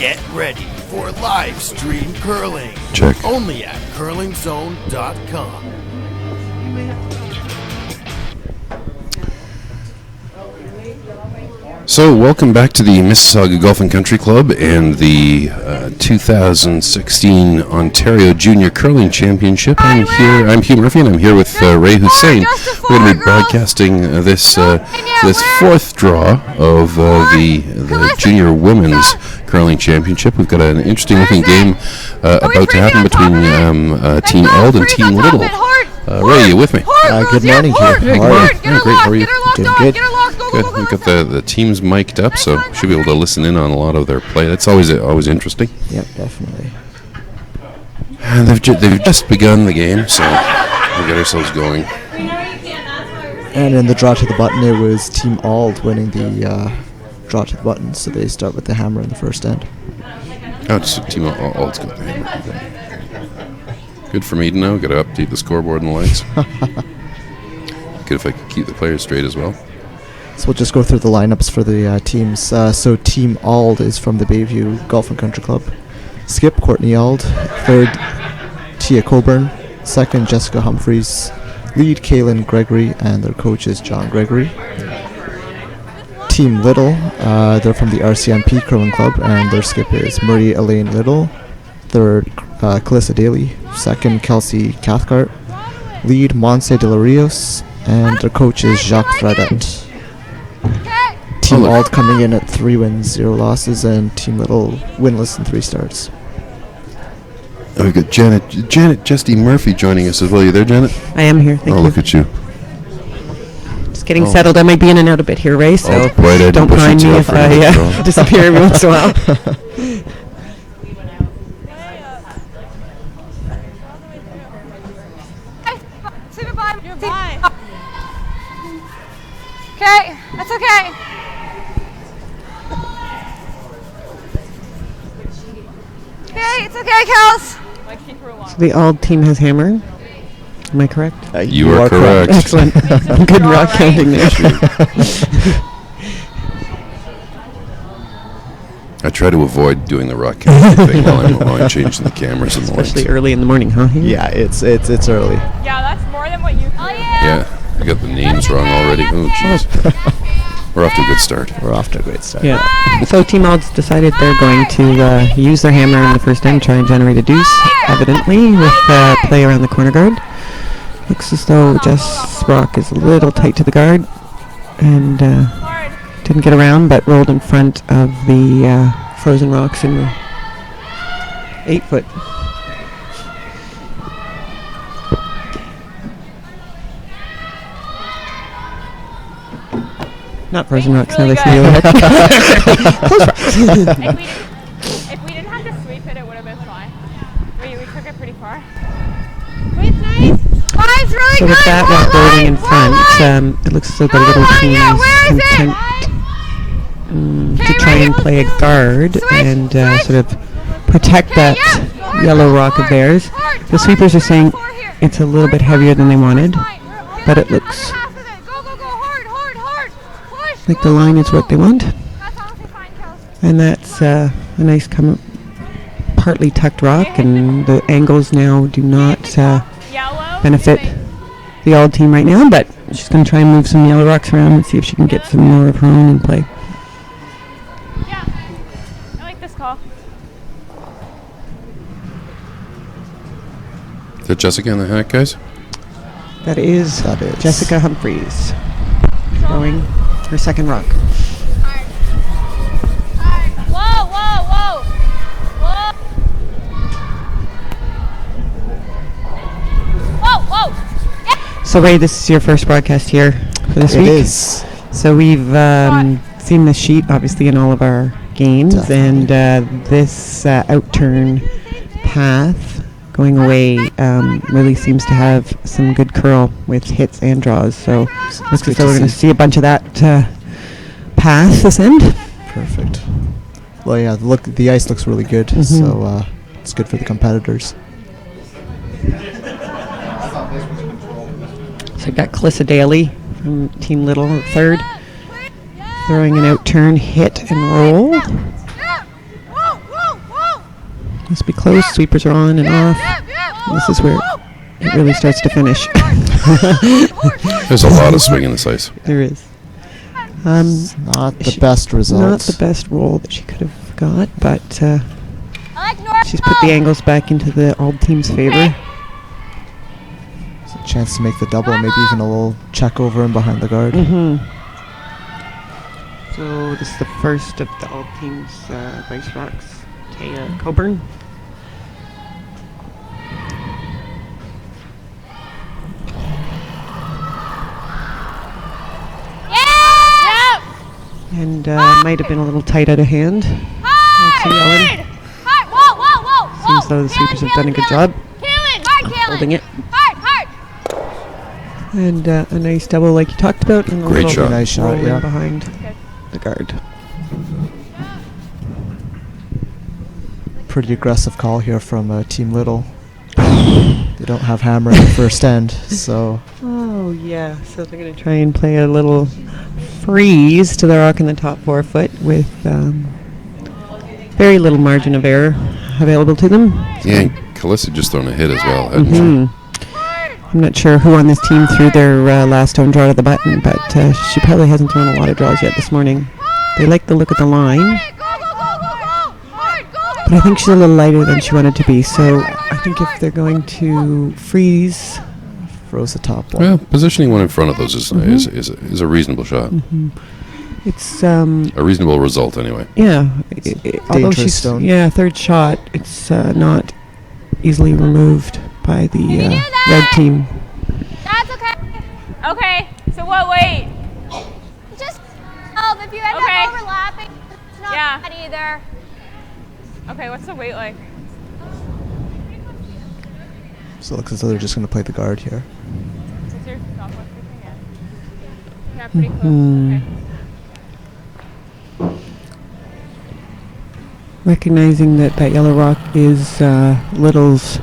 Get ready for live stream curling. Check. Only at curlingzone.com. So, welcome back to the Missisauga Golf Country Club and the 2016 Ontario Junior Curling Championship. I'm Hugh Murphy, and I'm here with Ray Hussein. We're going to be broadcasting this fourth draw of the Junior Women's Curling Championship. We've got an interesting-looking game about to happen between Team Auld and Team Little. Ray, you with me? Good morning, Hugh. Hey, How are you? Great. How are you? Doing good. Good. We've got the teams mic'd up, so should be able to listen in on a lot of their play. That's always interesting. Yep, definitely. And they've just begun the game, so we'll get ourselves going. And in the draw to the button, it was Team Auld winning the draw to the button, so they start with the hammer in the first end. Oh, it's Team Ald's got the hammer. Good for me to know. Got to update the scoreboard and the lights. Good if I could keep the players straight as well. So we'll just go through the lineups for the teams. So Team Auld is from the Bayview Golf and Country Club. Skip, Courtney Auld. Third, Tia Coburn. Second, Jessica Humphreys. Lead, Kaylin Gregory, and their coach is John Gregory. Team Little, they're from the RCMP Curling Club, and their skip is Marie-Elaine Little. Third, Calissa Daly. Second, Kelsey Cathcart. Lead, Monse de la Rios, and their coach is Jacques Fradette. Team Auld coming in at 3 wins, 0 losses, and Team Little winless in 3 starts. Oh, we've got Janet Jesty Murphy joining us as well. You there, Janet? I am here. Thank you. Look at you. Just getting settled. I might be in and out a bit here, Ray, so don't mind me if I disappear every once in a while. Okay, that's okay. Okay, it's okay, Kels. So the Auld team has hammer. Am I correct? You are correct. Excellent. Good rock counting there. I try to avoid doing the rock counting thing while I'm changing the cameras and the lights. Especially early in the morning, huh? Yeah, it's early. Yeah, that's more than what you. Oh Yeah, I got the names wrong already. Oh, jeez. We're off to a good start. We're off to a great start. Yeah. So Team Ald's decided they're going to use their hammer in the first end, try and generate a deuce, evidently, with play around the corner guard. Looks as though Jess Rock is a little tight to the guard and didn't get around, but rolled in front of the frozen rocks in the 8-foot. Not frozen rocks, now they feel like close rocks. If we didn't have to sweep it, it would have been fine. We took it pretty far. Wait, it's nice. Oh, it's really so good. with that rock rolling in front, it looks as though the little team is content to try and play a guard and sort of protect that yellow rock of theirs. The sweepers are saying it's a little bit heavier than they wanted, but it looks like the line is what they want. And that's a nice partly tucked rock, and the angles now do not benefit the Auld team right now, but she's going to try and move some yellow rocks around and see if she can get some more of her own in play. Yeah, I like this call. Is that Jessica in the hat, guys? That is Jessica Humphreys throwing her second rock. Whoa, whoa, whoa. Whoa. Whoa, whoa. Yeah. So Ray, this is your first broadcast here for this week. It is. So we've seen the sheet, obviously, in all of our games, Definitely. and this outturn path going away really seems to have some good curl with hits and draws. So looks as though we're going to see a bunch of that path this end. Perfect. Well, yeah, the ice looks really good, so it's good for the competitors. So we've got Calissa Daly from Team Little, third, throwing an out turn, hit and roll. Must be close. Sweepers are on and off. And this is where it really starts to finish. There's a lot of swing in this ice. There is. It's not the best result. Not the best roll that she could have got, but she's put the angles back into the Auld team's favor. It's a chance to make the double, maybe even a little check over and behind the guard. So this is the first of the Auld team's ice rocks. Taya Coburn. And might have been a little tight out of hand. Seems though the sweepers have done a good job holding it. And a nice double like you talked about. And Great shot. Nice shot, yeah. Behind the guard. Pretty aggressive call here from Team Little. They don't have hammer in the first end, so... Oh, yeah. So they're going to try and play a little freeze to the rock in the top 4 foot with very little margin of error available to them. Yeah, and Calissa just thrown a hit as well, hadn't she? I'm not sure who on this team threw their last stone draw to the button, but she probably hasn't thrown a lot of draws yet this morning. They like the look of the line, but I think she's a little lighter than she wanted to be, so I think if they're going to freeze... Froze the top one. Well, positioning one in front of those is a reasonable shot. It's a reasonable result, anyway. yeah. Although Dangerous she's stone. third shot, it's not easily removed by the red team. That's okay. Okay, so what weight? Just if you end up overlapping, it's not bad either. Okay, what's the weight like? So it looks as though they're just going to play the guard here. Is your softball sweeping? Yeah, pretty close. Okay. Recognizing that yellow rock is Little's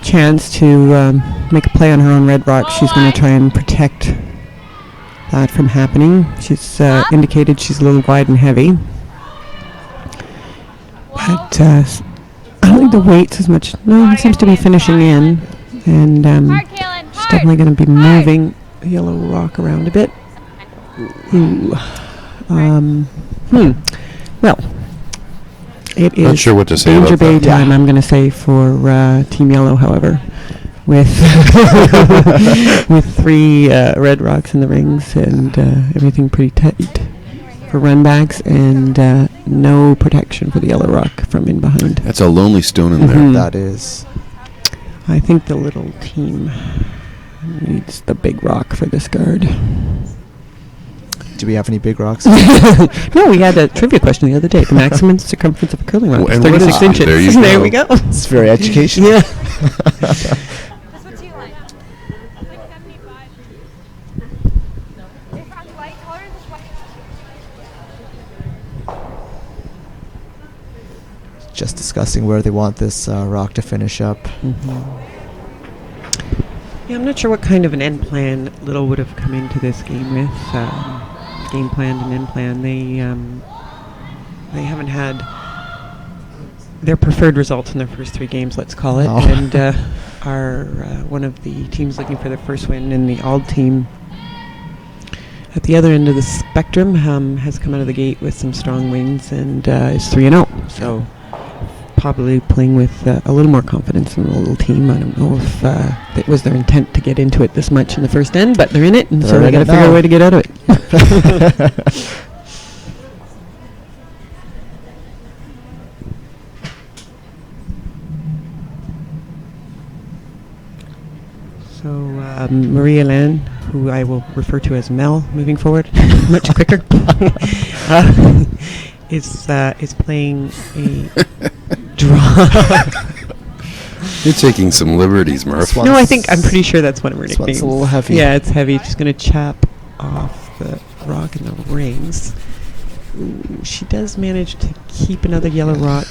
chance to make a play on her own red rock, she's going to try and protect that from happening. She's indicated she's a little wide and heavy. But I don't think the weight's as much. No, it seems to be finishing in. And she's definitely going to be moving the yellow rock around a bit. Ooh. Well, it is Not sure what to say danger about bay that. time, I'm going to say, for Team Yellow, however. With with 3 red rocks in the rings and everything pretty tight for runbacks and no protection for the yellow rock from in behind. That's a lonely stone in there. That is. I think the little team needs the big rock for this guard. Do we have any big rocks? No, we had a trivia question the other day. The maximum circumference of a curling rock is And what is 36 it? inches. There you There go. we go. It's very educational. Yeah. What's you like? Like 75. They found white colors. Just discussing where they want this rock to finish up. Yeah, I'm not sure what kind of an end plan Little would have come into this game with. Game plan and end plan. They haven't had their preferred results in their first 3 games, let's call it, and are one of the teams looking for their first win in the Auld team. At the other end of the spectrum, has come out of the gate with some strong wins and is 3-0. So probably playing with a little more confidence in the little team. I don't know if it was their intent to get into it this much in the first end, but they're in it, and so they got to figure a way to get out of it. So Marie-Elaine, who I will refer to as Mel moving forward, much quicker, is playing a draw. You're taking some liberties, Murph. This No, I one's- think I'm pretty sure that's one of her This one's nicknames. a little heavy. Yeah, it's heavy. She's gonna chop off the rock in the rings. Ooh, she does manage to keep another yellow rock.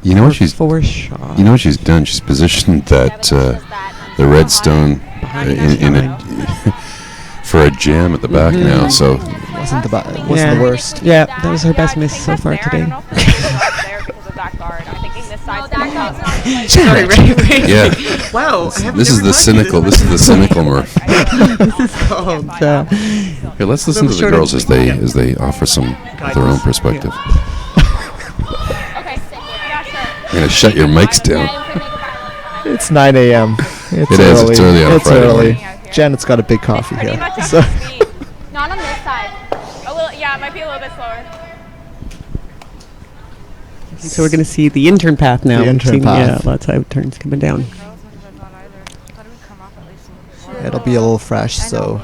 You know what for she's 4 shots. You know what she's done? She's positioned that the red stone in a for a jam at the back now. So Wasn't the worst. Yeah, that was her best miss so far today. I don't know if it's there because of that guard. I'm thinking sides. Sorry, right. Yeah. Wow. This is the cynical. This is the cynical Murph. This is called. Here, let's listen to the girls as they offer some of their own perspective. Okay. Yeah, sure. You're gonna shut your mics down. It's 9 a.m. It's It early. is. It's early on a It's Friday early. morning. Janet's got a big coffee Pretty here. much So sweet. Not on this side. A little, yeah, it might be a little bit slower. So we're going to see the intern path now. The intern path. Yeah, lots of out turns coming down. it'll be a little fresh. So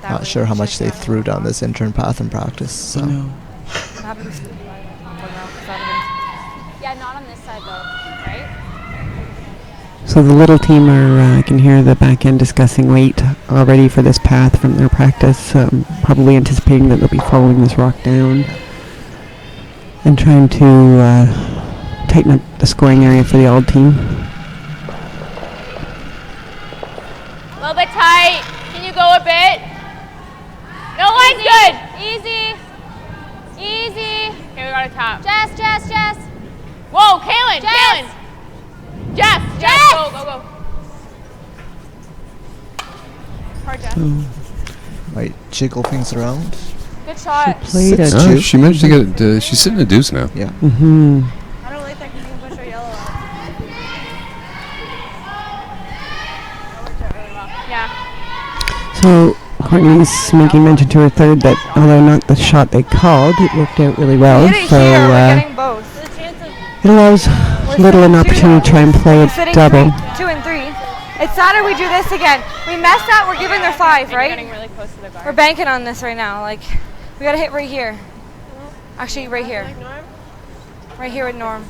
not sure how much they threw down this intern path in practice. So. Yeah, not on this side though, right? So the little team are, I can hear the back end discussing weight already for this path from their practice, probably anticipating that they'll be following this rock down and trying to tighten up the scoring area for the Auld team. A little bit tight. Can you go a bit? No, line's good. Easy. Easy. Okay, we got a top. Jess. Whoa, Kaylin. Jess. Jess, go. Hard, Jess. Might jiggle things around. Good shot. Played a 6-2. She managed to get it. She's sitting a deuce now. Yeah. Mm-hmm. I don't really think we can push our yellow out. Yeah. So Courtney's making mention to her third that although not the shot they called, it worked out really well. So both. it allows Little an opportunity to try and play a double. 2 and 3. It's Saturday we do this again. We messed up, we're giving their 5, right? Getting really close to the bar. We're banking on this right now. Like, we gotta hit right here. Actually, right here. Right here with Norm.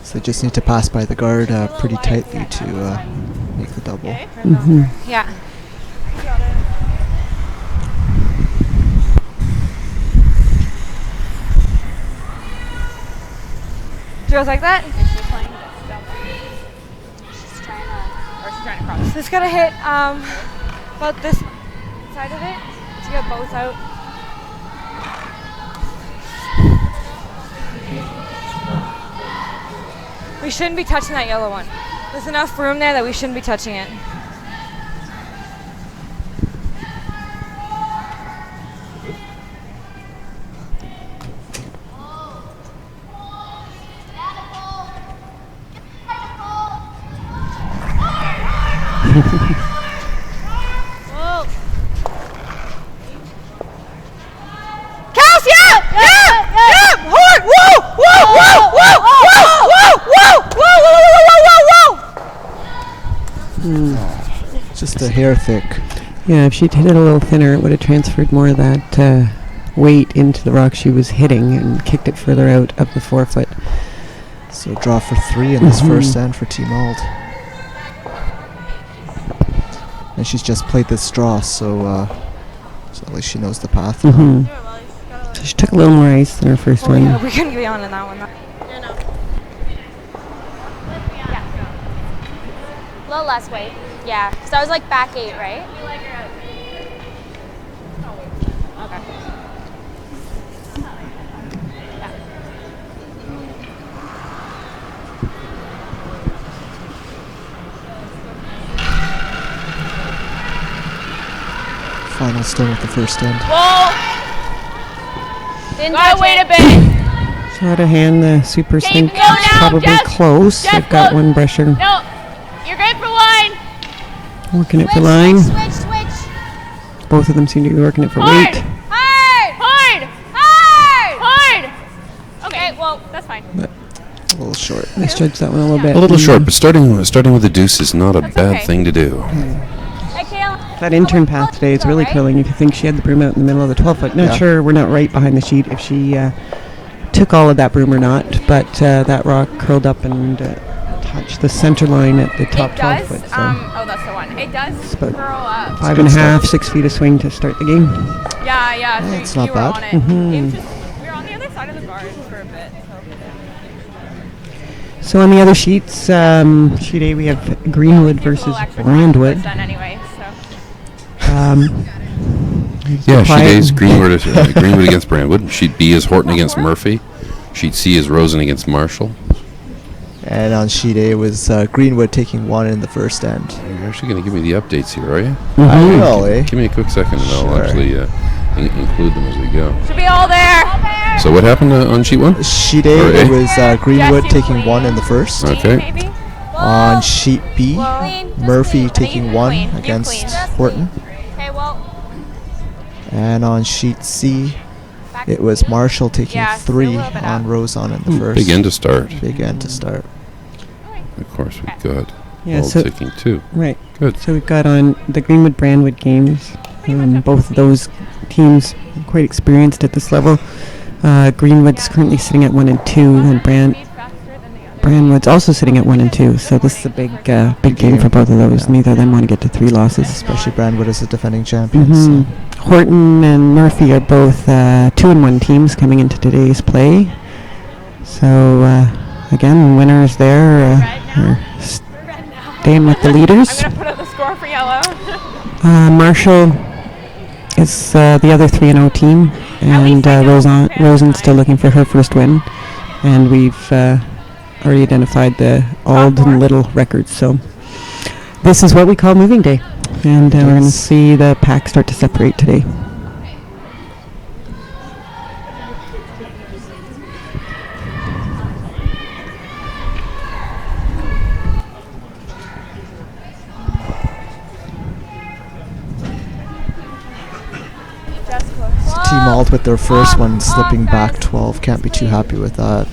So they just need to pass by the guard pretty tightly to make the double. Mm-hmm. Yeah. Do you guys like that? She's playing this double. She's trying to cross. So it's gotta hit about this side of it to get both out. We shouldn't be touching that yellow one. There's enough room there that we shouldn't be touching it. Cass, yeah! Hard! Whoa! Just a hair thick. Yeah, if she'd hit it a little thinner, it would have transferred more of that weight into the rock she was hitting and kicked it further out of the forefoot. So draw for 3 in this first end for Team Auld. And she's just played this draw, so at least she knows the path. Mm-hmm. So she took a little more ice than her first one. Yeah, we couldn't be on in that one. A little less weight. Yeah, because I was like back 8, right? Final stone with the first end. Whoa! Didn't Gotta touch wait it. a bit. So out of hand, the super Okay, stink you can go is now, probably Jess. close. Jess, They've got go. one brusher No, you're good for line. working it for Switch, line. switch. Both of them seem to be working it for Hard. weight. Hard. Okay, well, that's fine. A little short. Misjudged that one a little bit. A little Mm. short, but starting with a deuce is not a That's bad okay. thing to do. Hey, Kayla. That intern path today is really curling. If you think she had the broom out in the middle of the 12-foot, not Yeah. sure, we're not right behind the sheet if she took all of that broom or not, but that rock curled up and touched the center line at the top It does. 12-foot. So Oh, that's the one. It does about curl up. 5.5, 6 feet of swing to start the game. Yeah. So it's you not were bad. on it. Mhm. It was just, we were on the other side of the guard for a bit. So on the other sheets, sheet A, we have Greenwood versus Brandwood. Done anyway, so. Yeah, sheet Quiet. A is Greenwood against Brandwood. Sheet B is Horton against Murphy. Sheet C is Rosen against Marshall. And on sheet A, it was Greenwood taking 1 in the first end. You're actually going to give me the updates here, are you? I will, eh? Give me a quick second and I'll Sure. actually include them as we go. Should be all there. So what happened on sheet 1? Sheet A, Or it A? was Greenwood taking 1 in the first. Okay. Maybe. On sheet B, Queen. Murphy Just taking Queen. 1 You against queen. Horton. Okay, well, And on sheet C, back it was Marshall taking Yeah, still a 3 little bit on up. Rosen in the first. Big end to start. Big end to start. Of course, we've got Yeah, Auld so taking 2. right. Good. So we've got on the Greenwood Brandwood games. Both of those teams quite experienced at this level. Greenwood's currently sitting at 1 and 2, and Brandwood's also sitting at 1 and 2. So this is a big game for both of those. Yeah. Neither of them want to get to 3 losses. Especially Brandwood as the defending champions. Mhm. Horton and Murphy are both 2 and 1 teams coming into today's play. So again, winners there are staying with the leaders. I'm going to put up the score for yellow. Marshall is the other 3-0 team, and Rosen's still looking for her first win. And we've already identified the Auld and Little records. So this is what we call moving day, and we're going to see the pack start to separate today. Team Auld with their first one slipping back 12. Can't be too happy with that.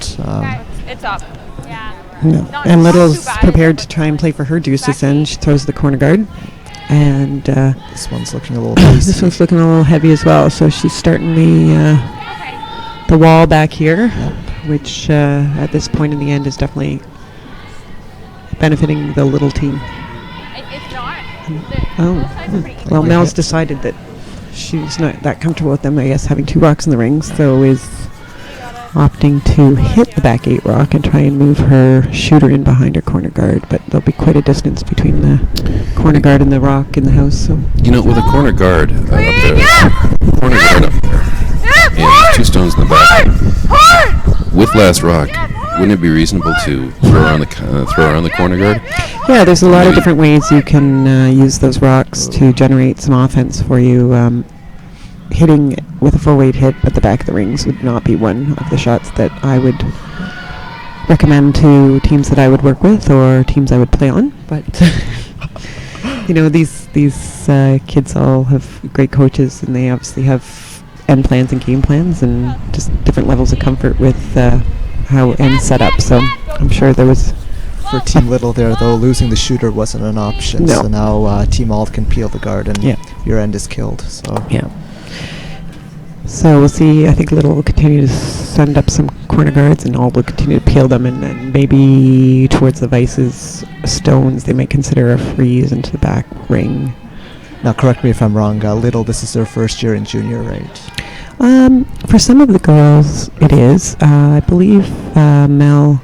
It's up. yeah. No. Not And too Little's bad. prepared to try and play for her deuce this end. She throws the corner guard, and This one's looking a little this tasty. one's looking a little heavy as well. So she's starting the wall back here, which at this point in the end is definitely benefiting the Little team. It's not. Well, Mel's decided that she's not that comfortable with them, I guess, having 2 rocks in the ring, so is opting to hit the back 8 rock and try and move her shooter in behind her corner guard, but there'll be quite a distance between the corner guard and the rock in the house. So You know, with a corner guard up there, corner guard up there, and 2 stones in the back, with last rock, wouldn't it be reasonable to throw around the corner guard? yeah, there's a lot of different ways you can use those rocks to generate some offense for you. Hitting with a full weight hit at the back of the rings would not be one of the shots that I would recommend to teams that I would work with or teams I would play on. But you know, these kids all have great coaches, and they obviously have end plans and game plans, and just different levels of comfort with how ends set up. So I'm sure there was. For Team Little there, though, losing the shooter wasn't an option. No. So now Team Auld can peel the guard, and Yeah. your end is killed. So Yeah. So we'll see. I think Little will continue to send up some corner guards, and Auld will continue to peel them, and then maybe towards the vices, stones, they might consider a freeze into the back ring. now, correct me if I'm wrong. Little, this is their first year in junior, right? For some of the girls, it is. I believe Mel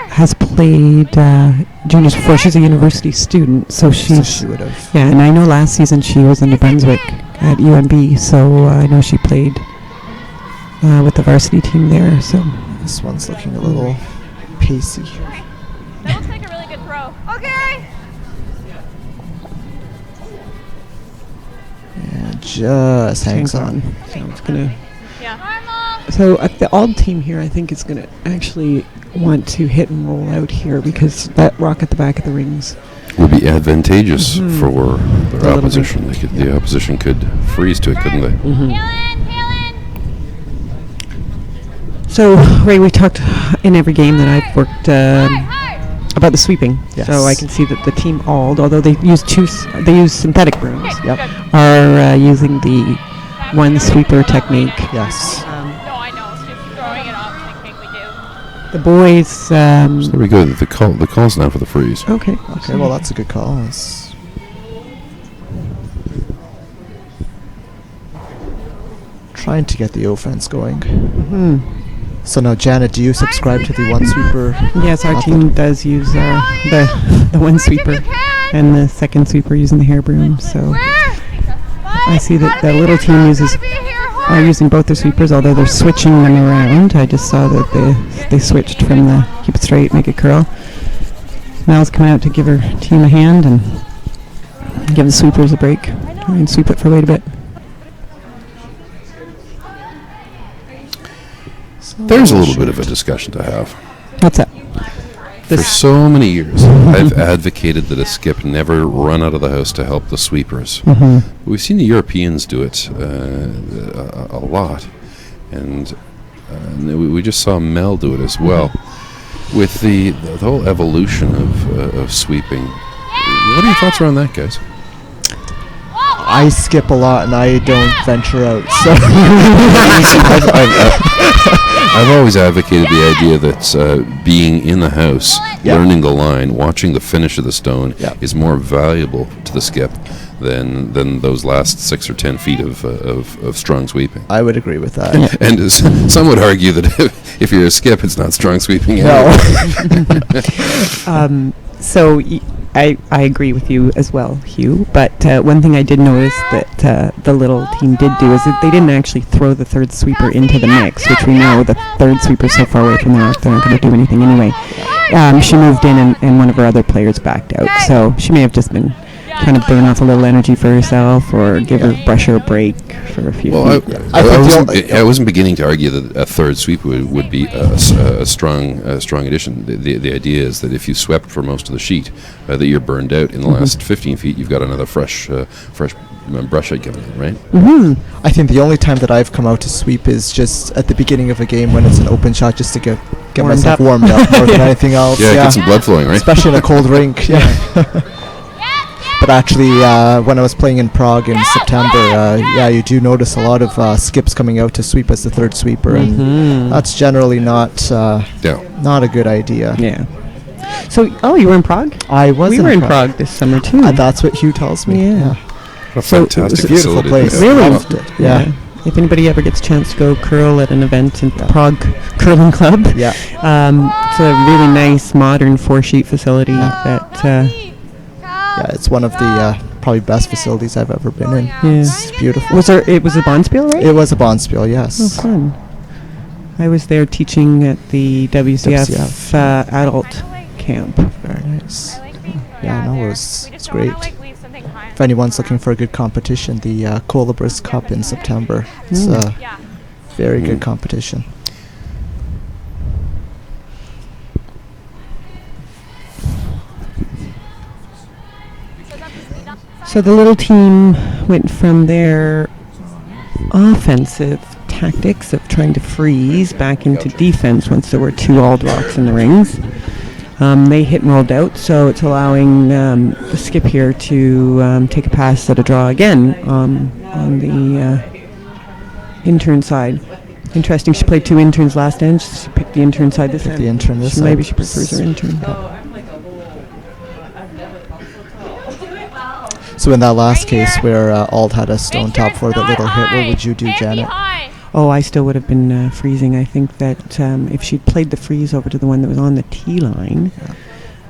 has played juniors before. She's a university student, so So she's she would have. yeah. And I know last season she was in New Brunswick at UNB, so I know she played with the varsity team there. So This one's looking a little pacey. That looks like a really good throw. Okay. And just hangs on. So it's gonna. Yeah. So the Auld team here, I think, is going to actually want to hit and roll out here, because that rock at the back of the rings. Would be advantageous Mhm. for little their opposition. The opposition could freeze to it, couldn't they? So, Ray, we talked in every game that I've worked about the sweeping. Yes. So I can see that the team Auld, although they use they use synthetic brooms, Yep. are using the one sweeper technique. Yes. No, I know. It's just throwing it up thinking we do. The boys. So there we go. The call's now for the freeze. Okay. Okay, well, that's a good call. That's trying to get the offense going. So now, Janet, do you subscribe to the one sweeper? Yes, our method? team does use the one sweeper and the second sweeper using the hair broom. So I see that the little team uses are using both their sweepers, although they're switching them around. I just saw that they switched from the keep it straight, make it curl. Mel's coming out to give her team a hand and give the sweepers a break and sweep it for wait a bit. There's a little bit of a discussion to have. What's that? For so many years, I've advocated that a skip never run out of the house to help the sweepers. We've seen the Europeans do it a lot, and we just saw Mel do it as well. With the whole evolution of sweeping, what are your thoughts around that, guys? I skip a lot and I don't venture out, so I've always advocated the idea that being in the house, learning the line, watching the finish of the stone is more valuable to the skip than those last 6 or 10 feet of strong sweeping. I would agree with that. And some would argue that if you're a skip, it's not strong sweeping. No. So I agree with you as well, Hugh. But one thing I did notice that the little team did do is that they didn't actually throw the third sweeper into the mix, which we know the third sweeper's so far away from the rock, they're not going to do anything anyway. She moved in and one of her other players backed out. So she may have just been trying to burn off a little energy for herself or give her brusher a break for a few feet. I wasn't beginning to argue that a third sweep would be a strong addition. The idea is that if you swept for most of the sheet, that you're burned out in the last 15 feet, you've got another fresh brush out coming in, right? I think the only time that I've come out to sweep is just at the beginning of a game when it's an open shot, just to get myself warmed up more than anything else. Yeah, get some blood flowing, right? Especially in a cold rink. But actually, when I was playing in Prague in September, you do notice a lot of skips coming out to sweep as the third sweeper, and that's generally not a good idea. Yeah. So, you were in Prague? I was. We were in Prague this summer too. That's what Hugh tells me. Yeah. What a fantastic it's a beautiful facility. place. Really? I loved it. Yeah. If anybody ever gets a chance to go curl at an event in Prague Curling Club, it's a really nice modern 4-sheet facility that. It's one of the probably best facilities I've ever been in. Yeah. It's beautiful. It was a Bonspiel, right? It was a Bonspiel, yes. Oh, fun. I was there teaching at the WCF adult camp. Very nice. It's great. If anyone's looking for a good competition, the Colibris Cup in September. It's a very good competition. So the little team went from their offensive tactics of trying to freeze back into defense once there were 2 Auld rocks in the rings. They hit and rolled out, so it's allowing the skip here to take a pass at a draw again on the intern side. Interesting, she played 2 interns last end. She picked the intern side this time. The intern this Maybe she prefers her intern. So in that last case where Auld had a stone top for that little hit, what would you do, Janet? Oh, I still would have been freezing. I think that if she'd played the freeze over to the one that was on the tee line,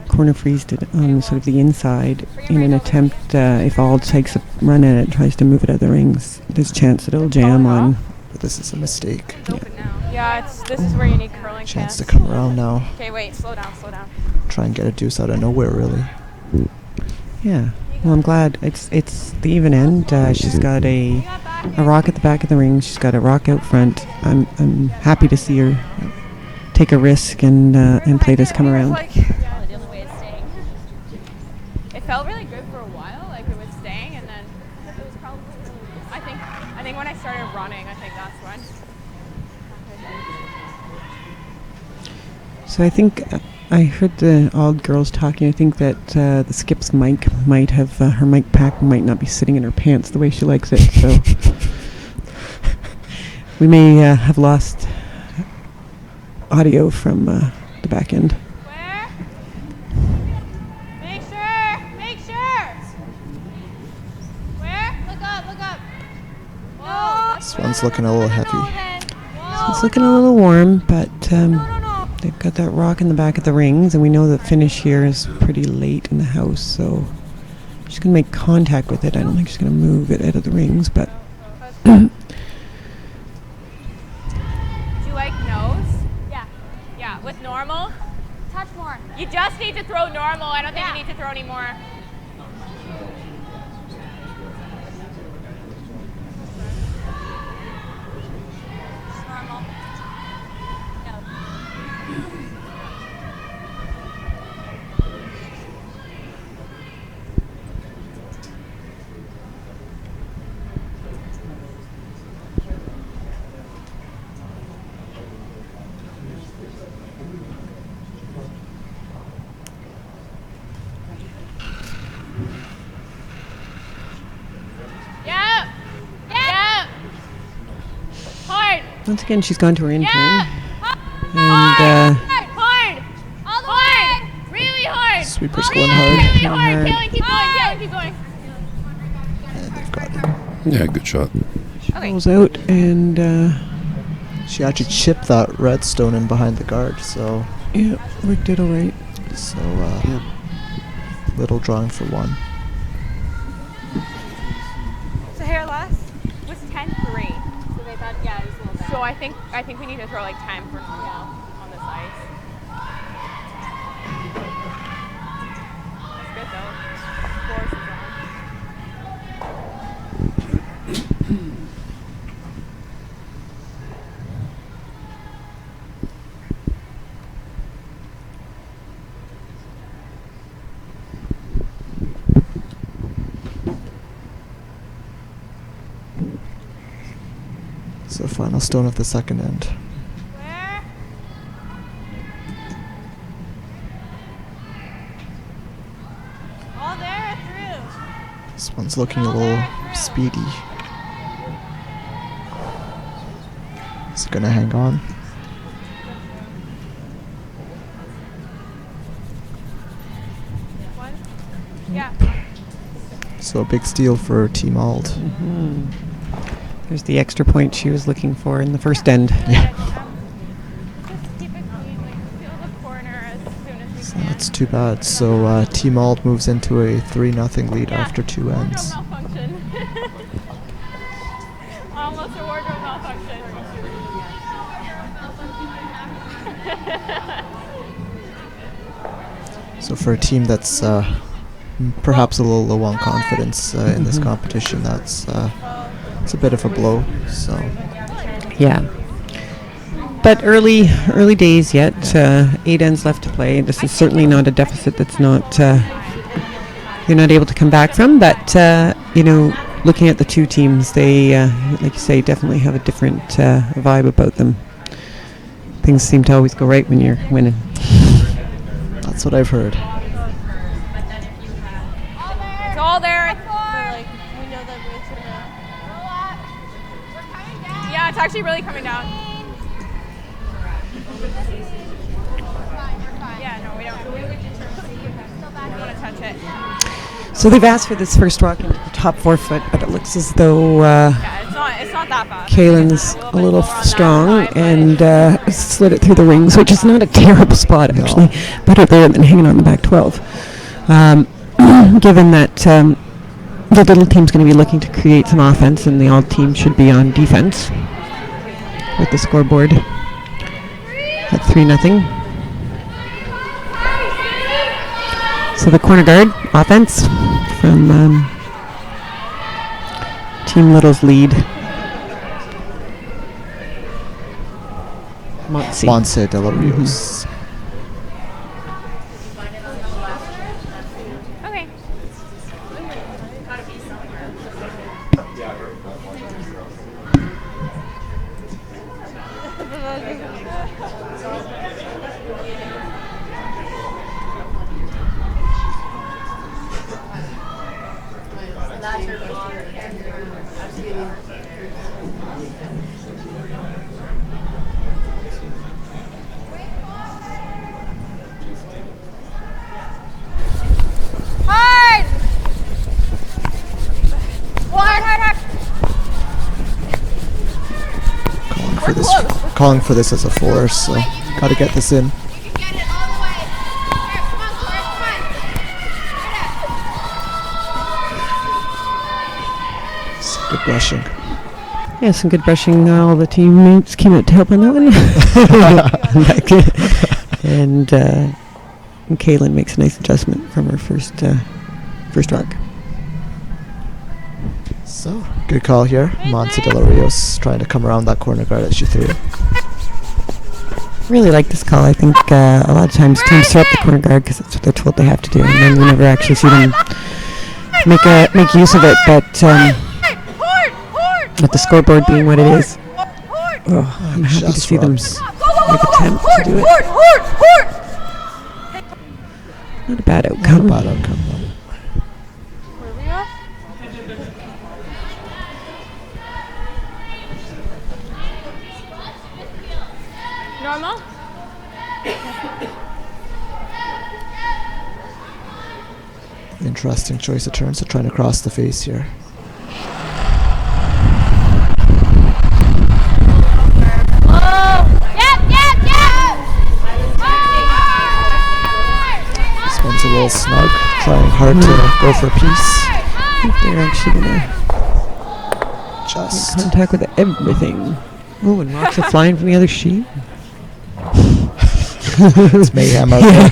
corner freezed it on sort of the inside in an attempt, if Auld takes a run at it and tries to move it out of the rings, there's a chance that it'll jam on. But this is a mistake. This is where you need curling chance to come around now. Okay, wait, slow down. Try and get a deuce out of nowhere, really. Yeah. Well, I'm glad it's the even end. She's got a rock at the back of the ring. She's got a rock out front. I'm happy to see her take a risk and play this come around. It felt really good for a while, like it was staying, and then it was probably. I think when I started running, I think that's when. So I think. I heard the Auld girls talking. I think that the skip's mic might have her mic pack might not be sitting in her pants the way she likes it. So we may have lost audio from the back end. Where? Make sure. Where? Look up. Whoa. This one's looking a little heavy. So it's looking a little warm, but. They've got that rock in the back of the rings, and we know the finish here is pretty late in the house, so she's going to make contact with it. I don't think she's going to move it out of the rings, but just need to throw normal. I don't think you need to throw any more. Once again, she's gone to her intern. Yeah. And hard. All the way. Really hard. Sweeper's going hard. Really hard. Kaylin, keep going. Kaylin, keep going. And they've got it. Yeah, good shot. rolls out, and she actually chipped that redstone in behind the guard, so yeah, worked it all right. So little drawing for one. So here last was 10-3. So they thought, yeah, it was a little bad. So I think we need to throw like time for on this ice. That's good though. Force is on. So final stone of the second end. Where? All there through. This one's looking a little speedy. Is it gonna hang on? One. Yeah. So a big steal for Team Auld. Mm-hmm. There's the extra point she was looking for in the first end. Yeah. Just keep it clean, like feel the corner as soon as we So can. that's too bad. So Team Auld moves into a 3-0 lead after 2 ends. Wardrobe malfunction. Almost a wardrobe malfunction. So for a team that's perhaps a little low on confidence in this competition, that's it's a bit of a blow. So Yeah. But early days yet. 8 ends left to play. This is certainly not a deficit that's not you're not able to come back from. But looking at the two teams, they like you say, definitely have a different vibe about them. Things seem to always go right when you're winning. that's what I've heard. It's all there. Yeah, it's actually really coming down. Yeah, no, we don't want to touch it. So they've asked for this first walk into the top 4 foot, but it looks as though Yeah, it's not that fast. Kaylin's a little slower on that strong side, but- and slid it through the rings, which is not a terrible spot actually. Better there than hanging on the back 12. Given that the little team's going to be looking to create some offense, and the Auld team should be on defense with the scoreboard at 3-0. So the corner guard offense from Team Little's lead. Monse de la Rios. Okay. Hard! Hard. Calling for this as a 4, so gotta get this in. You can get it all the way. Here, come on, Court, come on. It's good brushing. Yeah, some good brushing. All the teammates came out to help on that one. And And Kaylin makes a nice adjustment from her first rock. So, good call here. Monse de los Rios trying to come around that corner guard as she threw it. Really like this call. I think a lot of times teams throw up the corner guard because that's what they're told they have to do, and then we never actually see them make use of it. But with the scoreboard being what it is, I'm happy to see them make attempt to do it. Not a bad outcome. Not a bad outcome, though. Where we off? Normal? Interesting choice of turns. So trying to cross the face here. This one's a little snug. Trying hard to go for a piece. I think they're actually gonna Just. contact with everything. Oh, and rocks are flying from the other sheet. It's mayhem out there.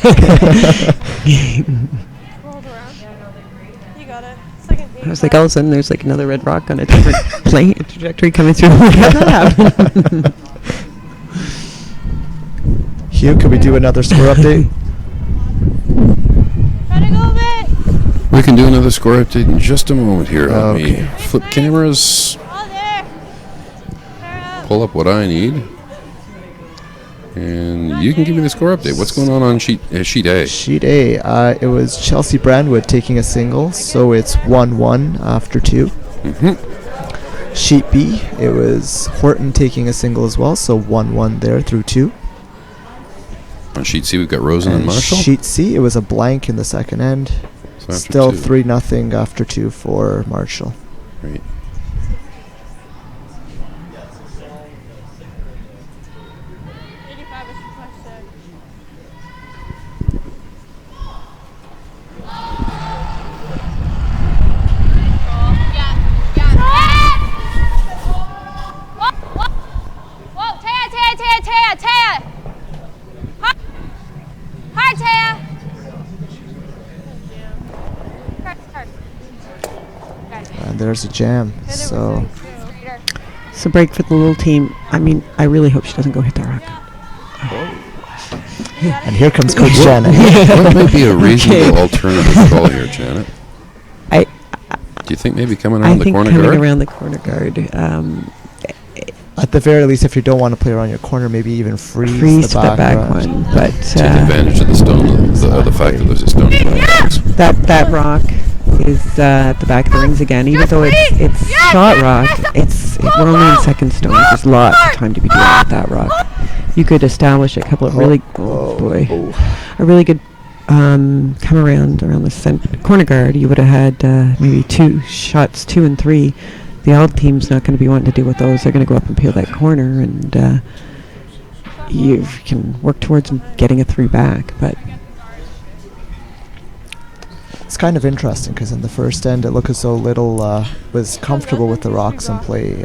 Rolled around. You got it. It's like an I was like, all of a sudden, there's like another red rock on a different plane trajectory coming through. How did that happen? Hugh, could we do another score update? Try to go a bit. We can do another score update in just a moment here. Let me Okay. flip cameras, Oh, there. They're up. pull up what I need, and you can give me the score update. What's going on sheet A? Sheet A, it was Chelsea Brandwood taking a single, so it's 1-1 after 2. Sheet B, it was Horton taking a single as well, so 1-1 there through 2. On sheet C, we've got Rosen and And Marshall. sheet C, it was a blank in the second end. So after Still 2. 3-0 after 2 for Marshall. Great. 85 is much said. Whoa, Taya. Hard, Taya. And there's a jam. So It's a break for the little team. I mean, I really hope she doesn't go hit that rock. and here comes Coach Janet. What might be a reasonable alternative call here, Janet? Do you think maybe coming around the corner coming guard? around the corner guard, At the very least, if you don't want to play around your corner, maybe even freeze freeze the the back round. one. But Take advantage of the stone, the fact that there's a stone. that rock is at the back of the rings again. Even though it's shot rock, we're only in second stone. There's lots of time to be dealing with that rock. You could establish a couple of really a really good come around the corner guard. You would have had maybe 2 shots, 2 and 3. The Auld team's not going to be wanting to deal with those. They're going to go up and peel that corner, and you can work towards getting a 3 back. But It's kind of interesting because in the first end, it looked as though Little was comfortable with the rocks and play,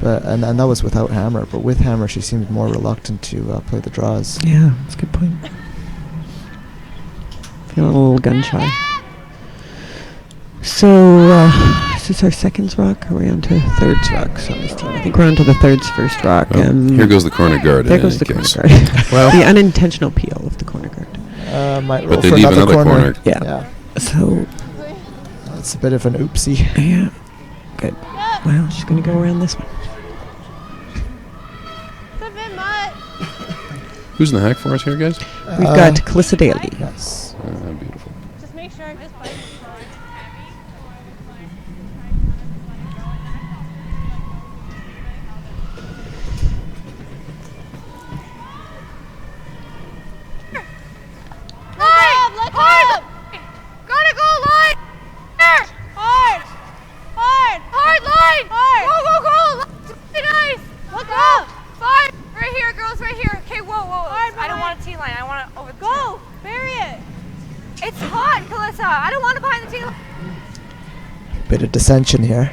but and that was without Hammer. But with Hammer, she seemed more reluctant to play the draws. yeah, that's a good point. Feeling a little gun shy. So is this our seconds rock, or are we on to thirds rocks on this team? I think we're on to the thirds first rock. Well, here goes the corner guard. There in goes the any corner case. guard. Well, The unintentional peel of the corner guard. might But roll they for leave another another corner. Yeah. So, That's a bit of an oopsie. yeah. Good. Well, she's going to go around this one. It's a bit much. Who's in the hack for us here, guys? We've got Calissa Daly. Yes. Beautiful. Just make sure this bike is fine. Look up! Gotta go line! Hard line! Go! Very nice! Look up! Fine. Right here, girls, right here. Okay, whoa. I don't want a T line. I want it over the Go! Bury it! It's hot, Calissa. I don't want it behind the T line. Bit of dissension here.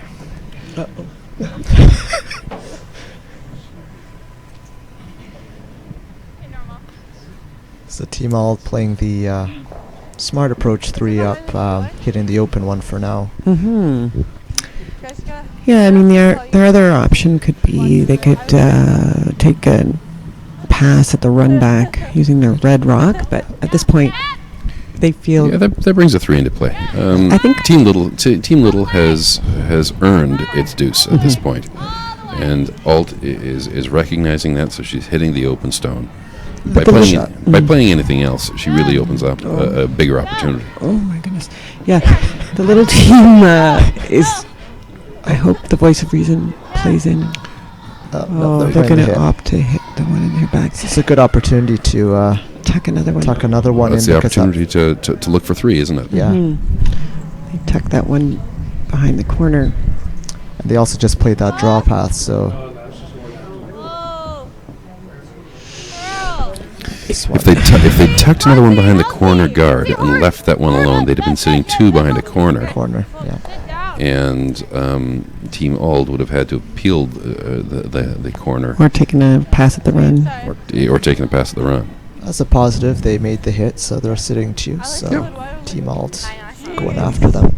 So Team Auld playing the smart approach 3 up, hitting the open one for now. Mm-hmm. Yeah, I mean, their other option could be they could take a pass at the run back using their red rock, but at this point, they feel... Yeah, that brings a 3 into play. I think Team Little has earned its deuce at this point, and Auld is recognizing that, so she's hitting the open stone. By playing anything else, she really opens up a bigger opportunity. Oh my goodness. Yeah, the little team is... I hope the voice of reason plays in. No, they're going to opt to hit the one in her back. It's a good opportunity to tuck another one. That's the opportunity to look for 3, isn't it? Yeah. They tuck that one behind the corner. And they also just played that draw path, so... If they tucked another one behind the corner guard and left that one alone, they'd have been sitting 2 behind a corner. Yeah. And Team Auld would have had to have peeled the corner. Or taking a pass at the run. Or taking a pass at the run. That's a positive. They made the hit, so they're sitting 2. So Team Auld going after them.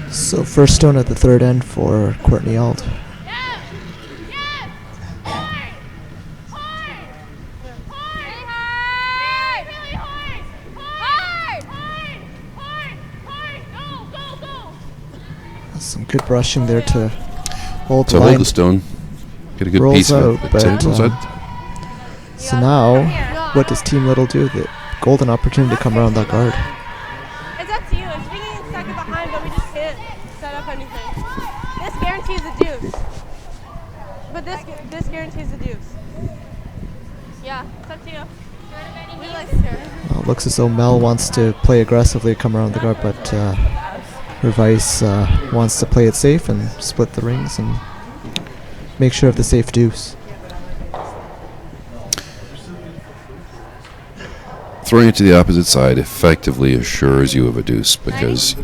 So first stone at the 3rd end for Courtney Auld. Some good brushing there to hold the line. Hold the stone, get a good rolls piece out, of it. but, Rolls out. So now, what does Team Little do? The golden opportunity to come around that guard. It's up to you. If we get stuck behind, but we just can't set up anything. This guarantees a deuce. But this guarantees a deuce. Yeah, it's up to you. We like to. Well, it looks as though Mel wants to play aggressively, come around the guard, but her vice wants to play it safe and split the rings and make sure of the safe deuce. Throwing it to the opposite side effectively assures you of a deuce, because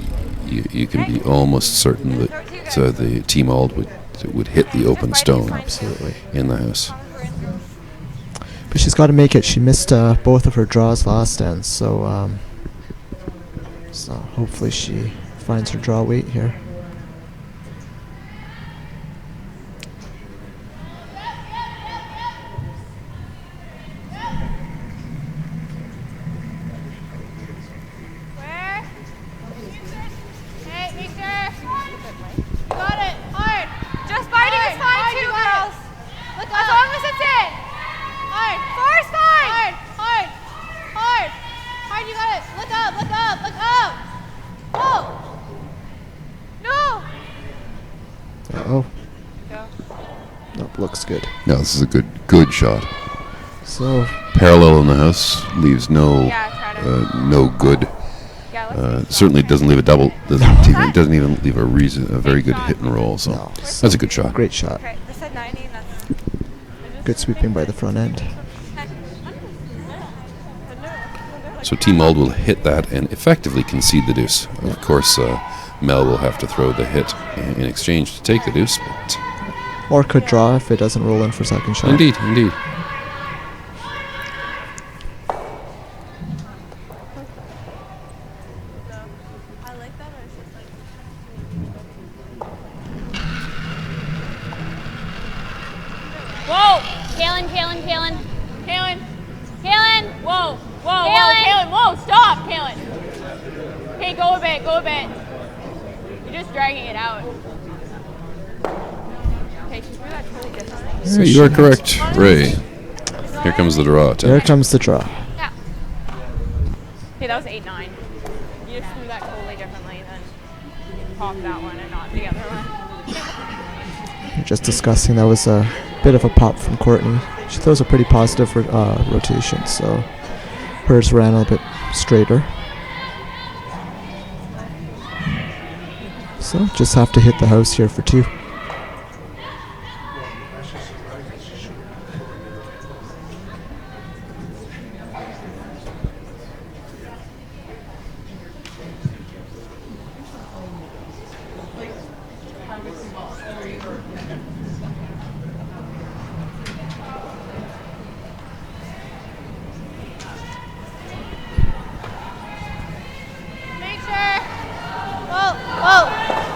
you can be almost certain that the Team Auld would hit the open stone. Absolutely. In the house. But she's got to make it. She missed both of her draws last end, so hopefully she finds her draw weight here. Looks good. No, this is a good shot. So parallel in the house leaves no good. Certainly doesn't leave a double. Doesn't even leave a very good hit and roll. So that's a good shot. Great shot. Good sweeping by the front end. So Team Auld will hit that and effectively concede the deuce. Of course, Mel will have to throw the hit in exchange to take the deuce, but. Or could draw if it doesn't roll in for second shot. Indeed. Whoa! Kaylin! Whoa! Kaylin! Whoa! Stop, Kaylin! Hey, go a bit. You're just dragging it out. You are correct, Ray. Here comes the draw. Here comes the draw. Yeah. Okay, that was 8-9. You just threw that totally differently than pop that one and not the other one. We're just discussing that was a bit of a pop from Courtney. She throws a pretty positive rotation, so hers ran a bit straighter. So just have to hit the house here for 2.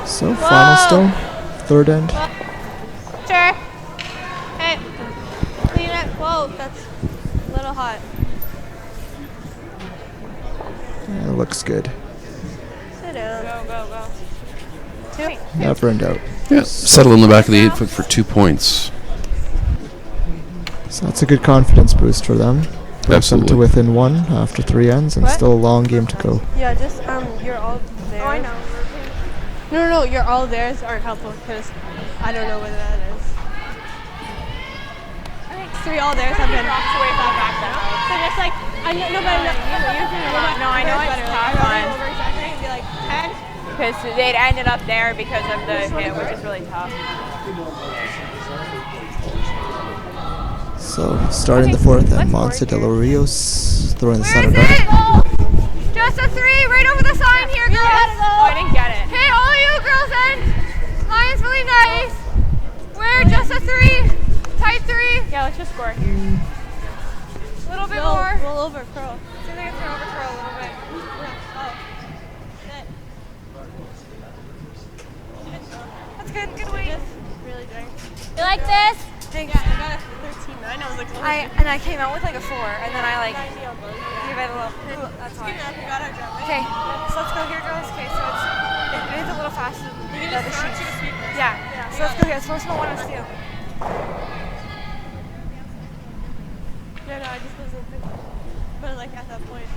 So final stone, 3rd end. Sure. Hey, clean it. Whoa, that's a little hot. Yeah, it looks good. Sit down. Go. 2. Never in doubt. Yeah, settle in the back of the 8-foot for 2 points. So that's a good confidence boost for them. Brings them Absolutely. to within 1 after 3 ends, and What? still a long game to go. Yeah, just you're all there. Oh, I know. No, your all theirs aren't helpful because I don't know whether that is. I think 3 all theirs have been. Drops away from the back then. So just like I know, no, but I'm not. No, I know it's tough one. Over-exaggerate and be like 10. Because they'd ended up there because of the hit, which is really tough. So starting the 4th end, Monse de los Rios throwing the center Where is guard. it? Just a 3, right over the sign here, girls. Oh, I didn't get it. Hey, all of you girls in. Line's really nice. Where? Just a 3. Type 3. Yeah, let's just score here. A little bit more. Roll over, curl. See if I can turn over curl a little bit. That's good. Good weight. Really drink. You like this? Thanks. Yeah, I got a 13.9. I was like, I came out with like a 4, and then I like gave it a little. That's good fine. enough. You got our job. Okay, so let's go here, girls. Okay, so it is a little faster than the other sheets. Yeah. So let's go here. It's first one and steal. No, I just wasn't thinking. But like at that point.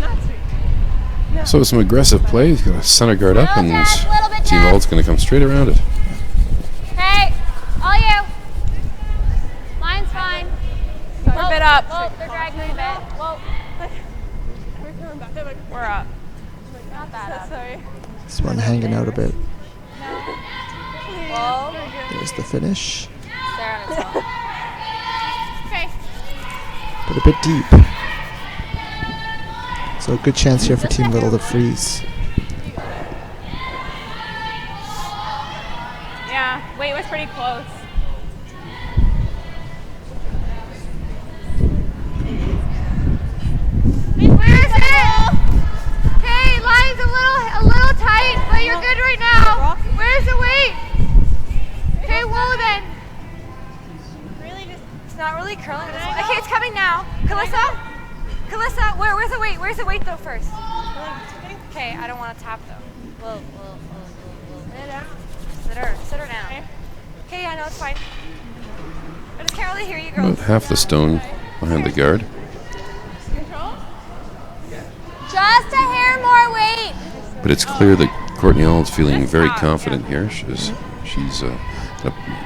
Not sweet. So some aggressive play. He's got a center guard up, and Team Auld's going to come straight around it. Hey, all you. Mine's fine. We're a bit up. Whoa, they're dragging me a bit. Whoa. We're coming back. They're like, We're up. Not that up. sorry. This one hanging out a bit. Whoa. There's the finish, Stare at itself. Okay. but a bit deep. So a good chance here for Team Little to freeze. Yeah, weight was pretty close. Where is it? Hey, line's a little tight, but you're good right now. Where's the weight? Okay, whoa then. Really, it's not really curling. Okay, it's coming now. Calissa, where's the weight? Where's the weight though first? Okay, I don't want to tap though. Whoa. Sit her down. Okay, I know it's fine. I just can't really hear you, girls. About half the stone behind the guard. Just a hair more weight. But it's clear that Courtney Auld's feeling very confident here. She's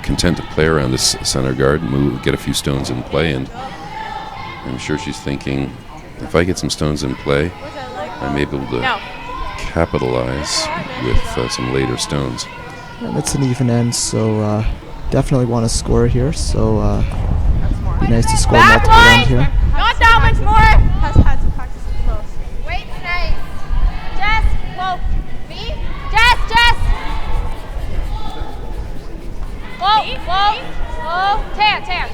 content to play around this center guard, get a few stones in play, and I'm sure she's thinking, if I get some stones in play, I'm able to capitalize with some later stones. And it's an even end, so definitely want to score here. So be nice to score multiple round here. Not that much more. Has had to practice it the most. Weight's nice. Jess, whoa. Me? Jess. Whoa. Taya.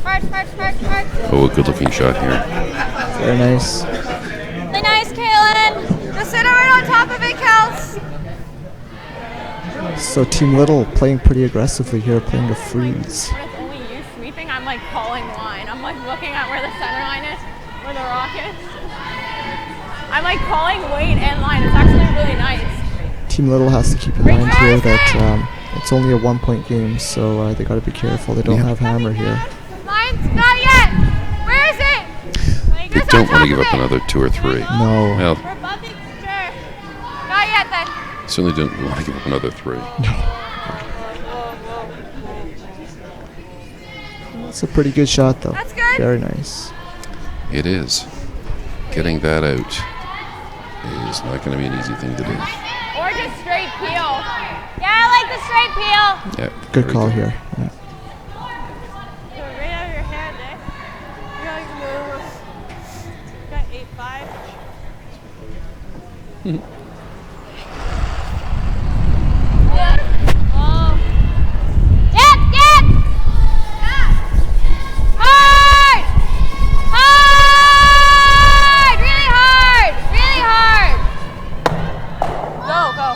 Hard. Oh, a good-looking shot here. Very nice. Really nice, Kaylin. Just sit right on top of it, Kels. So Team Little playing pretty aggressively here, playing a freeze. When it's only you sweeping, I'm like calling line. I'm like looking at where the center line is, where the rock is. I'm like calling weight and line. It's actually really nice. Team Little has to keep in mind here that it's only a 1-point game, so they got to be careful. They don't have hammer here. Line's not yet. Where is it? They don't want to give up another 2 or 3. No. Well, We're bumping, sure. Not yet then. certainly don't want to give up another 3. It's a pretty good shot, though. That's good. Very nice. It is. Getting that out is not going to be an easy thing to do. Or just straight peel. Yeah, I like the straight peel. Yeah, Good very call here. Yeah. Go right out of your hand, eh? You gotta move. Got 8-5. Oh. Dip, dip! Hard! Hard! Really hard! Really hard! Go, go.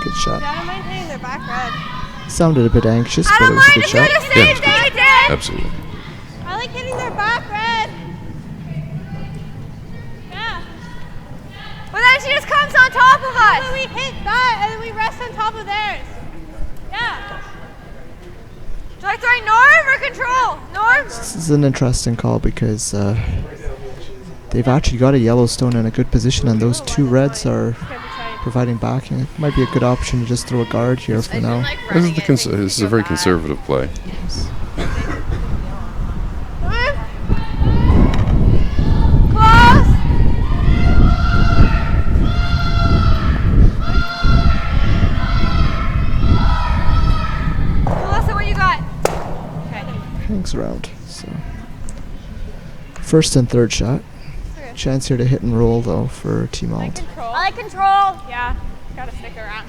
Good shot. Yeah, I don't mind hitting their back red. Sounded a bit anxious, I but it don't was a mind good if you're shot. the same it's thing, good. Dad. Absolutely. I like hitting their back red. Yeah. But then she just comes on top of But us. we hit that and then we rest on top of theirs. Yeah. Do I throw Norm or control? Norm? This is an interesting call because they've actually got a Yellowstone in a good position, and those two reds are providing backing. It might be a good option to just throw a guard here for now. This is a very conservative play. Close. Melissa, what you got? Hangs around. So first and third shot. Chance here to hit and roll though for Team Auld. I like control. Yeah. Gotta stick around.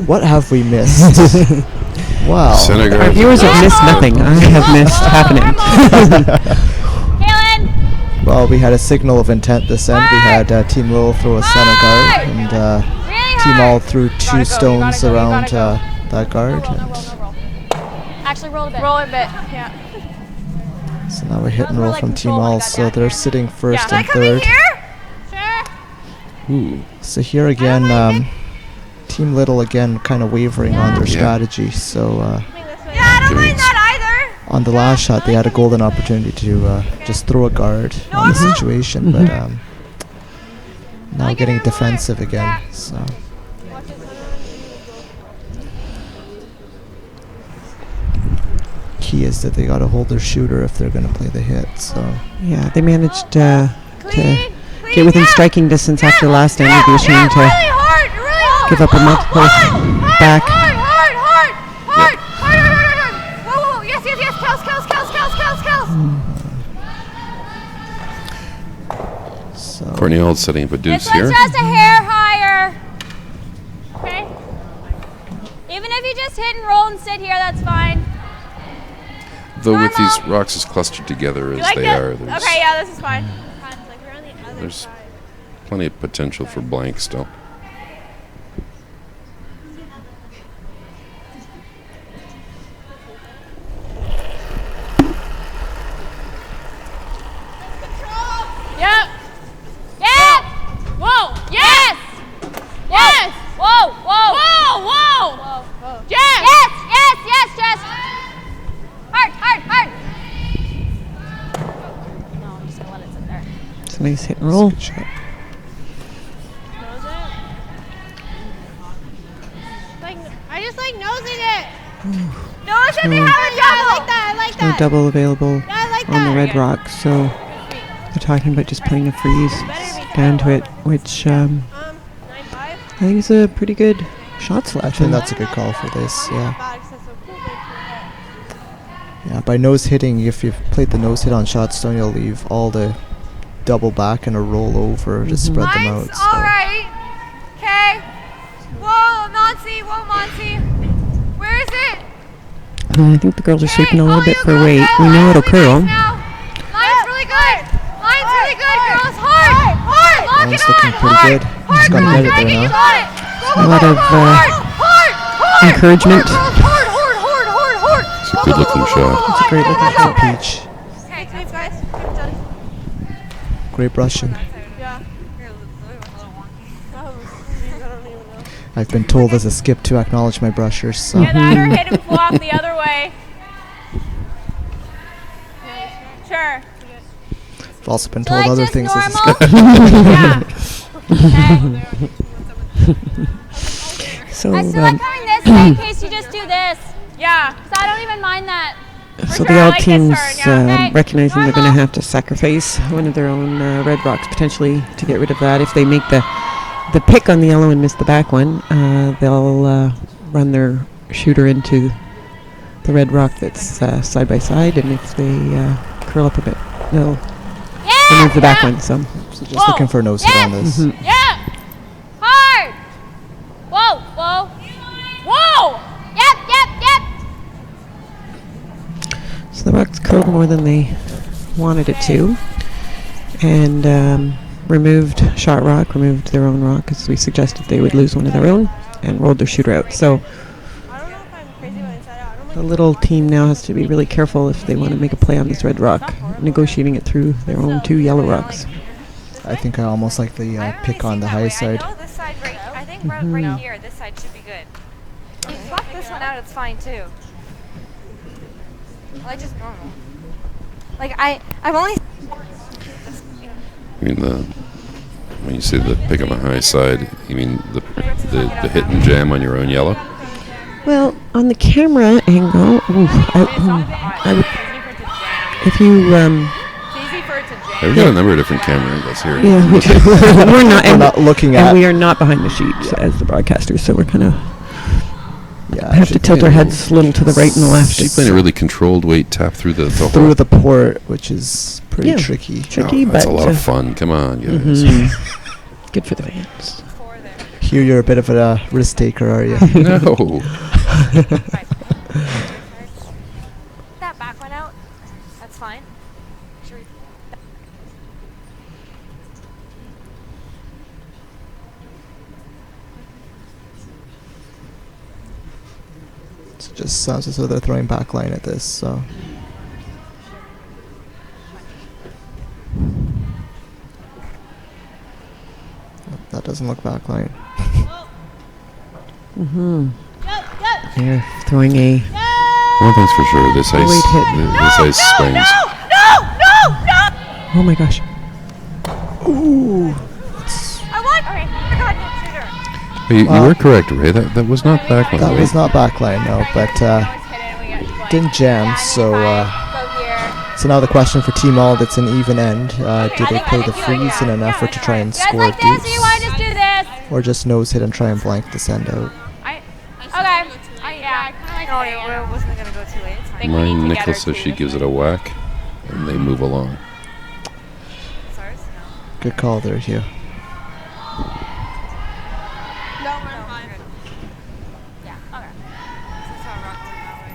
What have we missed? Wow. Senegal. Our viewers have missed nothing. I have missed happening. Kaylin! Well, we had a signal of intent this end. We had Team Lowell throw a center guard, and Really Team hard. Auld threw two stones around that guard. And Actually, roll a bit. Roll a bit. Yeah. so now we hit and more roll like from Team control when I Auld. got So down they're here. sitting first Yeah. and Am I coming third. here? Sure. Ooh. So here again, Team Little again kind of wavering on their Yeah. strategy. So Yeah, I don't mind that either. on the last shot, they had a golden opportunity to just throw a guard on the situation, but now getting defensive again. So key is that they got to hold their shooter if they're going to play the hit. So Yeah, they managed to Clean, get within yeah. striking distance after last end. It'd be a shame Yeah, to really hard, really hard. give up a multiple back. Hard. Whoa. Yes. Kills. so Courtney Auld setting up a deuce This one's here. just a hair higher. Okay? Even if you just hit and roll and sit here, that's fine. Though with these rocks as clustered together as they are, Okay, yeah, this is fine. there's plenty of potential for blank still. Yep. Whoa. Yes. Whoa. Jess. Yes, Jess. Hard. No, I'm just gonna let it sit there. It's a nice hit and roll. good shot. I just like nosing it. No, it should be having I double. like that. I like No that. double available I like on that. the red rock, so they're talking about just playing a freeze down to it, which 9-5. I think is a pretty good shot I selection. think that's a good call for this. Yeah. Bad excessive cool big. Yeah, by nose hitting, if you've played the nose hit on Shotstone, you'll leave all the double back and a roll over to spread them out. Mine's So. all right. Okay. Whoa, Monty. Where is it? I think the girls are sweeping a Hey, little all bit you for girls weight. go. We know it'll Mine's really curl. nice now. Mine's really good. Mine's really good, girls. Hard. Lock Mine's it looking on. pretty good. Just got to get it there You now. got it. Go, A lot of hard. encouragement. Hard. It's a good looking shot. It's a great looking shot. Peach. Okay, Thanks, guys. I'm done. Great brushing. Yeah. Oh, geez, I don't even know. I've been told as a skip to acknowledge my brushers. So. Get that or hit and flop the other way. Sure. I've also been Do you told like other just things as a normal? skip. Yeah. Okay. So I still like coming this way in case you just do this. Yeah, so I don't even mind that. So sure, the I Auld like this team's turn, yeah. Okay. recognizing they're going to Normal. have to sacrifice one of their own red rocks potentially to get rid of that. If they make the pick on the yellow and miss the back one, they'll run their shooter into the red rock that's side by side, and if they curl up a bit, they'll remove the back one. So Just looking for a nose hit on this. Yeah. Hard. Whoa, whoa. Whoa. Yep. So the rock's curled more than they wanted it to, and removed shot rock, removed their own rock, because we suggested they would lose one of their own, and rolled their shooter out. So I don't know if I'm crazy when I said it. I don't the little team now has to be really careful if they want to make a play on this red rock, negotiating it through their own 2 yellow rocks. I think I almost like the I don't pick really on see the that high way. side. I know this side right. I think right here, this side should be good. If you swap this one out, it's fine too. Like just normal. Like I've only. I mean, when you say the pick on the high side, you mean the hit and jam on your own yellow? Well, on the camera angle, if you We've got a number of different camera angles here. yeah, we're not, We're not looking at. and we are not behind the sheet as the broadcasters, so we're kind of Yeah, have to tilt our heads a little to the right and the left. She's playing a really controlled weight tap through the hole. through the port, which is pretty Yeah. tricky. Tricky, That's but a lot of fun. Come on, guys. good for the fans. Here, you're a bit of a risk taker, are you? No. That back one out. That's fine. Should we? It just sounds as though they're throwing backline at this. So that doesn't look backline. They're throwing a One thing's for sure, this ice, Wait, hit. this ice swings. oh my gosh. I want. Okay. I got no shooter. You were correct, Ray. That was not backline. That right? was not backline, no, but didn't jam. So so now the question for Team Auld, it's an even end. Do they play the freeze in an effort to try and score a Like this, or you want to deuce, just do this? or just nose hit and try and blank the send out? Okay. No, it wasn't gonna go too late. It's fine. Mine, Nicholas says she gives it a whack, and they move along. Sorry. Good call there, Hugh. Yeah. Okay. Since I rocked it that way.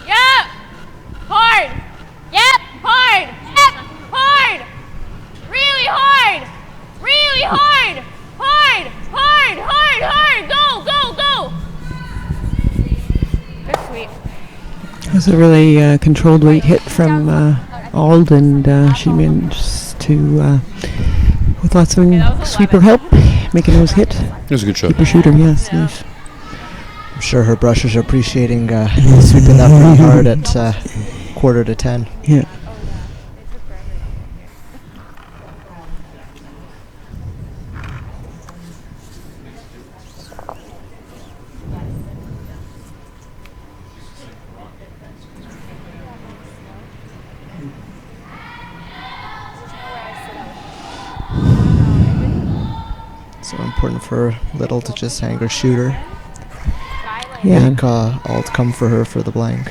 Yep. Hard. Yep. Hard. Yep. Hard. Really hard. Really hard. Hard. Go. Good sweep. It was a really controlled weight hit from Auld, and she managed to, with lots of sweeper help, make a nose hit. It was a good shot. Keep her shooter, yes. I'm sure her brushers are appreciating sweeping that pretty hard at 9:45. Yeah. So important for Little to just hang her shooter. Yeah. Make Auld come for her for the blank.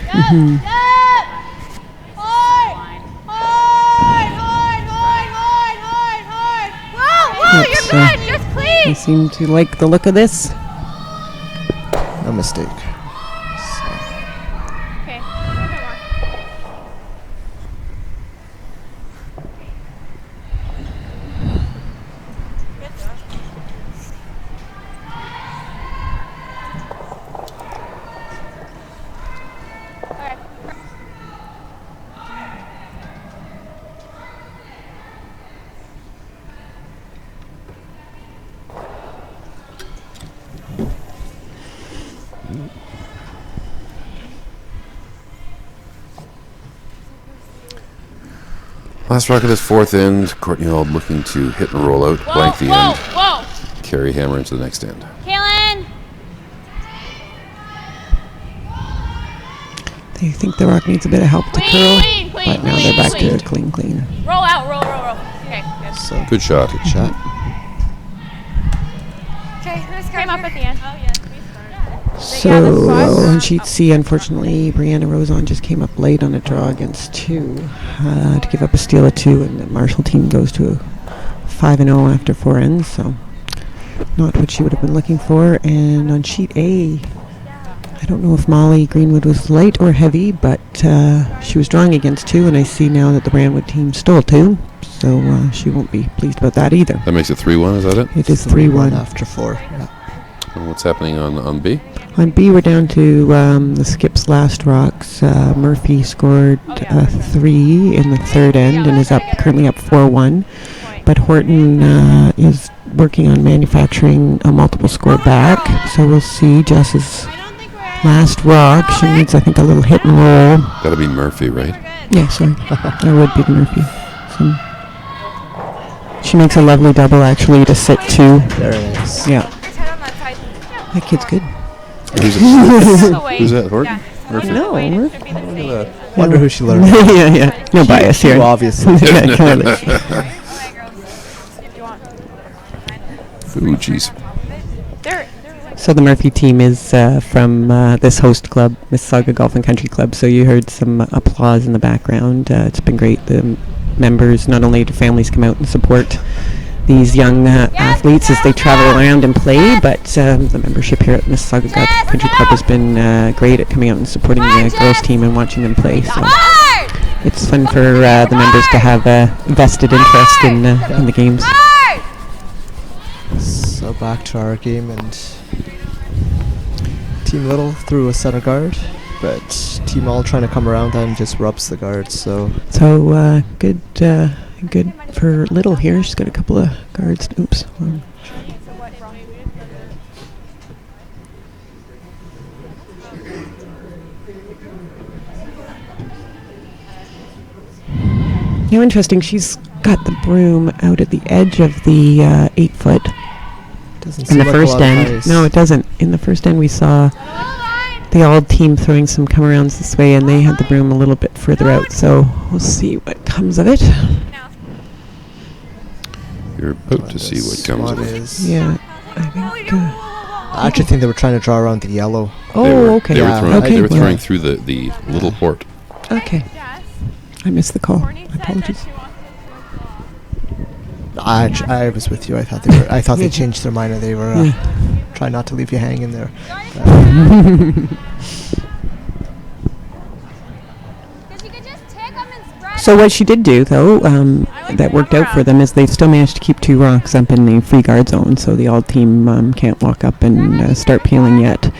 Whoa, you're It's, good. Just They please. seem to like the look of this. No mistake. Okay. A little bit more. Okay. Last rock of this fourth end. Courtney Auld looking to hit and roll out, blank the end. Whoa! Carry hammer into the next end. Kaylin! They think the rock needs a bit of help to curl, but now they're back to clean. Roll out, roll. Okay, good. So Good shot. good shot. Okay, who's Came up at the end. Oh, yeah. So on sheet C, unfortunately, Brianna Rosen just came up late on a draw against 2 to give up a steal of 2, and the Marshall team goes to a 5-0 after 4 ends, so not what she would have been looking for. And on sheet A, I don't know if Molly Greenwood was light or heavy, but she was drawing against 2, and I see now that the Brandwood team stole 2, so she won't be pleased about that either. That makes it 3-1, is that it? It is 3-1 3-1. after 4. Yeah. And what's happening on B? On B, we're down to the Skips last rocks. Murphy scored 3 in the third end and is currently up 4-1. But Horton is working on manufacturing a multiple score back. So we'll see Jess's last rock. She needs, I think, a little hit and roll. Got to be Murphy, right? Yeah, sorry. That would be the Murphy. So she makes a lovely double, actually, to sit 2. Very nice. Yeah. Turn on that side. That kid's good. Who's that, Horton? Murphy? No, Wonder who she learned. yeah. No bias here. You obviously. Yeah, clearly. Ooh, jeez. So the Murphy team is from this host club, Missisauga Golf and Country Club. So you heard some applause in the background. It's been great. The members, not only do families come out and support these young athletes as they travel around and play, but the membership here at Missisauga Golf Country Club has been great at coming out and supporting the girls team and watching them play. So it's fun for the members to have a vested interest in the games. So back to our game, and Team Little threw a center guard, but Team All trying to come around and just rubs the guard. So Good for Little here. She's got a couple of guards. Oops. Now, interesting. She's got the broom out at the edge of the 8-foot. doesn't In seem the like first a lot of end. ice. No, it doesn't. In the first end, we saw the Auld team throwing some come-arounds this way, and they had the broom a little bit further out. So we'll see what comes of it. You're about to see what comes of it. Yeah, I think. I actually think they were trying to draw around the yellow. Okay. They were Yeah, throwing, okay, they were well. throwing through the little port. Okay. I missed the call. Apologies. I was with you. I thought they changed their mind and they were trying not to leave you hanging there. So what she did do, though, that worked out for them, is they've still managed to keep 2 rocks up in the free guard zone, so the Auld team can't walk up and start peeling yet.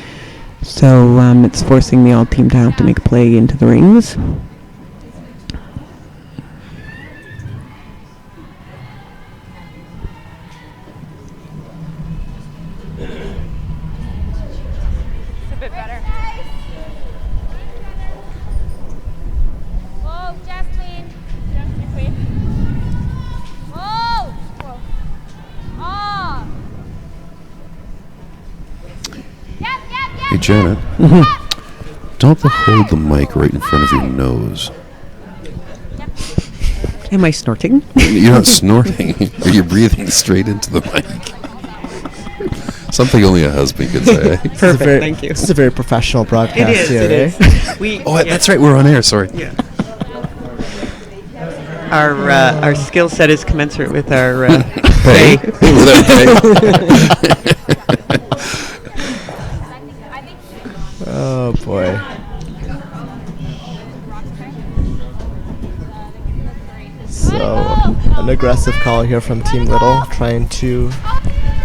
So it's forcing the Auld team to have to make a play into the rings. It's a bit better. Whoa, Jasmine. Whoa. Oh. Yep. Hey, Janet. Don't hold the mic right in front of your nose. Am I snorting? You're not snorting. Are you breathing straight into the mic? Something only a husband could say. Perfect, thank you. This is a very professional broadcast here, eh? That's right. We're on air. Sorry. Yeah. Our skill set is commensurate with our Pay. Without pay. Oh boy. So an aggressive call here from Team Little, trying to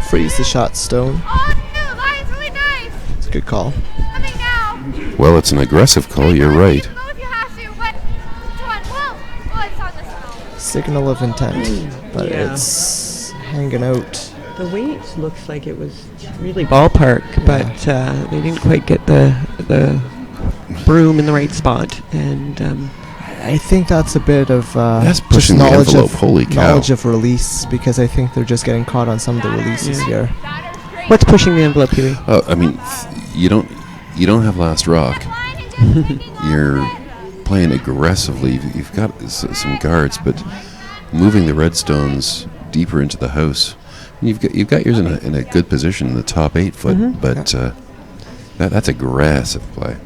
freeze the shot stone. Oh, Lion's really nice. It's a good call. Coming now. Well, it's an aggressive call. You're right. Go if you have to, but which one? Whoa. Oh, it's on the snow. Signal of intent, but Yeah. it's hanging out. The weight looks like it was really ballpark, but they didn't quite get the broom in the right spot. And I think that's a bit of That's just pushing the knowledge envelope. Holy cow. knowledge of release, because I think they're just getting caught on some of the releases here. What's pushing the envelope, Huey? I mean, you don't have last rock. You're playing aggressively. You've got some guards, but moving the red stones deeper into the house. You've got yours in a good position in the top 8 foot, but that's aggressive play.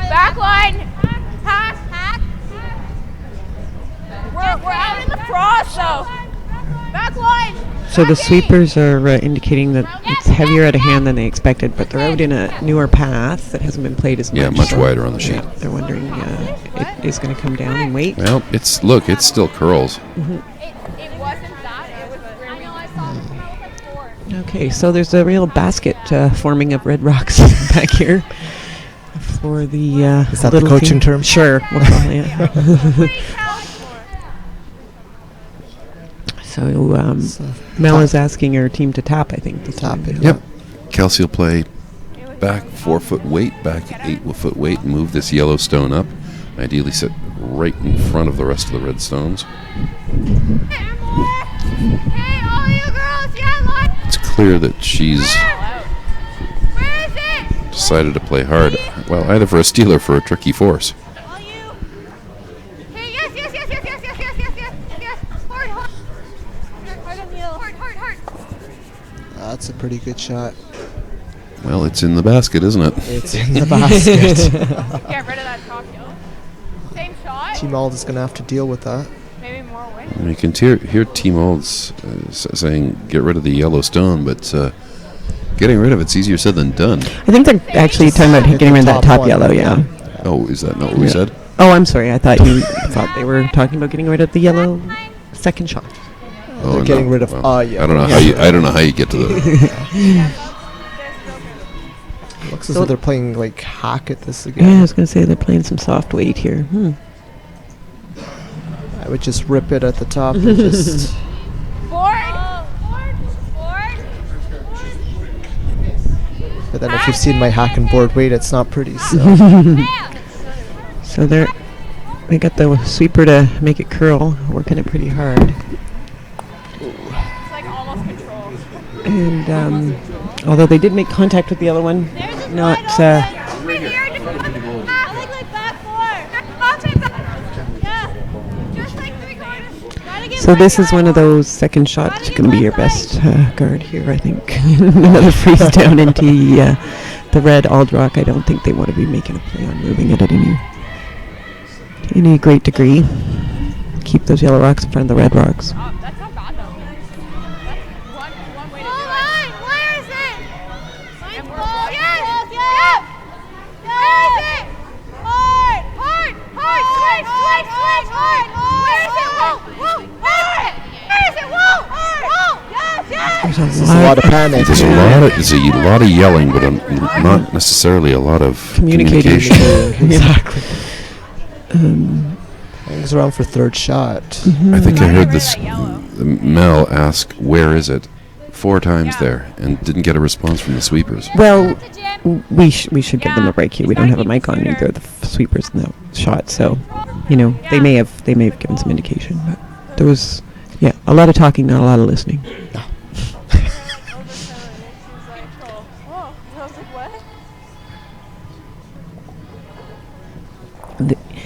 Back line. Hack. We're out in the frost though. Back line. So the sweepers are indicating that it's heavier at a hand than they expected, but they're out in a newer path that hasn't been played as much. Yeah, much so wider on the sheet. they're wondering it is going to come down in weight. Well, it's still curls. It wasn't that. It was where we. I saw it come out with like 4. Okay, so there's a real basket forming of red rocks back here for the Is that the little coaching team. term? Sure, we'll call it. So Mel is asking her team to tap, I think. To Tap it. Yep. Kelsey will play back 4 foot weight, back 8 foot weight, and move this yellow stone up. Ideally sit right in front of the rest of the red stones. Hey, all you girls, line. It's clear that she's Where is it? decided to play hard. Well, either for a steal or for a tricky force. All you. Hey, yes. Hard. That's a pretty good shot. Well, it's in the basket, isn't it? It's in the basket. Get rid of that top yellow. Same shot. Team Auld is going to have to deal with that. Maybe more weight. And you can hear Team Old's saying, get rid of the yellow stone, but getting rid of it's easier said than done. I think they're actually talking about getting rid of that top one. yellow, yeah. Oh, is that not what we said? Oh, I'm sorry. I thought you thought they were talking about getting rid of the yellow second shot. Oh, They're getting rid of well, yeah. I don't know how you get to the. Looks as though they're playing like hack at this Yeah, I again. was going to say they're playing some soft weight here. I would just rip it at the top and just. Forward. But then if you've seen my hack and board weight, it's not pretty. So So they got the sweeper to make it curl, working it pretty hard. It's like almost control. And although they did make contact with the other one, not. So this is one of those second shots going to be your best guard here, I think. Another freeze down into the red Auld rock. I don't think they want to be making a play on moving it at any great degree. Keep those yellow rocks in front of the red rocks. That's not bad though. That's one way to do it. Where is it? Yes. Where is it? Hard. Switch. Hard. Where is it? Whoa. Where is it? Whoa. Yes. there's a lot of panic. There's a lot of yelling, but not necessarily a lot of Communicating. communication. Exactly. Hangs around for third shot. I think I heard this Mel ask, "Where is it?" 4 times there, and didn't get a response from the sweepers. Well, we should give them a break here. We don't have a mic on either of the sweepers in the shot, so they may have given some indication, but there was a lot of talking, not a lot of listening.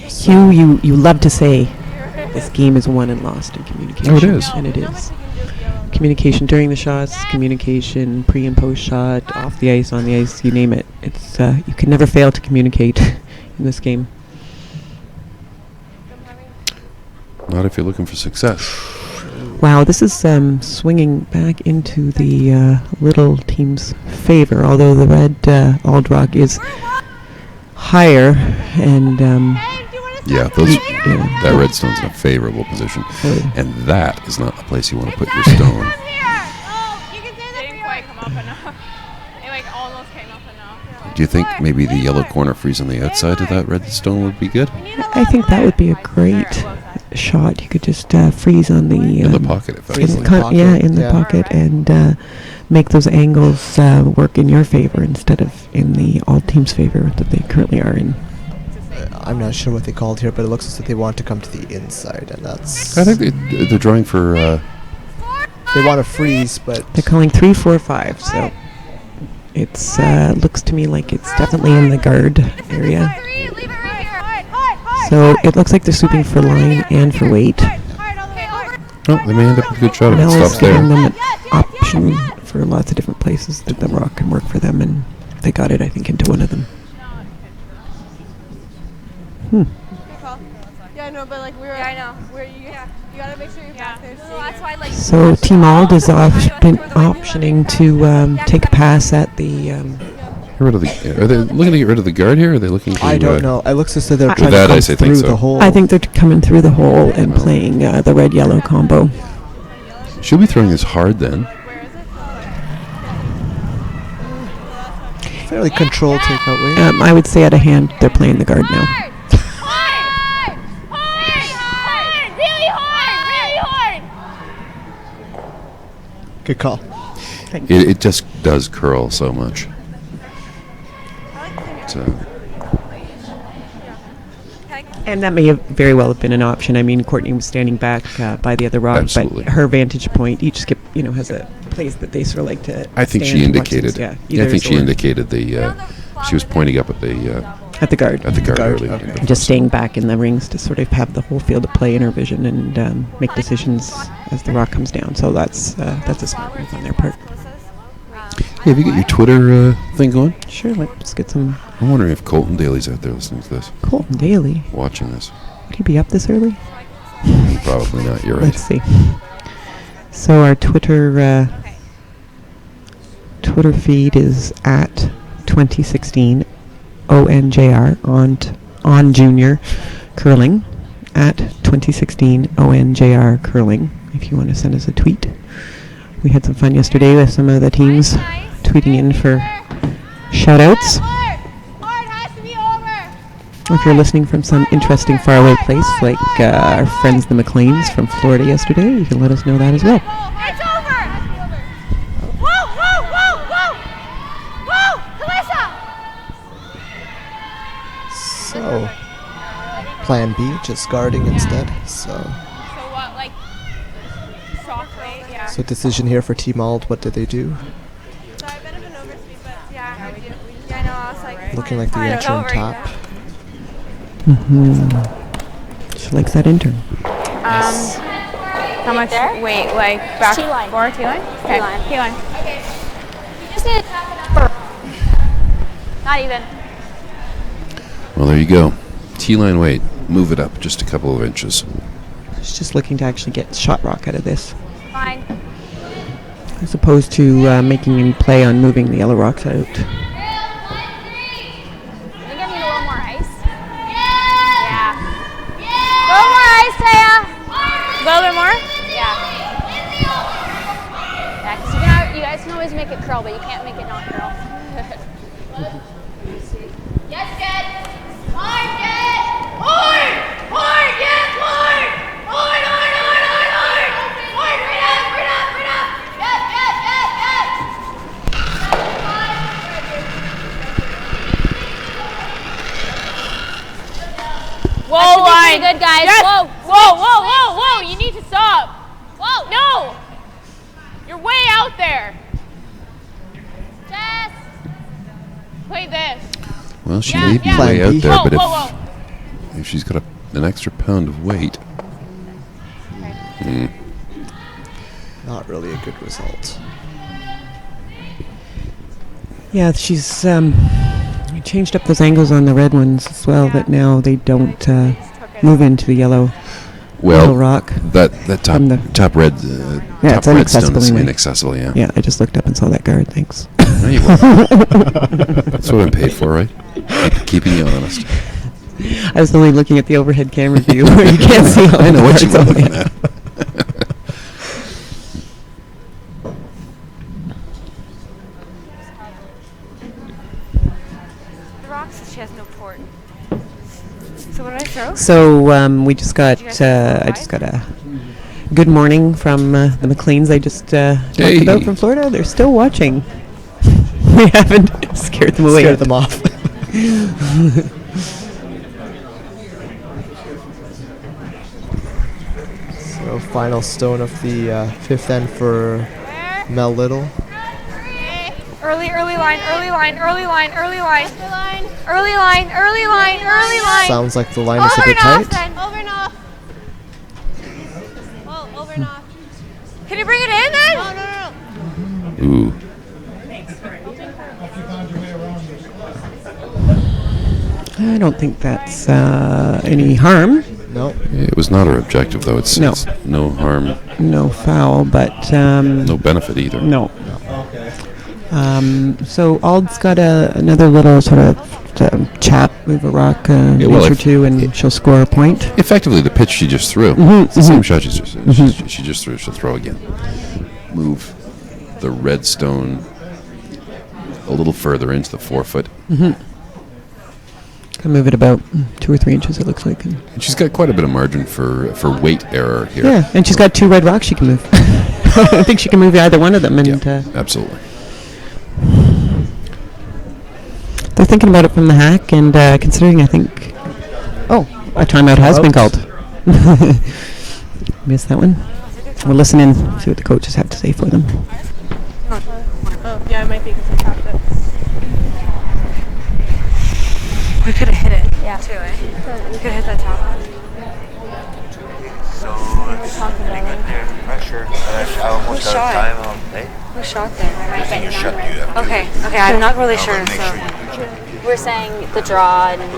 Hugh, you love to say this game is won and lost in communication. Oh, it is. And it is. Communication during the shots, communication pre and post shot, off the ice, on the ice, you name it. It's you can never fail to communicate in this game. Not if you're looking for success. Wow, this is swinging back into the little team's favor, although the red Auld rock is higher, and Yeah, that red stone's in a favorable position, and that is not the place you want to put your stone. Didn't quite come up enough. It almost came up enough. Do you think maybe the yellow corner freeze on the outside of that red stone would be good? I think that would be a great shot, you could just freeze on the In the pocket, if I Freeze in in the the co- pocket, yeah, in the yeah. pocket, and make those angles work in your favor instead of in the Auld team's favor that they currently are in. I'm not sure what they called here, but it looks as if they want to come to the inside, and that's... I think they're drawing for. They want to freeze, but... They're calling 3, 4, 5, so it's looks to me like it's definitely in the guard area. Leave it right here. So it looks like they're sweeping for line and for weight. Oh, they may end up with a good shot if it Mel is stops giving there. them an option for lots of different places that the rock can work for them, and they got it, I think, into one of them. Yeah, no, but like we were. Yeah, I know. Where you gotta make sure you're back there. No, that's why, like. So Team Auld is been optioning to take a pass at the. Get rid of the. Are they looking to get rid of the guard here? Or are they looking to? I don't know. It looks as though they're With trying that, to I come say through think so. the hole. I think they're coming through the hole and playing the red-yellow combo. She'll be throwing this hard then. Fairly controlled takeout weight. I would say at a hand, they're playing the guard now. Good call. It just does curl so much. And that may have very well have been an option. I mean, Courtney was standing back by the other rock, Absolutely. but her vantage point, each skip, has a place that they sort of like to. I think stand she and watch indicated. things. I either think she or. indicated the. She was pointing up at the At the guard. guard. guard, Early. okay. Just staying back in the rings to sort of have the whole field of play in her vision and make decisions as the rock comes down. So that's a smart move on their part. Hey, have you got your Twitter thing going? Sure, let's get some I'm wondering if Colton Daly's out there listening to this, Colton Daly. watching this. Would he be up this early? Probably not. You're right. Let's see. So our Twitter feed is at 2016 ONJR on Junior Curling at 2016 ONJR Curling. If you want to send us a tweet. We had some fun yesterday with some of the teams tweeting in for shout outs. If you're listening from some interesting faraway place like our friends the McLeans from Florida yesterday, you can let us know that as well. It's over! Whoa, whoa, whoa, whoa! Whoa, Calissa! So, plan B, just guarding instead. So what, like, soft weight? Yeah. decision here for Team Auld. What did they do? Sorry, a bit of an overspeed, but Yeah, I heard you. Yeah, I know, I was like. Looking like the Fine, it's intern over, tap. She likes that intern. How much weight? Like, back T-line. forward, T-line? Okay, T-line. T-line. You just need to tap it up. Not even. Well, there you go. T-line weight. Move it up just a couple of inches. She's just looking to actually get shot rock out of this, Fine. as opposed to making any play on moving the yellow rocks out. I think I need a little more ice. Yeah. A little more ice, Taya. A little bit more? Yeah. Yeah, because you guys can always make it curl, but you can't make it not curl. Yes, Jed. Hard, Jed. Hard. Hard, yes, hard. Hard, hard, hard, hard, hard. Hard, right up, right up, right up. Yes, yes, yes, yes. Whoa, That should be line. pretty good, guys. Yes. Whoa. Whoa, whoa, whoa, whoa. You need to stop. Whoa. No. You're way out there. Jess. Play this. Well, she Yeah, may be yeah. way Plan out B. there, Whoa, but whoa, whoa. if she's got an extra pound of weight, Not really a good result. Yeah, she's changed up those angles on the red ones as well, that now they don't move into the yellow rock. that top From the- top red Yeah, top it's red inaccessible stone is anyway. inaccessible. Yeah. Yeah, I just looked up and saw that guard, thanks. No, you won't. That's what I'm paid for, right? Keeping you honest. I was only looking at the overhead camera view where you can't see all I know the what you guards were on looking there. at. The rock says she has no port. So what did I throw? So we just got I just got a good morning from the McLeans I just talked about from Florida. They're still watching. We haven't scared them away. Scared them off. So final stone of the fifth end for Mel Little. Early line, early line, early line, early line. Early line, early line, early line. Sounds like the line is a bit tight. Over and off. Oh, over and off. Can you bring it in then? No. Ooh. I don't think that's any harm. No. It was not our objective, though. It's no harm. No foul, but No benefit either. no. So Auld's got another little sort of chap, move a rock an well, inch or if- two, and she'll score a point. Effectively, the pitch she just threw. It's the same shot she just threw. She'll throw again. Move the red stone a little further into the 4 foot. Can move it about 2 or 3 inches, it looks like. And And she's got quite a bit of margin for weight error here. yeah, and she's got 2 red rocks she can move. I think she can move either one of them. And Yeah, absolutely. they're thinking about it from the hack, and considering, I think, a timeout has been called. Missed that one. We'll listen in, see what the coaches have to say for them. Oh, yeah, it might be because I tapped it. We could have hit it. Yeah. Too, eh? We could have hit that top one. So it's pretty good there. Pressure. I almost got shot? time on play. Who shot there? I think you shot you have to. Okay, I'm not really sure. Make So sure you do check. We're saying the draw and You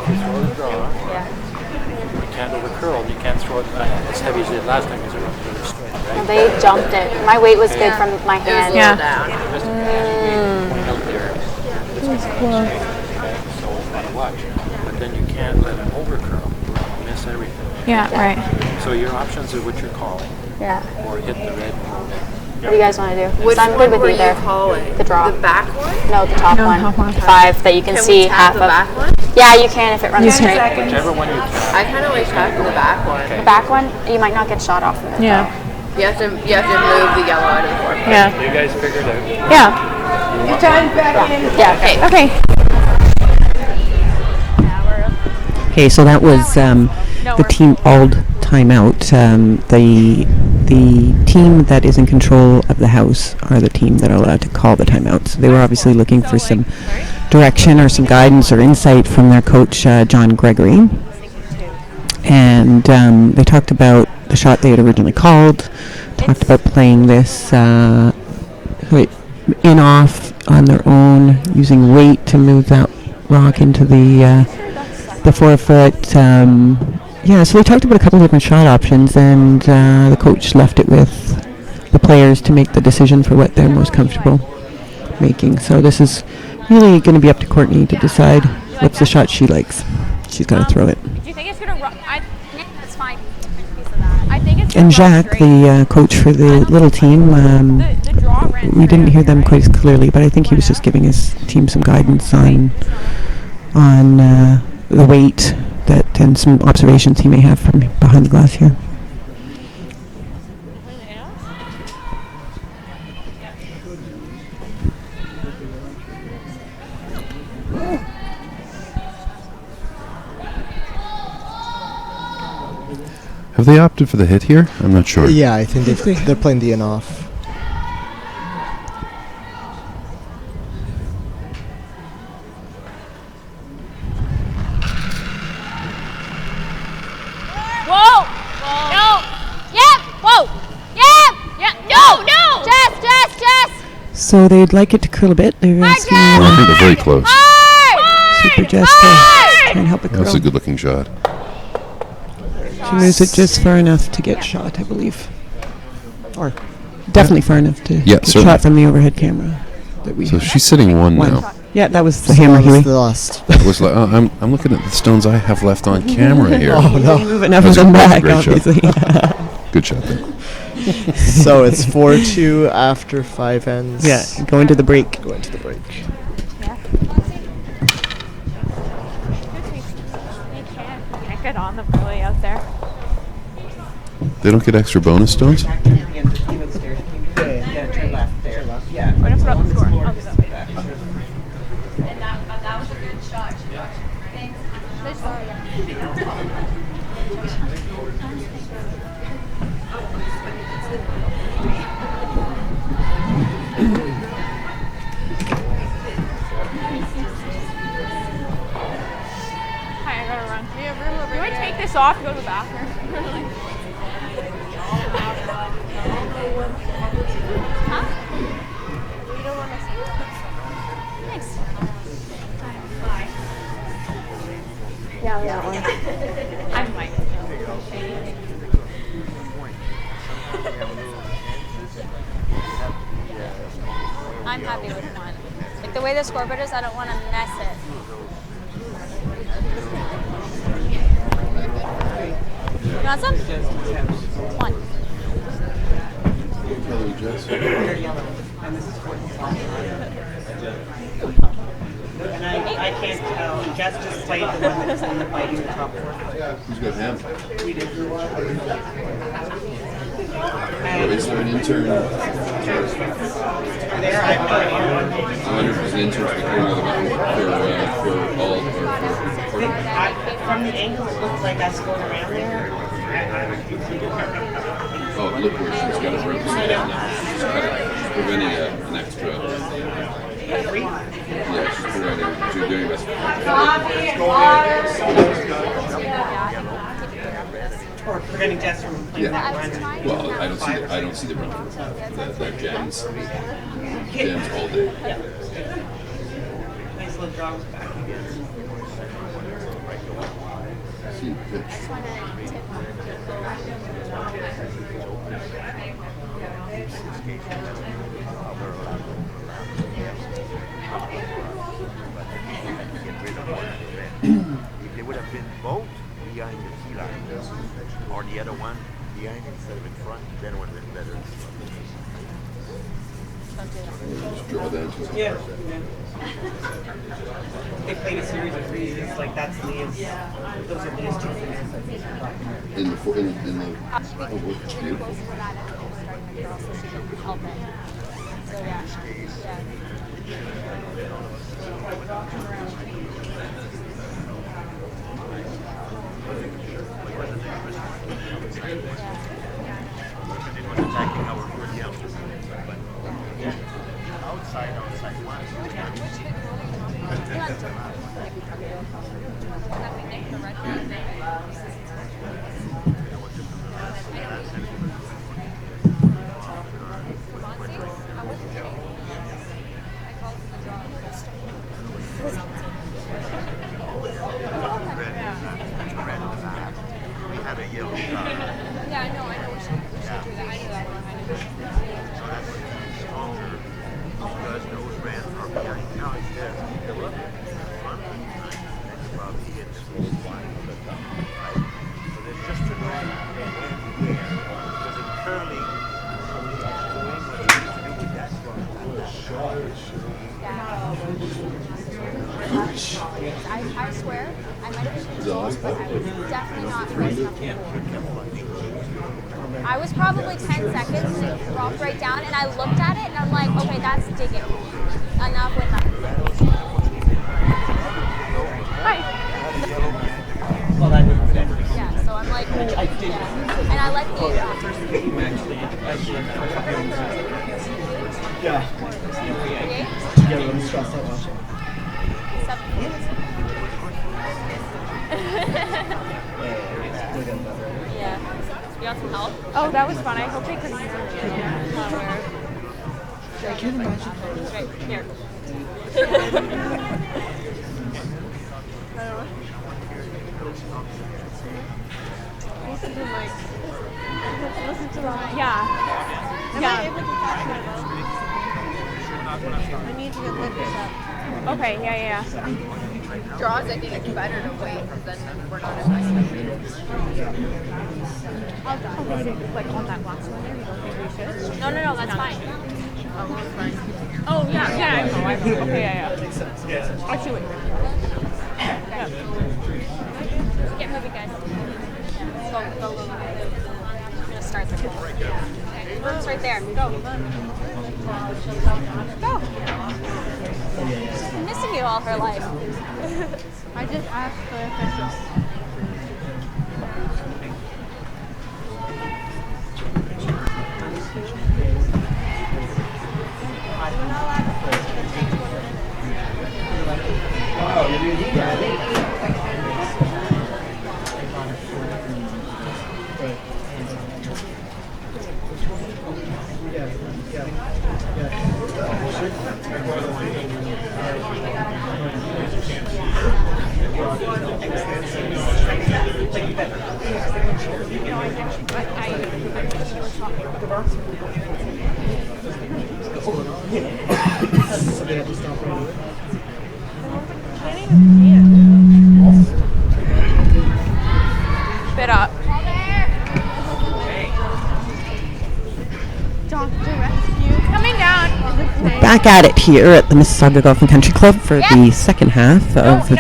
can't overcurl. You can't throw it as heavy as you did last time because it runs really straight, right? they jumped it. My weight was good from my hand. Point out there. It's close. So on a watch. But then you can't let it overcurl. Miss everything. Yeah, right. So your options are what you're calling. Yeah. Or hit the red. What do you guys want to do? 'Cause I'm good with either. The draw. The back one? No, the top one. top one. 5 that you can see half the of. back one? Yeah, you can if it runs straight. Whichever one you can. I kind of like tapping the back one. The back one, you might not get shot off of it. Yeah. though. You have to move the yellow out of the board. You guys figured out. Yeah. Yeah. Okay. Okay, so that was the team Auld timeout. The team that is in control of the house are the team that are allowed to call the timeout. So they were obviously looking for some direction or some guidance or insight from their coach, John Gregory. And they talked about the shot they had originally called, talked about playing this in-off on their own, using weight to move that rock into the 4 foot. So we talked about a couple of different shot options, and the coach left it with the players to make the decision for what they're most comfortable making. So this is really going to be up to Courtney to decide what's the shot she likes. She's got to throw it. Do you think it's gonna run? That's fine. I think it's. And Jacques, the coach for the little team, The draw ran. we didn't hear them quite as clearly, but I think he was just giving his team some guidance on the weight and some observations he may have from behind the glass here. Have they opted for the hit here? I'm not sure. Yeah, I think they're playing the in-off. Whoa! No! Yep! Whoa! Yep! Yeah! No! No! Jess! So they'd like it to curl a bit. They're asking I think they're very close. Super Jess to try and help it curl. That's a good looking shot. She moves it just far enough to get shot, I believe. Or definitely far enough to get certainly. shot from the overhead camera. That we So she's sitting one One. now. Yeah, that was the hammer, Huey. The last. That was like I'm looking at the stones I have left on camera here. Oh no! Move enough That's of them a back, great shot. obviously. Good shot there. So it's 4-2 after 5 ends. Yeah, going to the break. Going to the break. get on them early out there. They don't get extra bonus stones? Yeah, turn left there. Yeah. I'm going to put up the score. I'll do that later. And that was a good shot. Thanks. Hi, I gotta run. We have room over here. Do I take this off to go to the bathroom? Huh? We don't want to see that. Thanks. Yeah, that one. I'm Mike. I'm happy with one. Like the way the scoreboard is, I don't want to mess it. You want some? One. And this is Courtney's and I can't tell. Jess just played the one that was in the fighting the top four. Who's got him? We did. Is there an intern? There, I wonder if there's an intern for Auld or for from the angle, it looks like us going around there. Oh, look where she's got it upside down now. She's cut it. She's preventing an extra. Yeah, she's preventing. She's doing this. Or preventing Jess from playing that run. Well, I don't see the run for that jams all day. Yeah. Nice little drops back again. See the pitch. If they would have been both behind the key line, or the other one behind instead of in front, then it would have been better. Just draw that. Yeah. They played a series of freezes, like that's Leah's. Those are Leah's two freezes, I think. In the oh, it's beautiful. So yeah. Outside one. We had a yellow car. Yeah, I know. We should do that. I knew that one. So that's stronger because those brands are behind. Now it's there. They look front behind and probably hit this little wide of the top. Right? So there's just to know when where. Because in curling, doing what you need to do with that one. I swear, I might have been close, but I was definitely not close enough to I was probably 10 seconds, dropped right down, and I looked at it, and I'm like, okay, that's digging. Enough with that. Hi. Well, that would fit. Yeah, so I'm like, yeah. And I like the Yeah, let me stress that watching. Yeah. You want some help? Oh, that was fun. I hope they couldn't hear me. I can't imagine. Right, here. Listen to Mike. Listen to the mic. Yeah. Am I able to talk to my mom? I need to get liquors up. Okay, yeah. Draws, I think it's better to wait because then we're not affected. I'll go. Like on that last one there, you don't think we should? No, that's fine. Oh, yeah, I know. Okay, yeah. I see what you're doing. Yeah. Get moving, guys. Go. I'm gonna start the ball. Okay, Burns right there. Go. Go. She's been missing you all her life. I just asked the officials. Bit up. Dr. Rescue. Coming down. Back at it here at the Missisauga Golf Country Club for the second half of the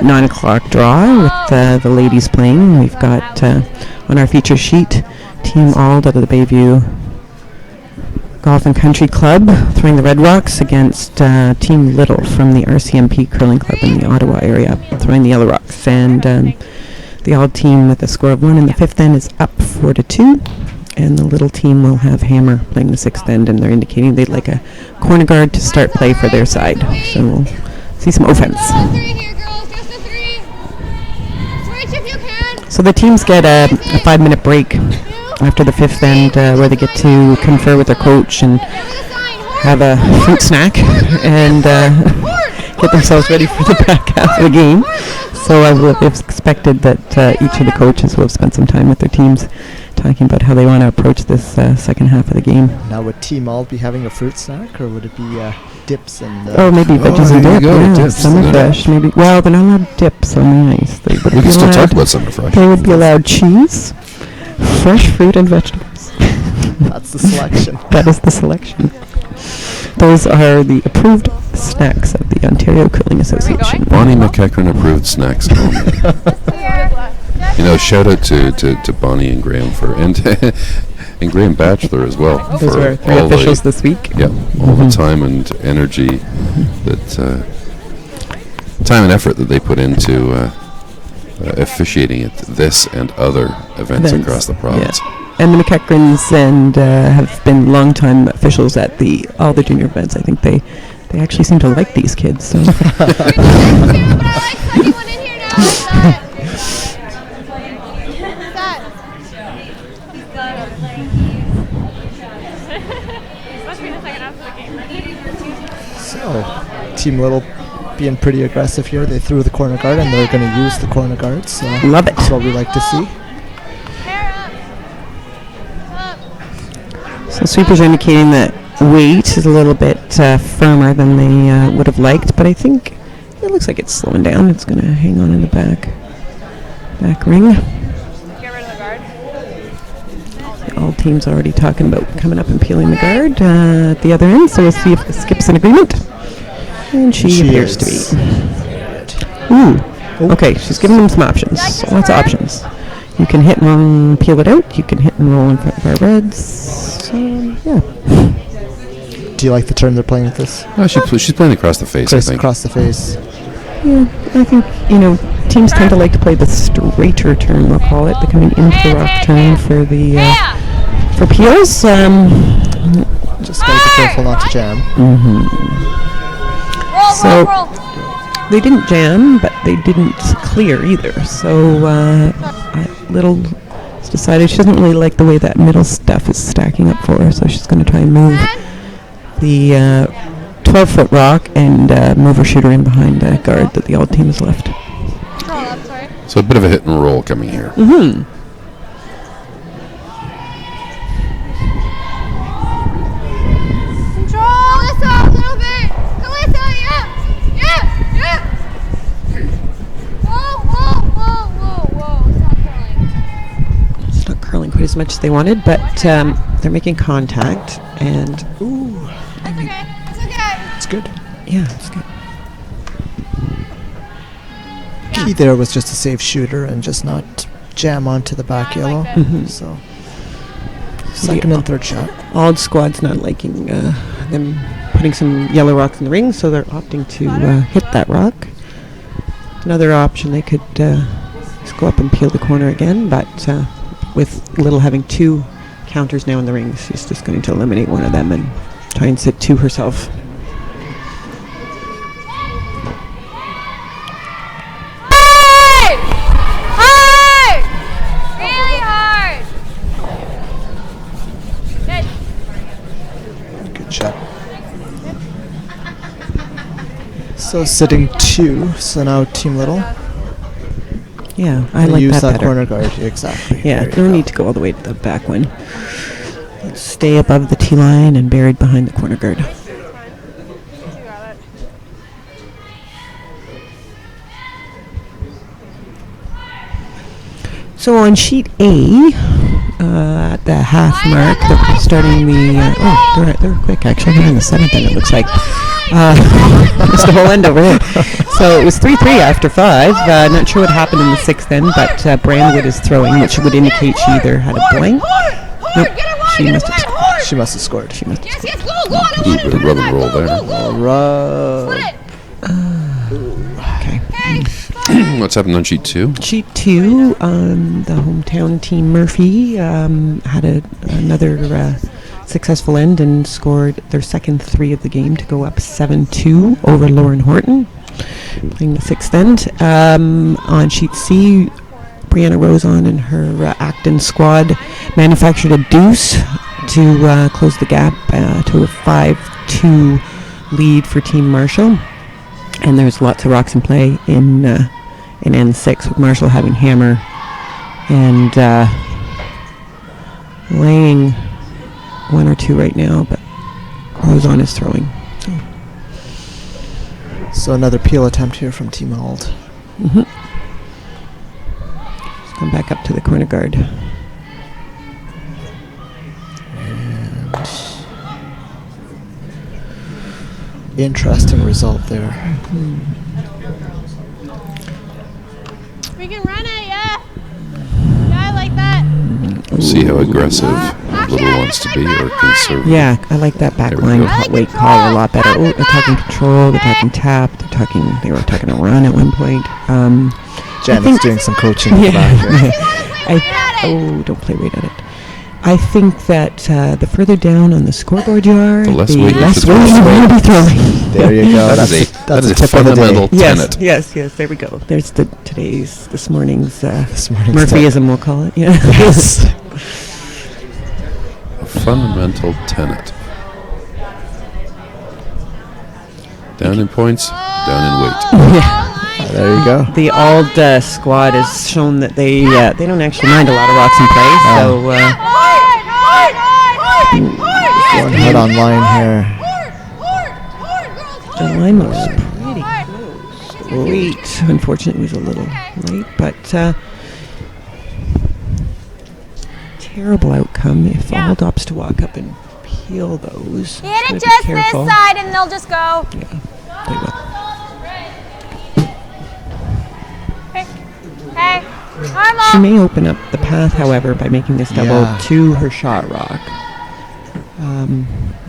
9 o'clock draw with the ladies playing. We've got on our feature sheet Team Auld out of the Bayview Golf and Country Club throwing the Red Rocks against Team Little from the RCMP Curling Club in the Ottawa area throwing the Yellow Rocks. And the Auld team with a score of 1 in the 5th end is up 4-2. And the Little team will have Hammer playing the 6th end, and they're indicating they'd like a corner guard to start play for their side. So we'll see some offense. So the teams get a 5-minute break after the 5th end where they get to confer with their coach and have a fruit snack and get themselves ready for the back half of the game. So I would have expected that each of the coaches will have spent some time with their teams talking about how they want to approach this second half of the game. Now, would Team Auld be having a fruit snack, or would it be dips and... maybe veggies and dip. Yeah, summer fresh, maybe. Well, they're not allowed dips on the ice. We can still talk about summer fresh. They would be allowed cheese, fresh fruit, and vegetables. That's the selection. That is the selection. Those are the approved snacks of the Ontario Curling Association. Bonnie McEachran approved snacks. Shout out to Bonnie and Graham and Graham Batchelor as well. Those for are 3 officials this week. Yeah, all the time and energy time and effort that they put into officiating at this and other events across the province. Yeah. And the McEachrans have been long-time officials at all the junior events. I think they actually seem to like these kids. So. So, Team Little being pretty aggressive here. They threw the corner guard, and they're going to use the corner guard. So love it. That's what we like to see. So sweepers are indicating that weight is a little bit firmer than they would have liked, but I think it looks like it's slowing down. It's going to hang on in the back ring. Get rid of the guard. All teams already talking about coming up and peeling the guard at the other end, so we'll see if Skip's in agreement. And she appears to be. Ooh. Okay, she's giving them some options. So lots of options. You can hit and peel it out. You can hit and roll in front of our reds. So, yeah. Do you like the turn they're playing with this? Oh, she's playing across the face, I think. Across the face. Yeah, I think, teams tend to like to play the straighter turn, we'll call it. The coming into the rock turn for the for peels. Just gotta be careful not to jam. So they didn't jam, but they didn't clear either. So Little has decided she doesn't really like the way that middle stuff is stacking up for her, so she's going to try and move the 12-foot rock and move her shooter in behind the guard that the Auld team has left. So a bit of a hit and roll coming here. Quite as much as they wanted, but they're making contact, and It's good. Yeah, it's good. key there was just to save shooter and just not jam onto the back yellow. So second and third shot. Auld squad's not liking them putting some yellow rocks in the ring, so they're opting to hit that rock. Another option, they could just go up and peel the corner again, but with Little having 2 counters now in the ring, she's just going to eliminate one of them and try and sit 2 herself. So sitting 2, so now Team Little. Yeah, I like use that that better. corner guard, exactly. Yeah, no need to go all the way to the back one. Let's stay above the tee line and buried behind the corner guard. So on sheet A, at the half mark, they're starting the. They're quick actually. They're in the 7th end, it looks like. That's the whole end over here. So it was 3-3 after 5. Not sure what happened in the 6th end, but Brandwood is throwing, which would indicate she either had a blank. Nope, she must have scored. She must have scored. Ooh, bit of rub and roll there. Okay. What's happened on sheet 2? Sheet 2, the hometown team Murphy had another successful end and scored their second 3 of the game to go up 7-2 over Lauren Horton, playing the 6th end. On sheet C, Brianna Rosen and her Acton squad manufactured a deuce to close the gap to a 5-2 lead for Team Marshall. And there's lots of rocks in play in N6, with Marshall having hammer and laying 1 or 2 right now, but Rosen is throwing. So another peel attempt here from Team Auld. Just come back up to the corner guard. And interesting result there. We can run it, yeah. Yeah, I like that. We'll see how aggressive Little wants to be or conservative. Yeah, I like that back line weight call a lot better. Oh, they're talking control, they're talking tap, they were talking a run at one point. Janet's doing some coaching in the back here. Don't play weight at it. I think that the further down on the scoreboard you are, the less weight weight you're going to be throwing. There you go. That is a fundamental tenet. Yes, there we go. There's this morning's Murphyism, we'll call it. Yeah. Yes. A fundamental tenet. Down in points, down in weight. Yeah. There you go. The Auld squad has shown that they don't actually mind a lot of rocks in play. So going hard on line here. the line looks pretty close. Late, unfortunately, it was a little late, but terrible outcome if Auld opts to walk up and peel those. Hit it just this side and they'll just go. Yeah, they will. Hey, she may open up the path, however, by making this double to her shot rock.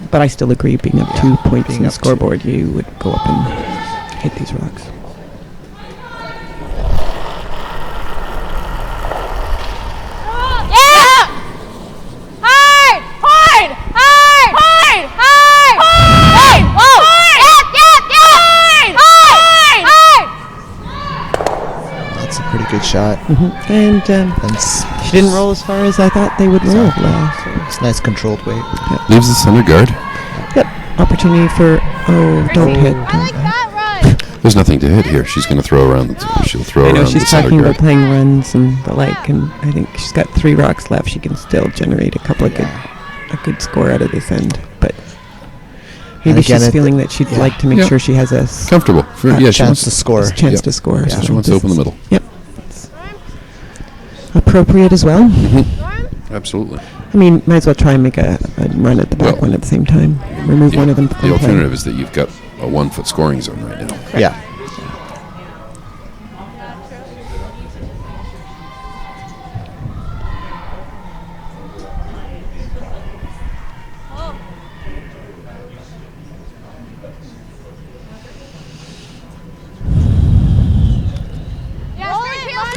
But I still agree, being up 2 points in the scoreboard, you would go up and hit these rocks. Good shot. And she didn't roll as far as I thought they would roll. It's nice controlled weight. Yep. Leaves the center guard. Yep. Opportunity for don't hit. I like that run. There's nothing to hit here. She's going to throw around. She'll throw I know around the she's center talking guard. about playing runs and the like, and I think she's got 3 rocks left. She can still generate a good score out of this end, but maybe she's feeling that she'd like to make sure she has a comfortable chance to score. Chance to score. Yeah. So she wants to open the middle. Yep. Appropriate as well. Absolutely. I mean, might as well try and make a run at the back one at the same time. Remove one of them from the alternative play. is that you've got a 1 foot scoring zone right now. Yeah.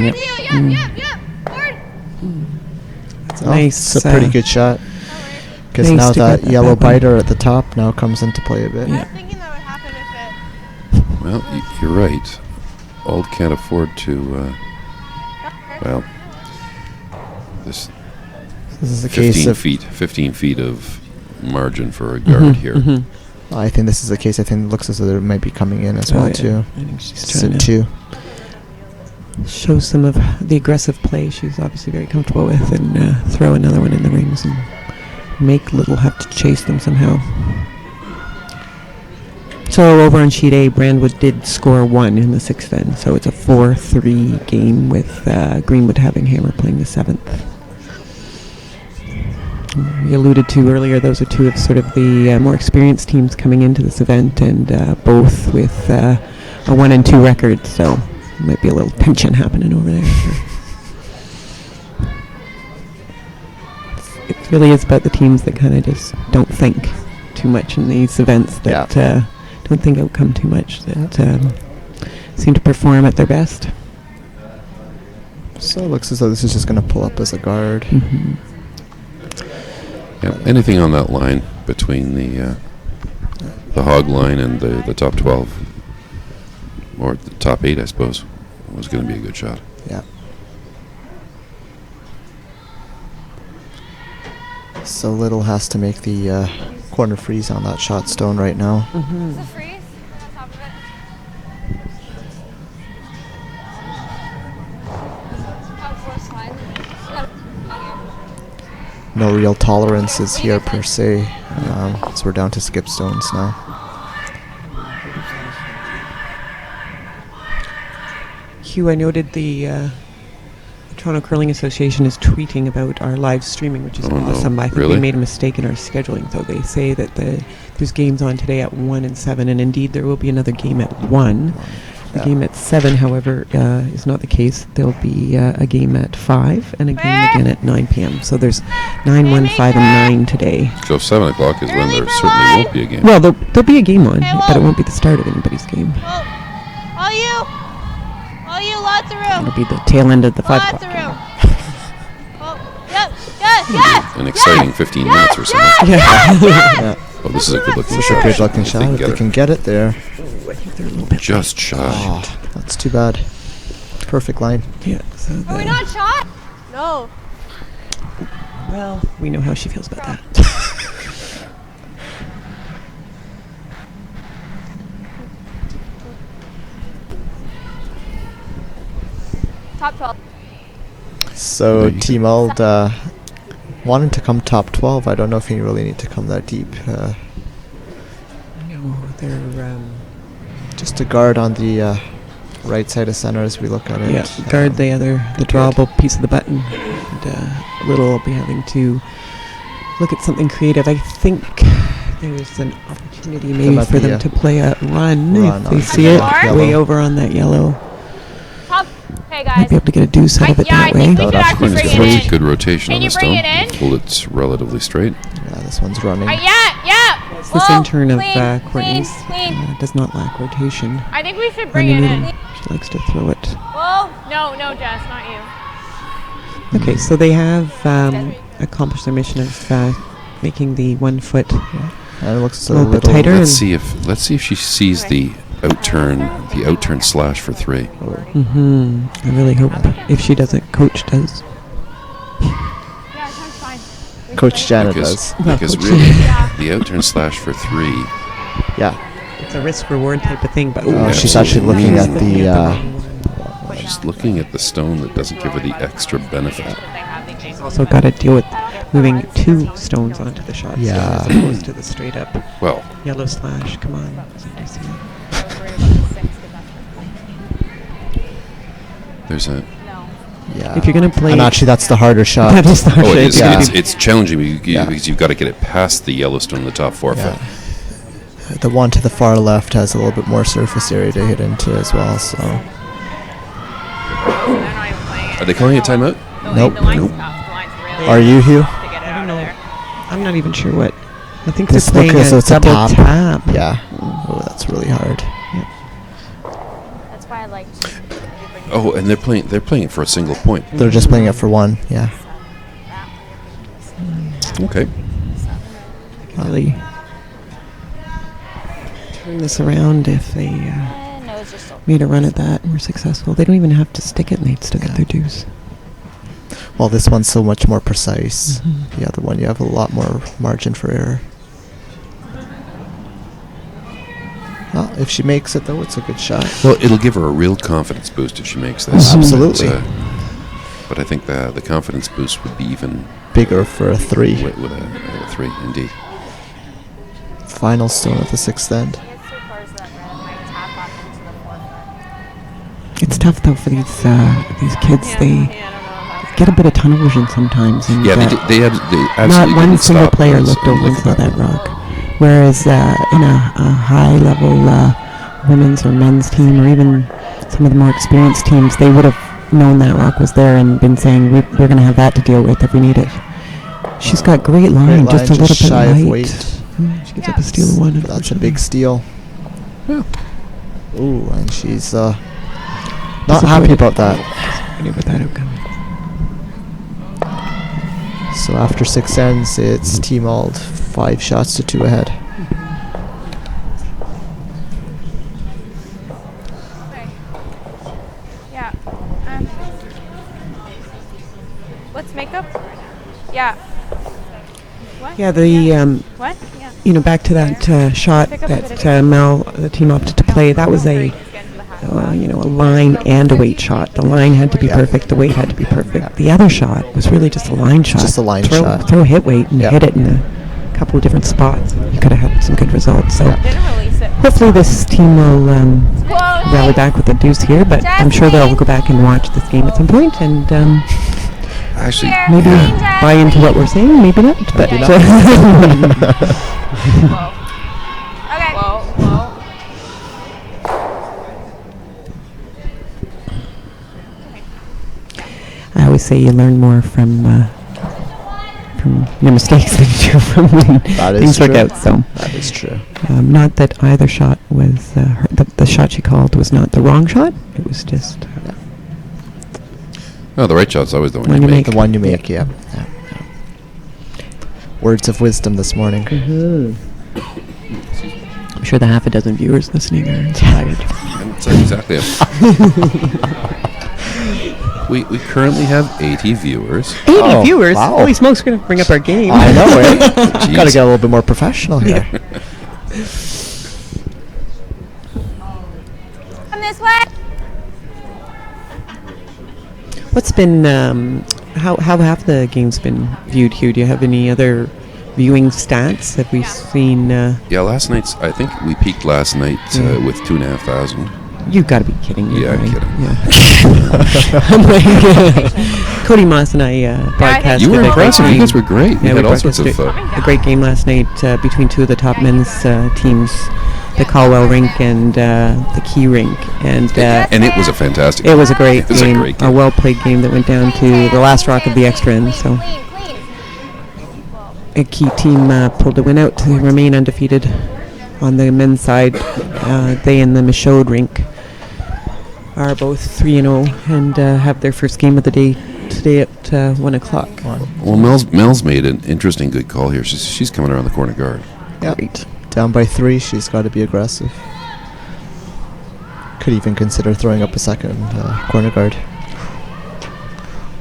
Yep. That's nice. It's a pretty good shot. Because nice now to that get that yellow back on. biter at the top now comes into play a bit. I was thinking that would happen if it. Well, you're right. Auld can't afford to. Well, this This is a case 15 of. 15 feet of margin for a guard here. I think this is a case. I think it looks as though they might be coming in as well too. I think she's Sit trying to two. show some of the aggressive play she's obviously very comfortable with, and throw another one in the rings and make Little have to chase them somehow. So over on sheet A, Brandwood did score 1 in the 6th end, so it's a 4-3 game with Greenwood having hammer playing the 7th. We alluded to earlier, those are two of sort of the more experienced teams coming into this event, and both with a 1-2 record, so might be a little tension happening over there. It really is about the teams that kind of just don't think too much in these events, that don't think outcome too much, that seem to perform at their best. So it looks as though this is just going to pull up as a guard. Yeah, anything on that line between the hog line and the top 12, or the top 8, I suppose, was going to be a good shot. Yeah. So Little has to make the corner freeze on that shot stone right now. Is it freeze on top of it? No real tolerances here per se. So we're down to skip stones now. Hugh, I noted the Toronto Curling Association is tweeting about our live streaming, which is awesome. I think Really? we made a mistake in our scheduling, though. They say that there's games on today at 1 and 7, and indeed there will be another game at 1. The game at 7, however, is not the case. There'll be a game at 5 and a game again at 9 p.m. So there's 9, 1, 5, and 9 today. So 7 o'clock is when there certainly won't be a game. Well, there'll be a game on, but it won't be the start of anybody's game. All you, lots of room. It'll be the tail end of the 5 Lots o'clock of game. room. Yes. An exciting 15 minutes or so. Yeah. Oh, this is a good looking This is shot. a good looking shot. If they can get it there. I think they're a little bit Just shy. Oh, that's too bad. Perfect line. Yeah. So Are we not shot? No. well, we know how she feels about that. Top 12. So There you Team Auld wanted to come top 12. I don't know if you really need to come that deep. No, they're Just a guard on the right side of center as we look at it. guard the drawable piece of the button. And Little will be having to look at something creative. I think there's an opportunity maybe might for be them a to play a run run if they on see the it yellow. way over on that yellow. Top. Hey Might guys. be able to get a deuce out of it that way. I think we should actually Queen's bring got it in. good rotation Can on you the bring stone. it in? Until it's relatively straight. Yeah, this one's running. Yeah. It's this Whoa, intern of clean, Courtney's clean. Does not lack rotation. I think we should bring it in. She likes to throw it. Whoa. No, Jess, not you. Okay, so they have accomplished their mission of making the 1 foot And it looks a a little bit little tighter. Let's see if she sees the outturn slash for 3. I really hope if she doesn't, Coach does. Yeah, sounds fine. Coach Janet does. Because Coach really, the outturn slash for 3. Yeah. It's a risk reward type of thing, but Oh, she's actually looking at the. She's looking at the stone that doesn't give her the extra benefit. she's also got to deal with moving 2 stones onto the shot Yeah. stone as opposed to the straight up Well, yellow slash. Come on. Somebody see it. there's a. Yeah. If you're going to play... And actually, that's the harder shot. That is the hard Oh, it shot. is. Yeah. It's challenging Yeah. because you've got to get it past the yellowstone in the top 4 Yeah. foot. The one to the far left has a little bit more surface area to hit into as well. So. Are they calling a timeout? Nope. Nope. Are you, Hugh? I don't know. I'm not even sure what... I think This they're look playing as a though it's a double tap. Yeah. Oh, that's really hard. That's why I liked. Oh, and they're playing it for a single point. They're just playing it for one. Yeah. Okay. Really turn this around if they No, it's just made a run at that and were successful. They don't even have to stick it, and they'd still get their dues. Well, this one's so much more precise. Mhm. The other one, you have a lot more margin for error. Well, if she makes it, though, it's a good shot. Well, it'll give her a real confidence boost if she makes this. Absolutely. But I think the confidence boost would be even Bigger for a 3. with a 3, indeed. Final stone at the 6th end. It's tough though for these kids. They get a bit of tunnel vision sometimes. And Yeah, they absolutely not one didn't single stop player those looked and over and look saw at that rock. Whereas in a high-level women's or men's team, or even some of the more experienced teams, they would have known that rock was there and been saying, we're going to have that to deal with if we need it. She's got great line, just a little bit shy light. of weight. She gives up a steal of 1. That's a big steal. Yeah. Ooh, and she's not happy about that. Happy about that outcome. So after 6 ends, it's Team Auld 5 shots to 2 ahead. Yeah. What's makeup? Yeah. What? Yeah, the What? Yeah. you know, back to that shot that Mel, the team opted to play. That was a a line and a weight shot. The line had to be perfect. The weight had to be perfect. The other shot was really just a line shot. Just a line shot. Throw a hit weight and hit it in a couple of different spots. You could have had some good results. So hopefully this team will rally back with the deuce here. But I'm sure they'll go back and watch this game at some point and Actually, maybe buy into what we're saying. Maybe not. But Okay. I always say you learn more from your mistakes than you do from when things work out. So that is true. Not that either shot was the shot she called was not the wrong shot. It was just no, the right shot's always the one When you you make. The one you make, yeah. Words of wisdom this morning. I'm sure the half a dozen viewers listening are inspired. That's exactly it. We currently have 80 viewers. 80 viewers? Wow. Holy smokes, we're going to bring up our game. I know, right? Jeez. Got to get a little bit more professional here. Come this way. What's been how have the games been viewed, Hugh? Do you have any other viewing stats? Have we seen? Yeah, last night's. I think we peaked last night with 2,500. You've got to be kidding me! Yeah, I'm right? kidding. Yeah. I'm like, Cody Moss and I broadcasted. You were a great impressive. You game. guys were great. Yeah, You we had all sorts of broadcasted a great game last night between two of the top men's teams, the Caldwell rink and the Key rink, and it was a fantastic. it was a great It was game, a great game. a well-played game that went down to the last rock of the extra end. So a Key team pulled a win out to remain undefeated on the men's side. They and the Missisauga rink are both 3-0 and have their first game of the day today at 1 o'clock. Well, Mel's made an interesting good call here. She's coming around the corner guard. Yeah. Great. Down by 3, she's got to be aggressive. Could even consider throwing up a second corner guard.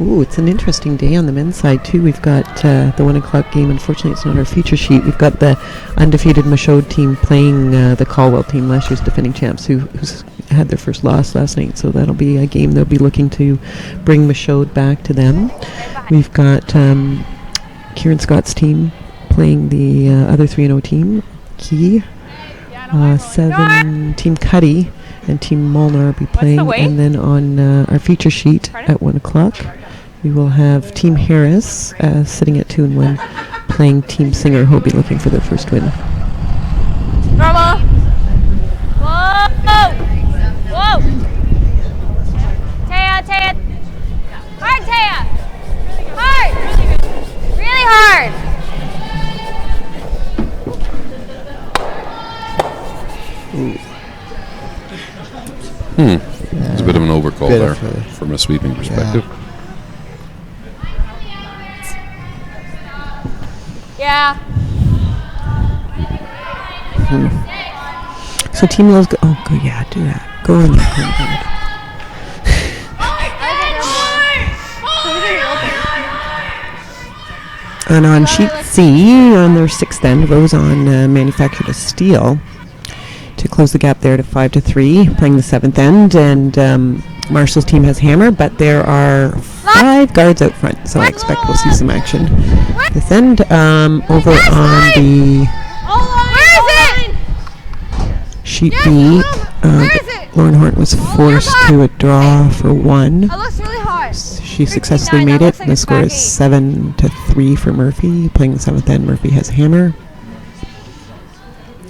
Ooh, it's an interesting day on the men's side too. We've got the 1 o'clock game. Unfortunately, it's not our feature sheet. We've got the undefeated Missisauga team playing the Caldwell team, last year's defending champs, who's had their first loss last night. So that'll be a game they'll be looking to bring Missisauga back to them. We've got Kieran Scott's team playing the other 3-0 team, Key. 7 Team Cuddy and Team Molnar will be playing. And then on our feature sheet at 1 o'clock, we will have Team Harris sitting at 2-1, playing Team Singer, who will be looking for their first win. Normal. Whoa. Whoa. Taya. Hard, Taya. Hard. Really hard. It's a bit of an overcall bit there of a- from a sweeping perspective. Yeah. So Team Lowe's go. Oh, go, yeah, do that. Go in there. Go in there. And on sheet C, on their sixth end, Roseon manufactured a steal to close the gap there to 5-3, playing the seventh end. And Marshall's team has hammer, but there are 5 guards out front, so I expect we'll see some action this end. Over on the sheet B, Lauren Hort was forced to a draw for 1. That looks really hard. She successfully made it. The score is 7-3 for Murphy. Playing the seventh end, Murphy has hammer.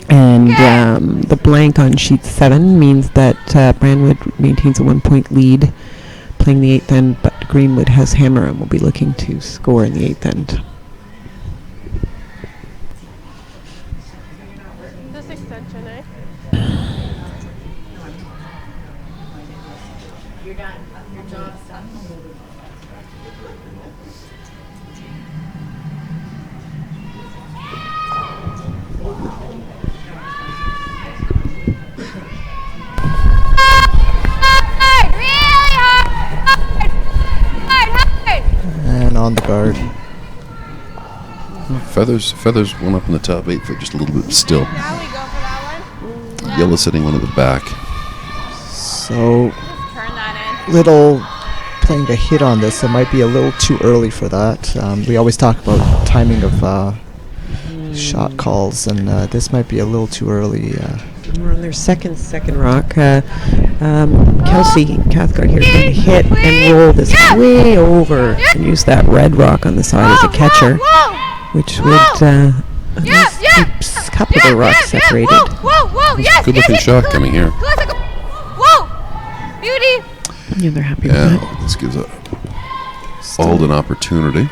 And the blank on sheet 7 means that Brandwood maintains a 1-point lead playing the eighth end, but Greenwood has hammer and will be looking to score in the eighth end. This extension, eh? You're done. Your job's done. And on the guard. Feathers went up in the top 8 for just a little bit still. Now we go for that one. Yellow sitting one at the back. So Turn that in. Little playing the hit on this. It might be a little too early for that. We always talk about timing of shot calls, and this might be a little too early. We're on their second rock. Kelsey Cathcart here is going to hit and roll this way over and use that red rock on the side as a catcher, which would a couple of the rocks separated. Good looking shot coming here. Whoa! Beauty! Yeah, they're happy Yeah, with that. this gives Auld an opportunity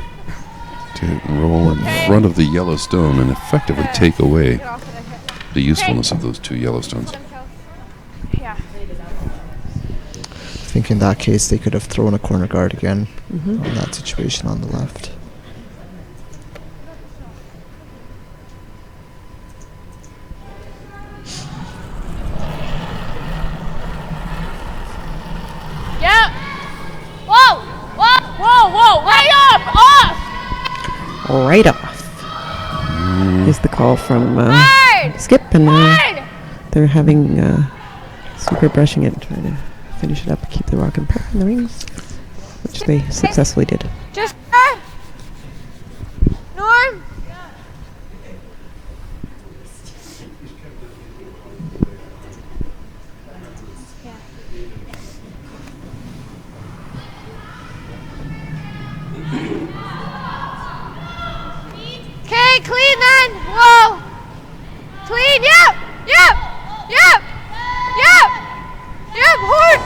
to roll in front of the yellow stone and effectively take away the usefulness of those 2 yellow stones. Yeah. I think in that case they could have thrown a corner guard again on that situation on the left. Yeah. Whoa! Right off! Right off is the call from Skip, and they're having super brushing it, trying to finish it up, keep the rock in the rings, which they successfully did. Just Norm. Okay, clean then. Whoa. Clean. Yep. Horde.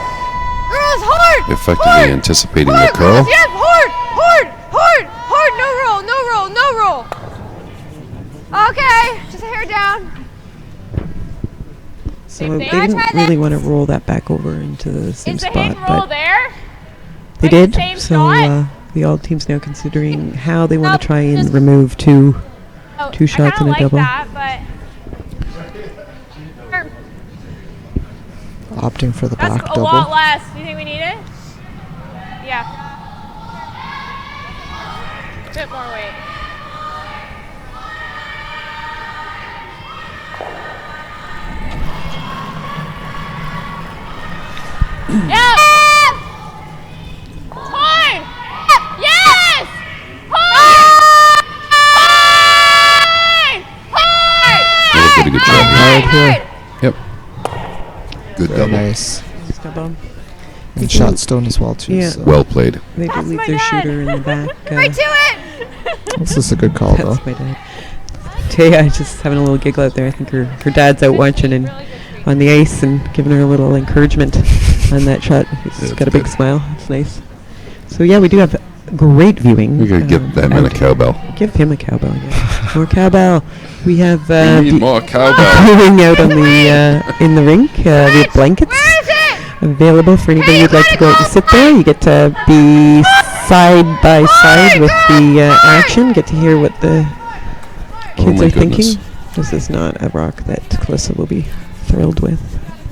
Girls, horde. Effectively anticipating the curl. Yep. Horde. No roll. Okay, just a hair down. So they didn't really want to roll that back over into the same spot, but they did. So the Auld team's now considering how they want to try and remove two shots in a double. Opting for the back That's a double. lot less. Do you think we need it? Yeah. Bit more weight. Yeah. Hard. Yes. Hard. Did a good job here. Yep. Good Very double. nice. Double. And shot stone as well too. Yeah. So. Well played. They do leave their shooter in the back. Right to it. This is a good call though. That's my dad. Taya just having a little giggle out there. I think her dad's out watching and on the ice and giving her a little encouragement on that shot. He's got a big smile. It's nice. So yeah, we do have great viewing. We gotta give that man a cowbell. Give him a cowbell. Yeah. More cowbell. We have We need more cowbell. viewing out on the in the rink. We have blankets. available for anybody who'd like to go out and sit there. You get to be side by side with the action, get to hear what the kids are thinking. This is not a rock that Calissa will be thrilled with.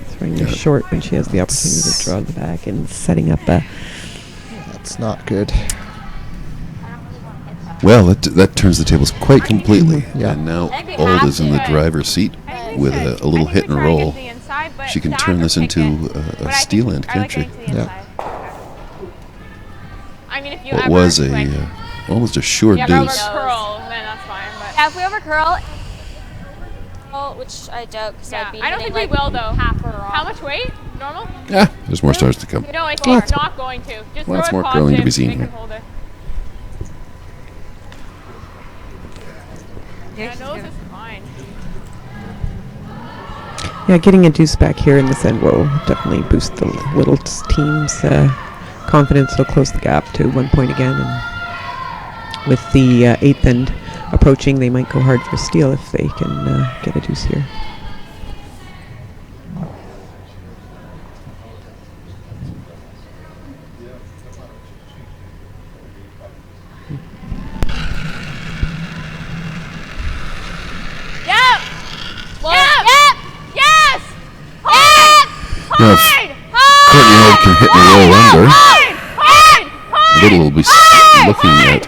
Throwing a short when she has the opportunity to draw the back and setting up a... That's not good. Well, that turns the tables quite completely. Yeah. And now Auld is in the driver's seat with a little hit and roll. She can turn this into a steal end, can't she? Yeah. I mean, if you What was almost a sure deuce. curl, then that's fine. But Yeah, if we over curl, which I doubt because I'd be I don't hitting think we like will though. half or How much weight? Normal? Yeah, there's more stars to come. No, I think we're not going to. Just Lots throw more a curling to be caution, seen make here. it hold it. Yeah, nose is fine. Yeah, getting a deuce back here in this end will definitely boost the little team's confidence. They'll close the gap to 1 point again. And with the 8th end approaching, they might go hard for a steal if they can get a deuce here. Now, if Courtney Auld can hit and roll under, Little will be looking at.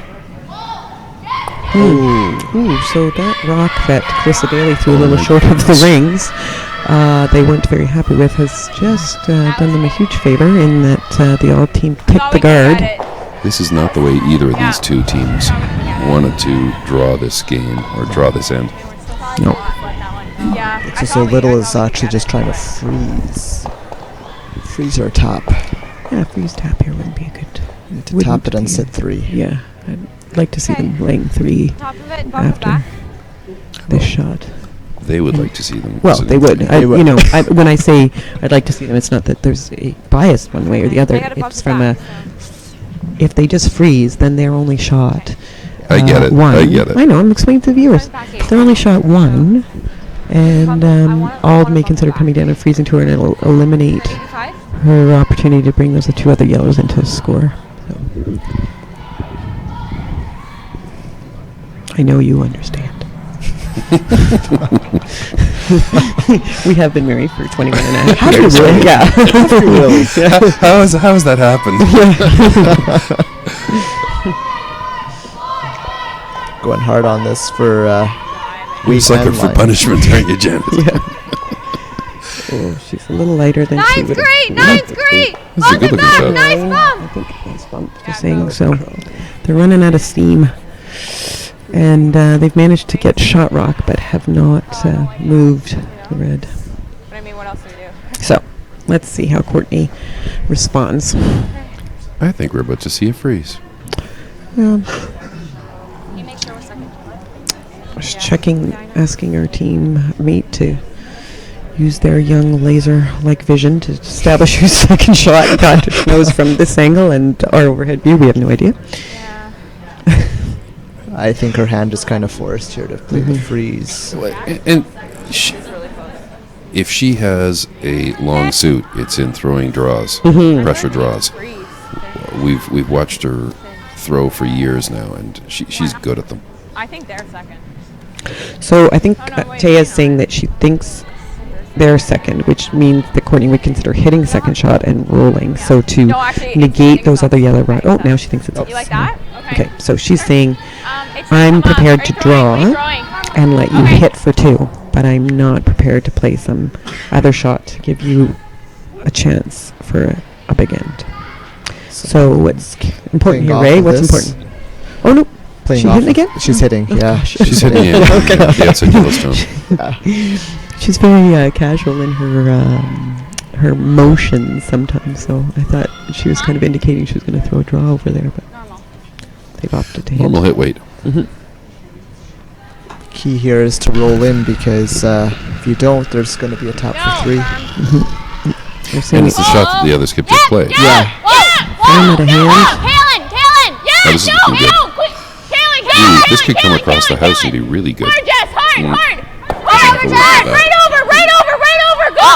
Ooh, so that rock that Calissa Daly threw a little short of the rings, they weren't very happy with, has just done them a huge favor in that the Auld team picked the guard. This is not the way either of these two teams wanted to draw this game or draw this end. No. It's just so Little is actually just trying to freeze her tap. Yeah, freeze tap here wouldn't be a good. To tap it and sit 3. Yeah, I'd like to see them laying 3 after this shot. They would like to see them. Well, they would. You know, when I say I'd like to see them, it's not that there's a bias one way or the other. It's from a. If they just freeze, then they're only shot. I get it. One. I get it. I know. I'm explaining to the viewers. If they're only shot 1, and Auld may consider coming down and freezing to her, and it'll eliminate her opportunity to bring those 2 other yellows into a score. So. I know you understand. We have been married for 21 and a half. Have you really? Yeah. Have you really? How has that happened? Going hard on this for You're a sucker for punishment, aren't you, Janet? Oh, she's a little lighter than she would have. Nine's great! This is a good looking shot. Nice bump! I think nice bump, just saying. So they're running out of steam. And they've managed to get shot rock, but have not moved the red. But I mean, what else do we do? So let's see how Courtney responds. I think we're about to see a freeze. Just checking, asking our team mate to use their young laser-like vision to establish whose second shot God knows from this angle and our overhead view. We have no idea. I think her hand is kind of forced here to play the freeze. And if she has a long suit, it's in throwing draws, pressure draws. We've watched her throw for years now, and she's good at them. I think they're second. So I think Taya's saying that she thinks they're second, which means that Courtney would consider hitting second shot and rolling. So to negate those other yellow rock. Oh, now she thinks it's. You like that? Okay, so she's saying, I'm prepared to draw and let you hit for 2, but I'm not prepared to play some other shot to give you a chance for a big end. So what's important here, Ray? What's important? Oh, no. Playing she off hitting again? She's hitting, yeah. She's hitting it. Okay. Yeah, it's a Yellowstone. She's very casual in her motions sometimes, so I thought she was kind of indicating she was going to throw a draw over there, but they've opted to hit. Normal hit weight. Key here is to roll in because if you don't, there's going to be a tap for 3. And it's the shot that the other skip just played. Yeah. Fan out of hand. Kaylin! Oh, this is looking good. Ooh, this could come across the house and be really good. Hard! Right over! Go!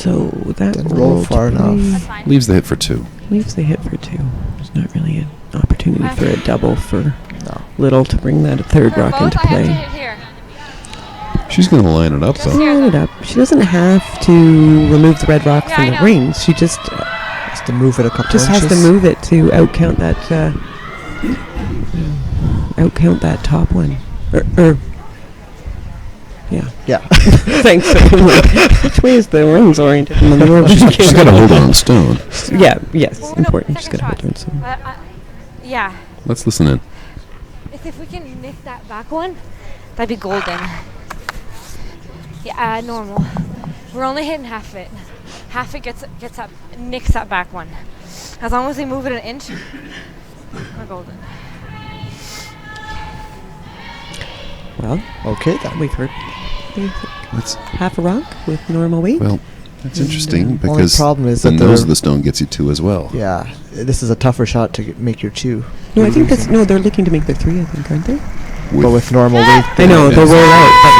So that Didn't roll rolled far enough. pretty- Leaves the hit for 2. Leaves the hit for 2. There's not really an opportunity for a double for No. Little to bring that third For rock both, into I have to play. hit here. She's going to line it up, Just though. here. Line it up. She doesn't have to remove the red rock Yeah, from I the know. rings. She just Just to move it a couple has inches. to move it to outcount that outcount that top one. Yeah. Yeah. Thanks. I'm like, which way is the rings oriented in the middle? She's got to hold on stone. Yeah. Yes. Well, no, Important. She's got to second hold on some. Yeah. Let's listen in. If we can nick that back one, that'd be golden. Yeah, normal. We're only hitting half it. Half it gets up, nicks that back one. As long as we move it an inch, we're golden. Well, Okay, then. we've heard That's, half a rock with normal weight. well, that's interesting Only because problem is the that nose they're- of the stone gets you 2 as well. Yeah, this is a tougher shot to make your 2. No, I think that's they're looking to make the 3. I think, aren't they? But with normal weight, I know they'll roll out, but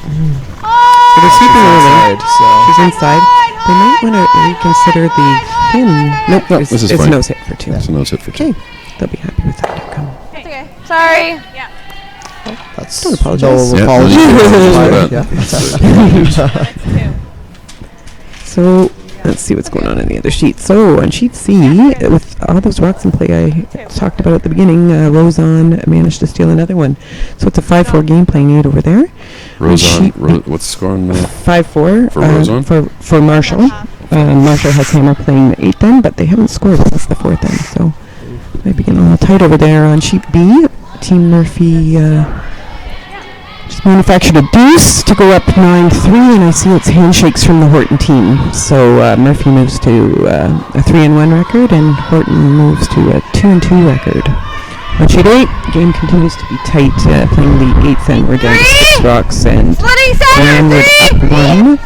so they're sweeping early. inside, so She's inside. They might want to reconsider the pin. Nope, No, it's, this is it's fine. nose hit for 2. It's a nose hit for 2. Okay, they'll be happy with that outcome. That's okay. Sorry. Yeah. that's Don't apologize. no Yeah, apology. no, Yeah. So let's see what's going on in the other sheet. So on sheet C, with all those rocks in play I talked about at the beginning, Roseanne managed to steal another one. So it's a 5-4 game playing 8 over there. Roseanne, what's the score on 5-4 For Roseanne? for Marshall. Marshall has Hammer playing the 8th end, but they haven't scored since the 4th end, so might be getting a little tight over there on sheet B. Team Murphy just manufactured a deuce to go up 9-3, and I see it's handshakes from the Horton team. So Murphy moves to a 3-1 record, and Horton moves to a 2-2 record. On sheet 8, game continues to be tight, playing the 8th end. We're down to 6 rocks, and Splitting center, Greenwood up 1.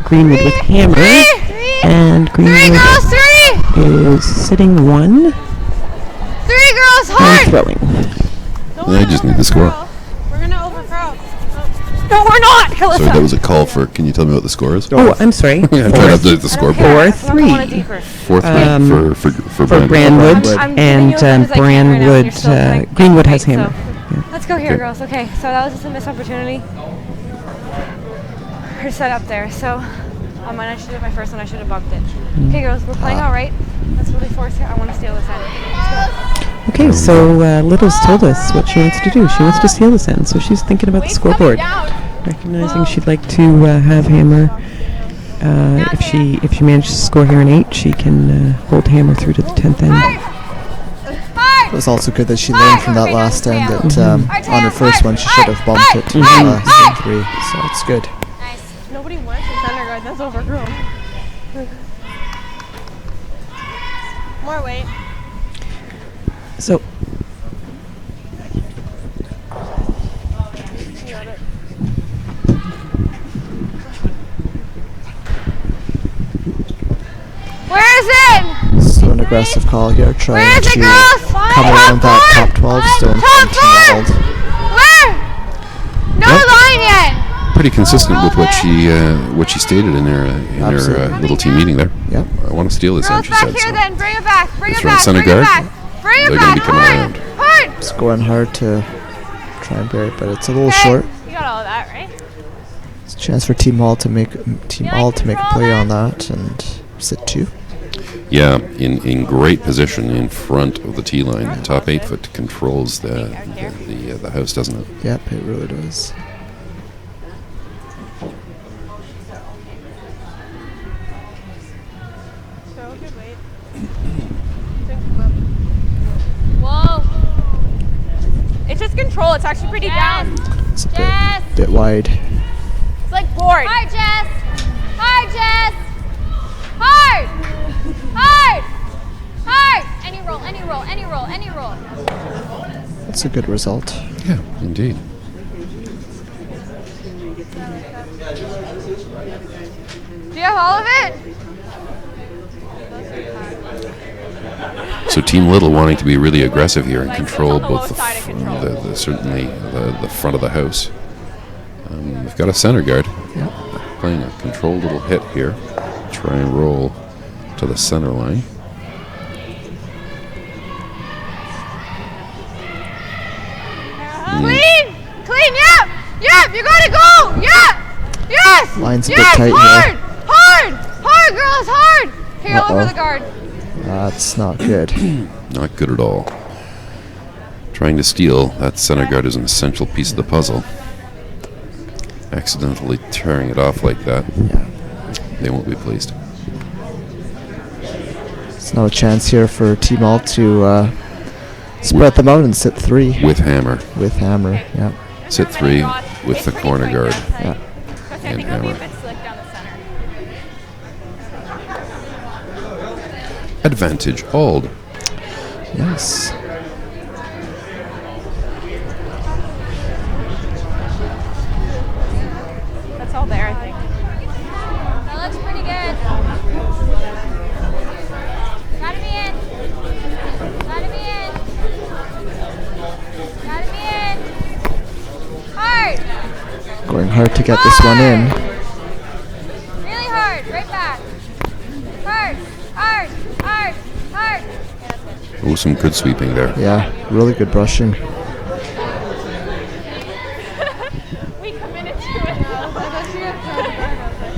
Greenwood with Hammer, and Three Greenwood girls, 3. is sitting 1 3 girls, and hard. throwing. I just need the score. We're gonna overthrow. No, we're not. Calissa. Sorry, that was a call for. Can you tell me what the score is? Oh, I'm sorry. Yeah, I'm trying to update the scoreboard. 4-3 4-3 for for Brandwood. Brandwood, I'm and giving you as much as I can right now, and you're Brandwood, still like Greenwood has right, Hammer. so- Yeah. Let's go here, Okay. girls. Okay, so that was just a missed opportunity. Her set up there. So on mine, I should have my first one. I should have bumped it. Okay, girls, we're playing all right. Let's really force here. I want to steal this end. Let's go. Okay, so Little's told us what she wants to do. She wants to steal this end, so she's thinking about the scoreboard, recognizing she'd like to have Hammer. If she manages to score here an 8, she can hold Hammer through to the 10th end. It was also good that she learned from that last end that on her first one she should have bumped it to zone 3, so it's good. Nobody wants a center guard that's overgrown. More weight. So Where is it? So an aggressive call here, trying Where is it, to girls? come around that top 12 stone Top from Team Auld. Where? No Yep. line yet. Pretty consistent with what she stated in her Absolutely. little team meeting there. Yep. I want to steal this end, Girls she back said. here So then. Bring it back. Bring It's it from back. center Bring it guard. back. Bring it They're back. gonna be coming Hard. around. Hard. It's going hard to try and bury it, but it's a little Okay. short. You got all of that, right? It's a chance for Team Auld to make a play on that and sit 2. yeah, in great position in front of the tee line. The top 8 foot controls the house, doesn't it? Yep, it really does. So good weight. Whoa. It's just control. It's actually pretty down. It's a bit wide. It's like board. Hard, Jess. Hard, Jess. Hard. Hard. Hard. Any roll, any roll, any roll, any roll. That's a good result. Yeah, indeed. Do you have all of it? So Team Little wanting to be really aggressive here and control both certainly the front of the house. We've got a center guard playing a controlled little hit here. try and roll to the center line. Clean! Clean, yep! Yep, you gotta go! Yep! Yes! Line's a yes! bit tight hard! here. Hard! Hard, girls, hard! Here, look for the guard. That's not good. Not good at all. Trying to steal, that center guard is an essential piece of the puzzle. Accidentally tearing it off like that, they won't be pleased. There's no chance here for Team Auld to spread them out and sit 3. With hammer. With hammer, yeah. Sit 3 with the corner guard. Yeah. And hammer. Advantage Auld. Yes. That's all there, I think. That looks pretty good. Gotta be in. Gotta be in. Gotta be in. Hard. Going hard to get this one in. Really hard. Right back. Hard. Hard. Hard. Hard. Oh, some good sweeping there. Yeah, really good brushing. We committed to it.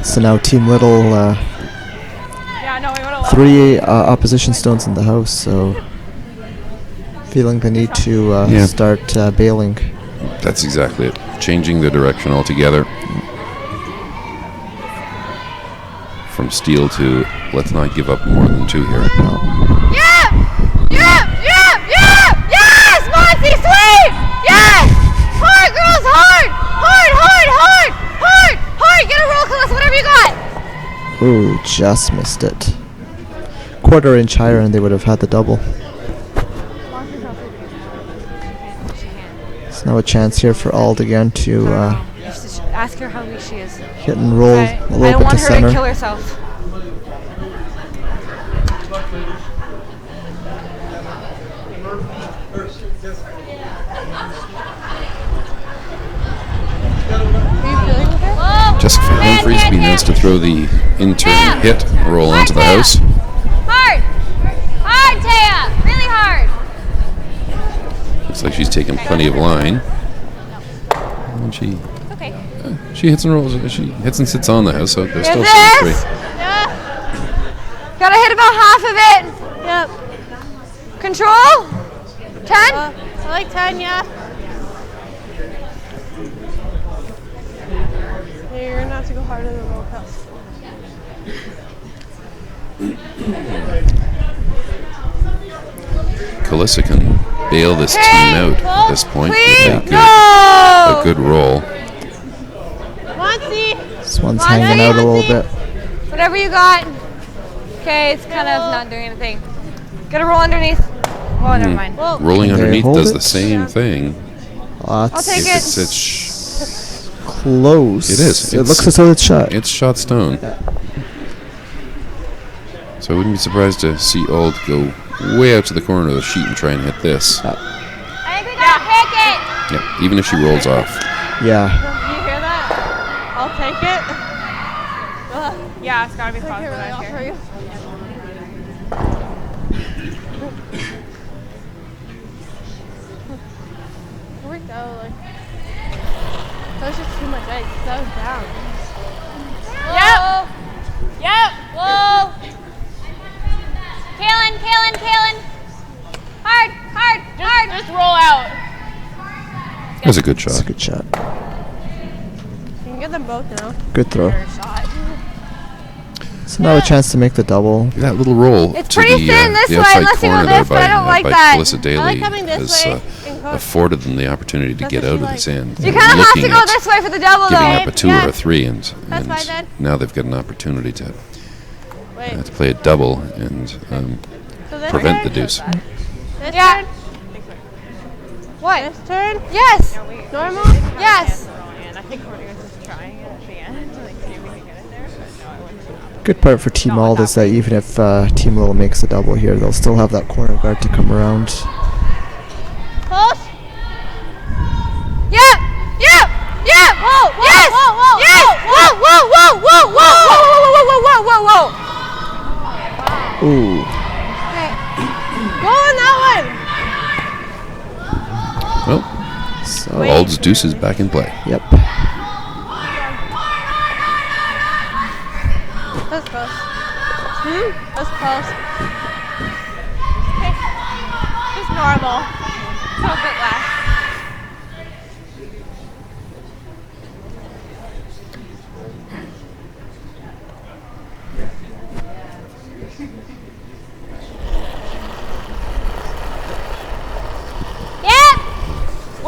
So now Team Little, Yeah, no, we would have 3 opposition stones in the house, so feeling the need to start bailing. That's exactly it. Changing the direction altogether. From steal to let's not give up more than 2 here. Yep! Yep! Yep! Yep! Yes! Monty, sweep! Yes! Hard, girls, hard! Hard, hard, hard! Hard! Hard! Get a roll, Calissa, whatever you got! Ooh, just missed it. Quarter inch higher and they would have had the double. There's now a chance here for Auld again to Ask her how weak she is. hit and roll a I little don't bit want to her center. to kill herself. Jessica Humphreys being asked to throw the in-turn hit roll onto the house. Hard! Hard, Taya! Really hard! Looks like she's taken plenty of line. And she she hits and rolls. She hits and sits on the house, so they're still shooting 3. Yeah. Gotta hit about half of it. Yep. Control? 10? I like 10, yeah. You're gonna have to go harder than the roll pass. Calissa can bail this team out at this point with a good roll. Monty! This one's hanging out a little bit. Whatever you got. Okay, it's kind of not doing anything. Gotta roll underneath. Oh, never mind. Rolling Can they underneath hold does it? the same thing. I'll take If it. it's Close. it is. It looks as though it's shot. It's shot stone. So I wouldn't be surprised to see Auld go way out to the corner of the sheet and try and hit this. I think we gotta pick it. Yeah, even if she rolls off. Yeah. You hear that? I'll take it. Yeah, it's gotta be positive out here. It worked out, like, that was just too much ice. That was down. Yep. Yep. Whoa. Kaylin, Kaylin, Kaylin. Hard, hard, hard. Just roll out. That was a good It's a shot. good shot. You can get them both now. Good throw. Shot. So now a chance to make the double. That little roll It's to pretty the, thin this the way, outside unless you corner go there this, but I don't like by that. Calissa Daly I like coming this has way and go- afforded them the opportunity to That's get what out she of this likes. end. You kind of have to Looking go at this way for the double, giving though. up a 2 or a 3, and That's fine then. now they've got an opportunity to Wait. to play a double and So this prevent turn? the deuce. This Yeah. turn? What? This turn? Yes. Normal? Yes. I think Courtney was just trying it at the end to like see if we could get it there, but no, I wouldn't. Good part for Team Auld is that even if Team Little makes a double here, they'll still have that corner guard to come around. Close? Yep. Yep. Yep. Whoa. Yes. whoa, whoa, Yes. whoa, Whoa. Whoa. Whoa. Whoa. Whoa. Whoa. Whoa. Whoa. Whoa. Whoa. Whoa. Whoa. Ooh. Okay. Go on that one. Well, So Auld's deuce is back in play. Yep. That's close. That's close. Okay. Just normal. So a bit less.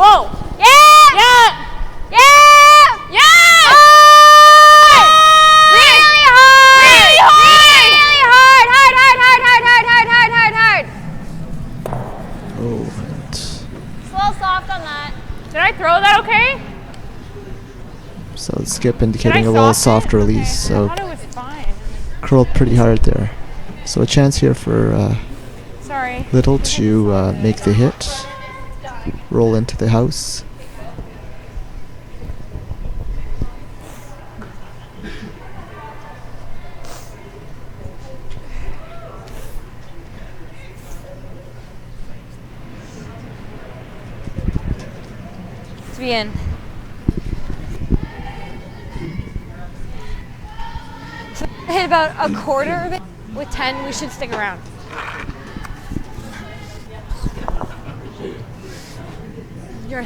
Whoa! Yeah! Yeah! Yeah! Yeah! Really hard! Really hard! Really hard! Hard! Oh, that's It's a little soft on that. Did I throw that okay? so the skip indicating a little soft release. I So thought it was fine. curled pretty hard there. So a chance here for Sorry. Little to make the hit, roll into the house. To be in. So hit about a quarter of it. With 10, we should stick around. You're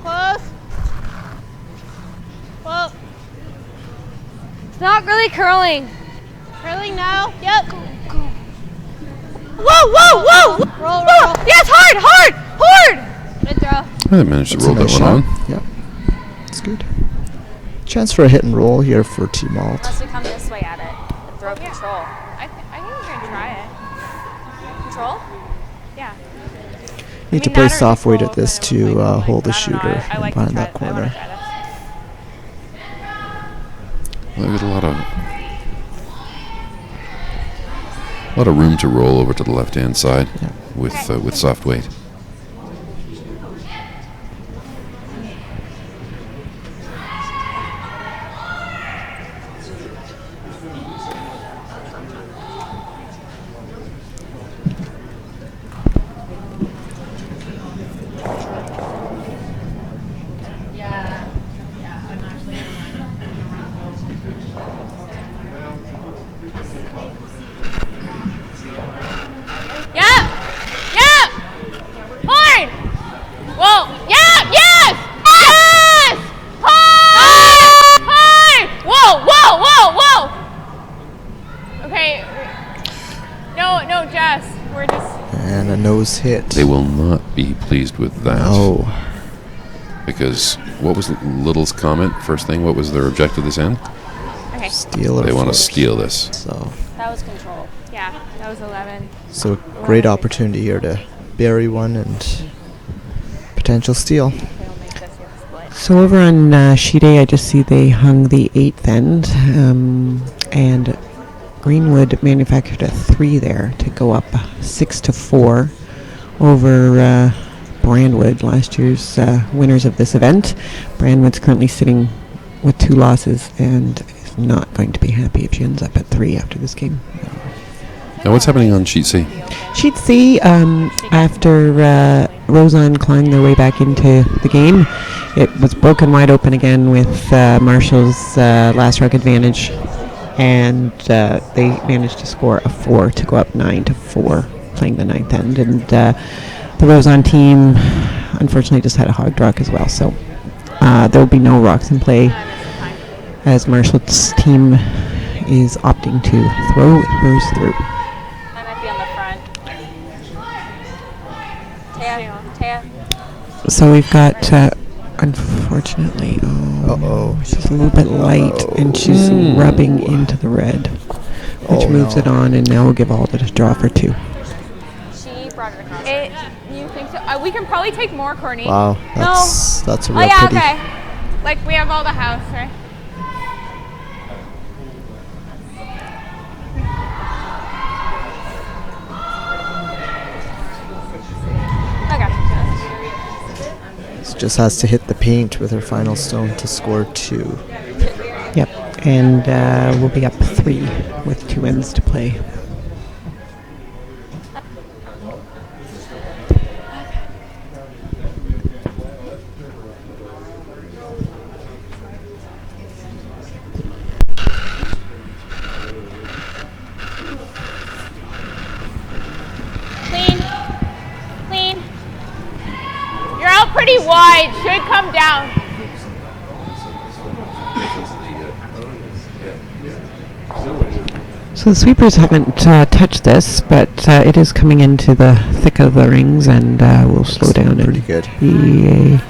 Close. Well, it's not really curling. curling now. Yep. Whoa! Roll. Yeah, it's hard! Good throw. I managed to That's roll a nice that one shot. on. Yep. That's good. Chance for a hit and roll here for Team Auld. Unless we come this way at it and throw control. I think we're going to try it. Control? Yeah. Need to that play or soft weight control at this kind of to like, hold the but I don't know, shooter I like to behind try that it. I wanna corner. try this. Well, we've got a lot of room to roll over to the left-hand side with soft weight. Hard! Whoa! Yeah! Yes! Yes! Hard! Whoa! Okay. No, Jess. We're just... And a nose hit. They will not be pleased with that. Oh. Because what was Little's comment? First thing, what was their objective this end? Okay. Steal or They want to force. steal this. So That was control. Yeah, that was 11. So great opportunity here to bury one and potential steal. They'll make this with split. So over on sheet A, I just see they hung the 8th end, and Greenwood manufactured a 3 there to go up 6-4 over Brandwood, last year's winners of this event. Brandwood's currently sitting with 2 losses and is not going to be happy if she ends up at 3 after this game. Now, what's happening on sheet C? Sheet C, after Roseanne clawing their way back into the game, it was broken wide open again with Marshall's last rock advantage, and they managed to score a 4 to go up 9-4, playing the 9th end. And the Roseanne team, unfortunately, just had a hog rock as well, so there will be no rocks in play, as Marshall's team is opting to throw hers through. I might be on the front. Taya. So we've got, unfortunately, she's a little bit light, and she's rubbing into the red, which moves it on, and now we'll give Auld a draw for 2. She brought it across. You think so? We can probably take more, Courtney. Wow, that's a real Oh yeah, pity. okay. Like, we have all the house, right? She just has to hit the paint with her final stone to score 2. Yep, and we'll be up 3 with 2 ends to play. Pretty wide, should come down. So the sweepers haven't touched this, but it is coming into the thick of the rings, and we'll slow down. Pretty good. Be a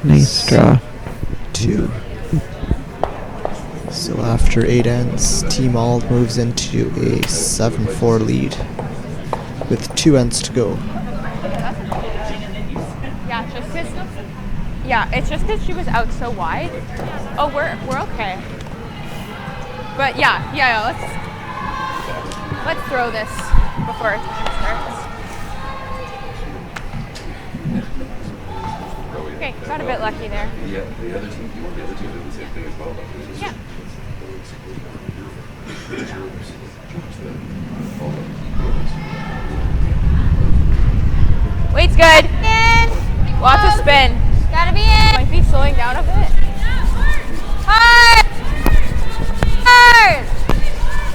nice draw. 2. So after 8 ends, Team Auld moves into a 7-4 lead with 2 ends to go. Yeah, it's just because she was out so wide. Oh, we're okay. But yeah, let's throw this before it starts. Okay, got a bit lucky there. Yeah, the other team did the same thing as well. Yeah. Weight's good. Lots of spin. Gotta be in. Might be slowing down a bit. Hard. Hard.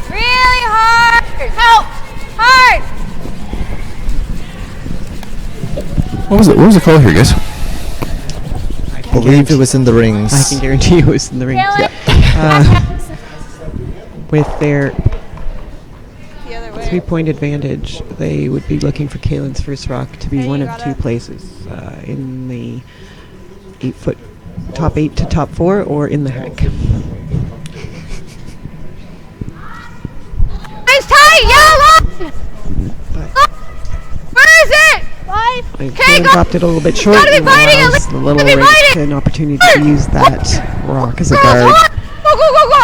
Really hard. Help. Hard. What was the call here, guys? I believe it was in the rings. I can guarantee it was in the rings. Yeah. With their 3-point advantage, they would be looking for Kaylin's first rock to be one of 2 places in the 8-foot top 8 to top 4 or in the hack. It's tight, yellow! Where is it? 5. Kaylin dropped it a little bit short and allows the little rake an opportunity to use that rock as a guard. Go, go, go, go!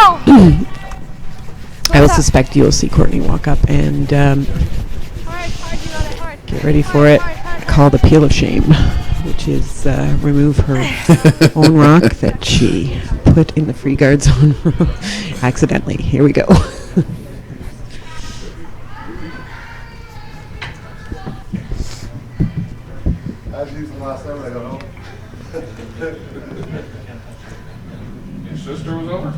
I will suspect you'll see Courtney walk up and get ready for it. Called the peel of shame, which is remove her own rock that she put in the free guard zone accidentally. Here we go. Your sister was over?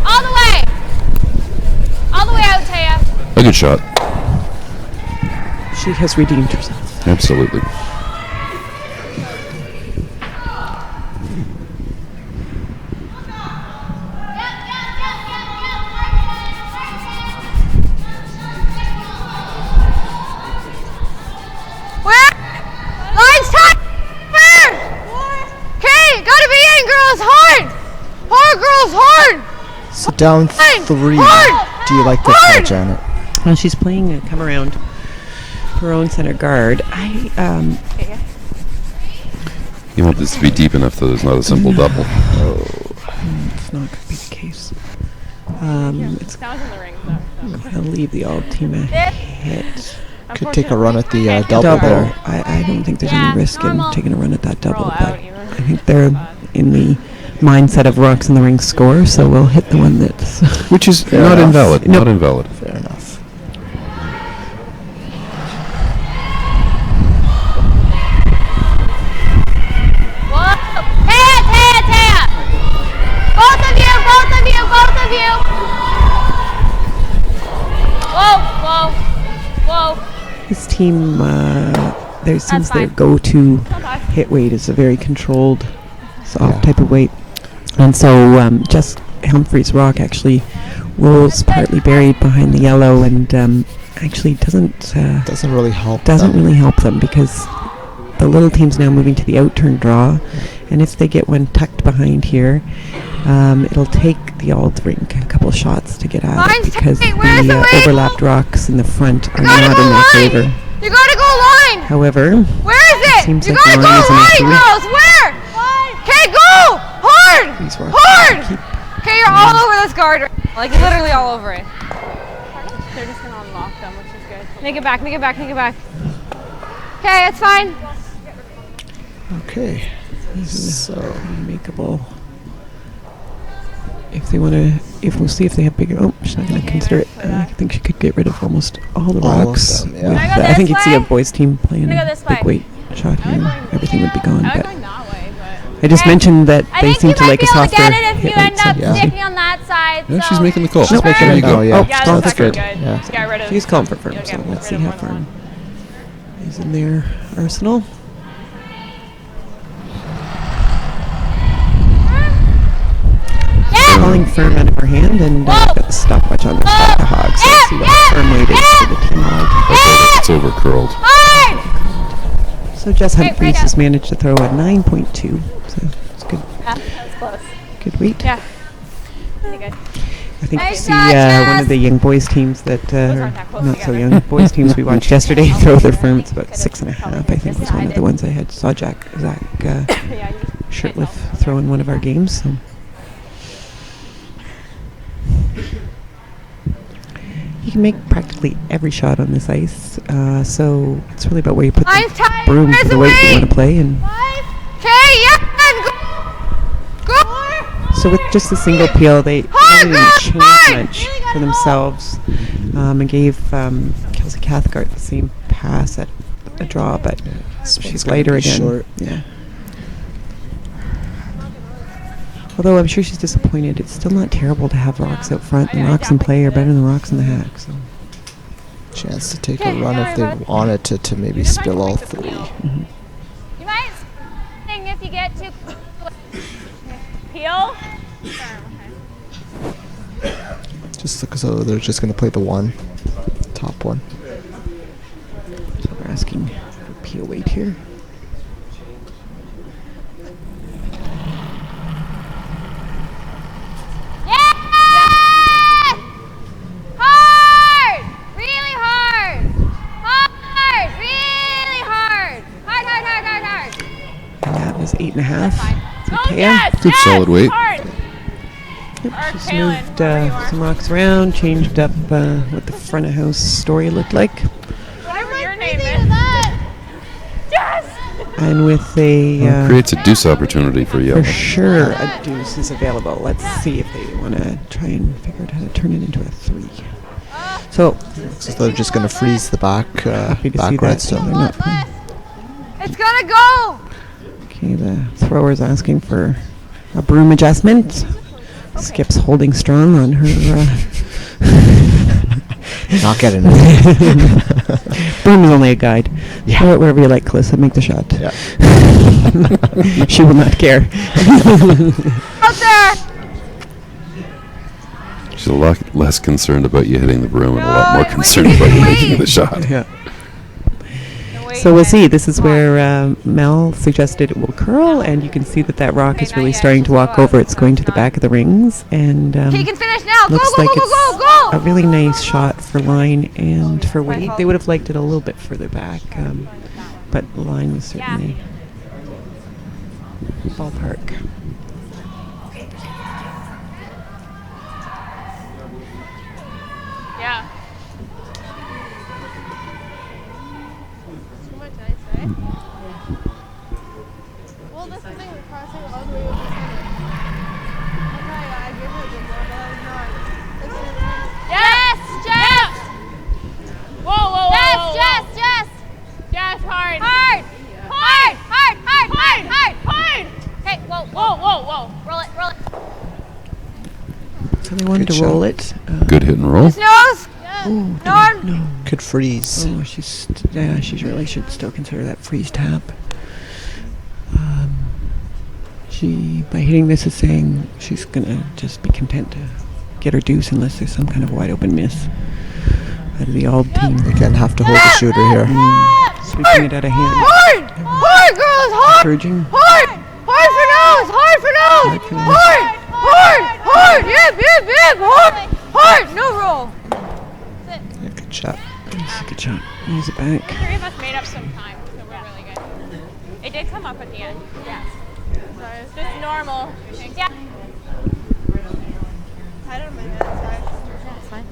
All the way! All the way out, Taya. A good shot. She has redeemed herself. Absolutely. Where? Line's tight! Where? Okay, gotta be in, girls, hard! Hard, girls, hard! So down 3. Do you like this call, Janet? Well, she's playing a come around her own center guard. You want this to be deep enough that it's not a simple double. It's not going to be the case. It's Sounds in the ring, though. going to leave the Auld team a hit. Could take a run at the double there. I don't think there's any risk in taking a run at that double, but I think they're in the mindset of rocks in the ring score, so we'll hit the one that's which is not invalid. Not invalid. Fair enough. Whoa! Taya! Both of you! Whoa! His team, there seems their go-to hit weight is a very controlled, soft type of weight. And so just Humphrey's rock actually rolls partly buried behind the yellow and actually doesn't really help them because the little team's now moving to the out turn draw And if they get one tucked behind here, it'll take the Auld rink a couple shots to get at it because the overlapped rocks in the front are not in their favor. You gotta go line! However, where is it? Seems You like gotta go line is an line, issue. girls! Where? Okay, go! Hard! These rocks Hard! keep Okay, you're all over this guard right now. Like literally all over it. They're just gonna unlock them, which is good. Make it back, make it back, make it back. Okay, it's fine. Okay. So makeable. If they want to, we'll see if they have bigger. Oh, she's not going to consider it. I think she could get rid of almost all the All of rocks. them, yeah. with Can I go I think this you'd see a way? boys team playing Can I a go this big way? weight shot here. Everything would be gone. I like But going that way, but I just mentioned that I they think seem you to might like be a able to softer get it if hit you rate, end so up Yeah. sticking on that side. Yeah, so. she's making the call. She's making There it you now, go. yeah. yeah, Oh, that's that's actually good. good. Yeah. Just get rid of. she's calling for firm. You'll So get let's see rid of how one firm is in their arsenal. Calling firm out of her hand, and got the stopwatch on the side of the hog, so let's see what firm weight is for the team Auld. It's over curled. So Jess Humphries has managed to throw a 9.2, so it's good. Yeah, that's close. Good weight. Yeah. Pretty good. I think you Nice see shot, Jess. one of the young boys teams that are aren't that close not so together. young boys teams we watched yesterday throw their firm. It's about 6.5. I think was one of the ones I saw Zach Yeah, you Shirtliff throw in one of our games. So. You can make practically every shot on this ice, so it's really about where you put the Mine's tight. broom Where's for the the weight you weight? want to play. And Okay, yeah, go. so with just a single peel, they really didn't change much for themselves, and gave Kelsey Cathcart the same pass at a draw, but she's gonna lighter be again. short. Yeah. Although I'm sure she's disappointed, it's still not terrible to have rocks out front. The rocks in play are better than the rocks in the hack. So chance to take a run if they wanted to maybe spill all three. You might sing if you get too peel. Just so they're just going to play the one, top one. So we're asking for peel weight here. Hard! Really hard! Hard! Really hard! Hard, hard, hard, hard, hard! And that was 8.5. Oh, Okay. yes! Good solid weight. Hard! Yep, Or she's Kaylin, moved wherever you are. some rocks around, changed up what the front of house story looked like. Whatever your name is. Yes! And with a Creates a deuce opportunity for you. for sure a deuce is available. Let's see if they want to try and figure out how to turn it into a 3. So So they're just going to freeze the back happy to see back that. redstone. They're not playing. It's gonna go! Okay, the thrower's asking for a broom adjustment. Skip's holding strong on her Not getting it. broom is only a guide. Yeah. Throw it wherever you like, Calissa. Make the shot. Yeah. She will not care. Out there! She's a lot less concerned about you hitting the broom and a lot more concerned about you making the shot. Yeah. So we'll see. This is where Mel suggested it will curl, and you can see that rock is really starting to walk over. It's going to the back of the rings, and Okay, you can finish now. Go, looks go, like go, it's go, go, a go! really nice shot for line and for weight. They would have liked it a little bit further back, but line was certainly ballpark. Yeah. Too much ice, eh? Well, this thing was crossing all the way over the center. I gave her a good ball, but I was not. Yes! Jess! Whoa, whoa, whoa, Jess! whoa, Jess! whoa. Jess! Yes, hard. Hard! Hard! Hard! Hard! Hard! Hard! Hard. Okay, whoa, Whoa, whoa, whoa. roll it, roll it. So they wanted Good to roll it. Good hit and roll. Nose! No. Could freeze. Oh, she really should still consider that freeze tap. She, by hitting this, is saying she's gonna just be content to get her deuce unless there's some kind of wide open miss out of the Auld team. Again, have to hold the shooter here. Sweeping it out of hand. Hard! Hard, girls! Hard! Encouraging. Hard! Hard for Hard for no! Hard! Yep, hard! No roll. Yeah, good shot. That's a good shot. Use it back. Three of us made up some time, so we're really good. It did come up at the end. Yes. So it's just normal. Yeah. I don't mind that. Yeah, it's fine.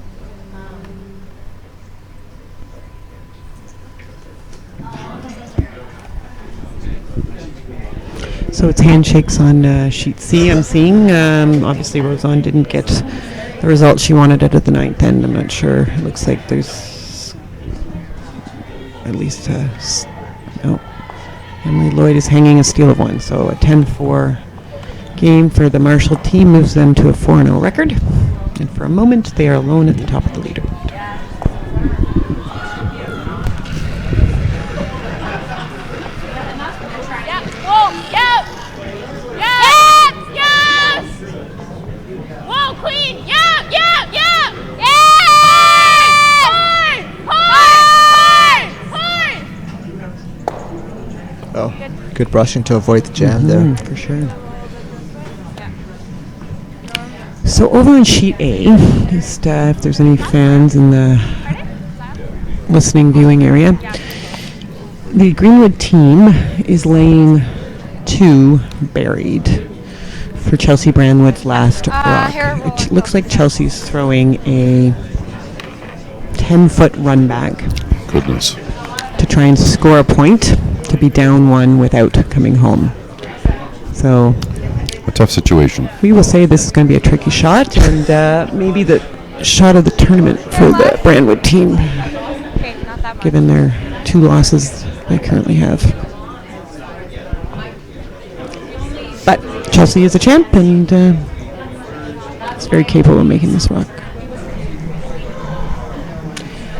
So it's handshakes on sheet C, I'm seeing. Obviously, Rosanne didn't get the result she wanted out of the ninth end. I'm not sure. It looks like there's at least no. Emily Lloyd is hanging a steal of one. So a 10-4 game for the Marshall team moves them to a 4-0 record. And for a moment, they are alone at the top of the leaderboard. Oh, good brushing to avoid the jam there. For sure. So over on sheet A, just if there's any fans in the listening viewing area, the Greenwood team is laying 2 buried for Chelsea Brandwood's last rock. It looks like Chelsea's throwing a 10-foot run back. Goodness. To try and score a point, to be down 1 without coming home. So a tough situation. We will say this is going to be a tricky shot, and maybe the shot of the tournament for the Brandwood team, given their 2 losses they currently have. But Chelsea is a champ, and it's very capable of making this rock.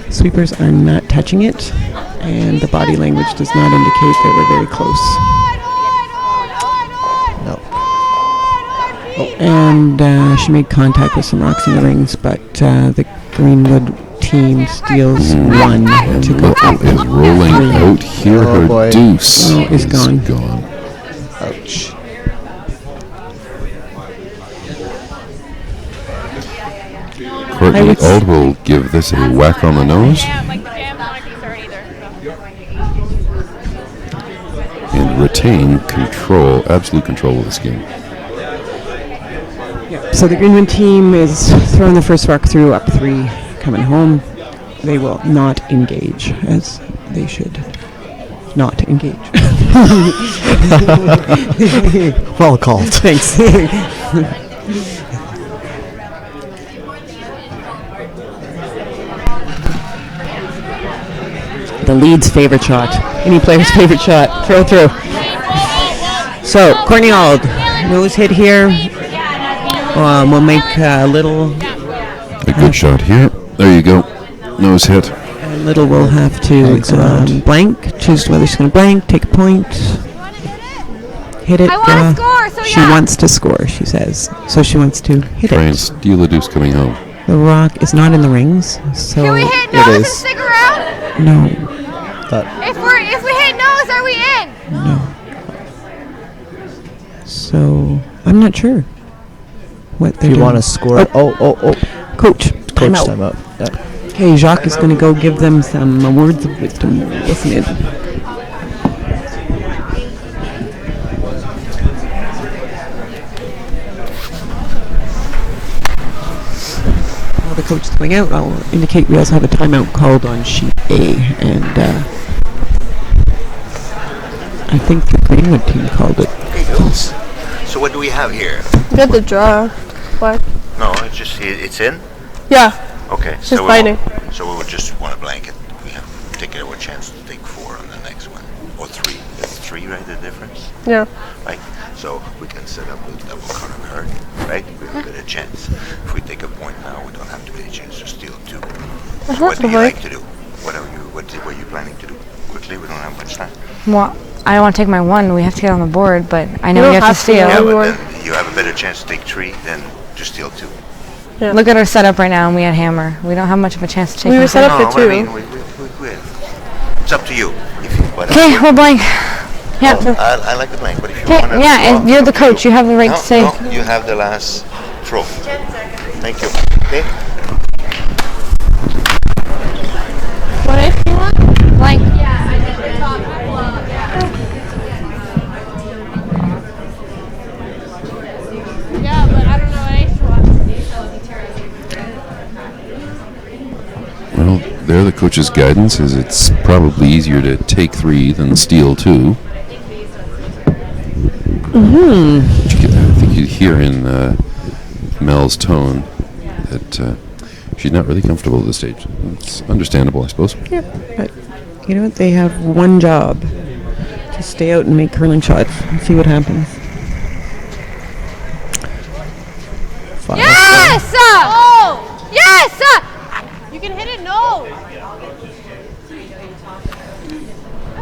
Sweepers are not touching it, and the body language does not indicate that we're very close. No. Oh, and she made contact with some rocks in the rings, but the Greenwood team steals 1 to go up. Is rolling out here. Her boy. deuce is gone. Ouch. Courtney Auld will give this a whack on the nose. And retain control, absolute control of this game. So the Greenwood team is throwing the first rock through, up 3, coming home. They will not engage, as they should not engage. Well called. Thanks. The lead's favorite shot. Any player's favorite shot. Throw through. So, Courtney Auld, nose hit here. We'll make a little. A good shot here. There you go. Nose hit. And Little will have to blank. Choose whether she's going to blank, take a point. Hit it. I want to score, so she wants to score, she says. So she wants to hit Try it. and steal a deuce coming home. The rock is not in the rings, so Can we hit nose and stick around? no. If we hit nose, are we in? No. So I'm not sure what they're You doing. want to score? Oh. Coach, Coach timeout. timeout. Yep. Okay, Jacques is going to go give them some words of wisdom. Listen in. While the coach is going out, I'll indicate we also have a timeout called on sheet A, and I think the Greenwood team called it. So what do we have here? We got the draw. What? No, it's just it's in. Yeah. Okay. Just So fighting. So we would just want a blanket. We have to take our chance to take 4 on the next one or 3. It's 3, right? The difference. Yeah. Right. So we can set up a double corner guard, right? We have a better chance. If we take a point now, we don't have to get a chance to steal 2. So what do you like to do? What were you planning to do? Quickly, we don't have much time. Well, I don't want to take my 1. We have to get on the board, but I know we have to steal. Yeah, but then you have a better chance to take 3 than to steal 2. Yeah. Look at our setup right now, and we had hammer. We don't have much of a chance to take. We were my set up setup. for 2. I mean, it's up to you. Okay, we're blank. Yeah. I like the blank, but if you Okay, want to... yeah, you're the coach. You have the right to say. No, you have the last throw. Thank you. Okay? What if you want? Blank. Yeah, but I don't know what ace you want. Well, there the coach's guidance is it's probably easier to take 3 than steal 2. Mm-hmm. I think you hear in Mel's tone that she's not really comfortable at this stage. It's understandable, I suppose. Yeah, but you know what? They have one job: to stay out and make curling shots and see what happens. Yes! Oh! Yes! You can hit it no.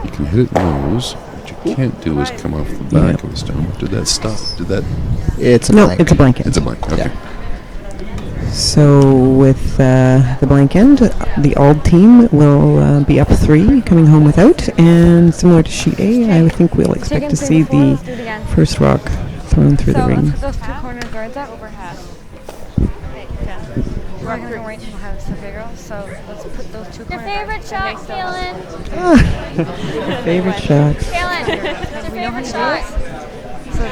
You can hit it nose. What you can't do is come off the back of the stone. Did that stop? Did that? It's a No, blank. it's a blank end. It's a blank. Okay. So with the blank end, the Auld team will be up 3, coming home without, and similar to sheet A, I would think we'll expect to see the first rock thrown through the ring. Let's put those 2 corner guards up overhead. We're going to wait until house, okay, girls? So let's put those 2 corner guards. Your favorite shot, Kaylin? Favorite shots. Kaylin, what's your favorite shot? So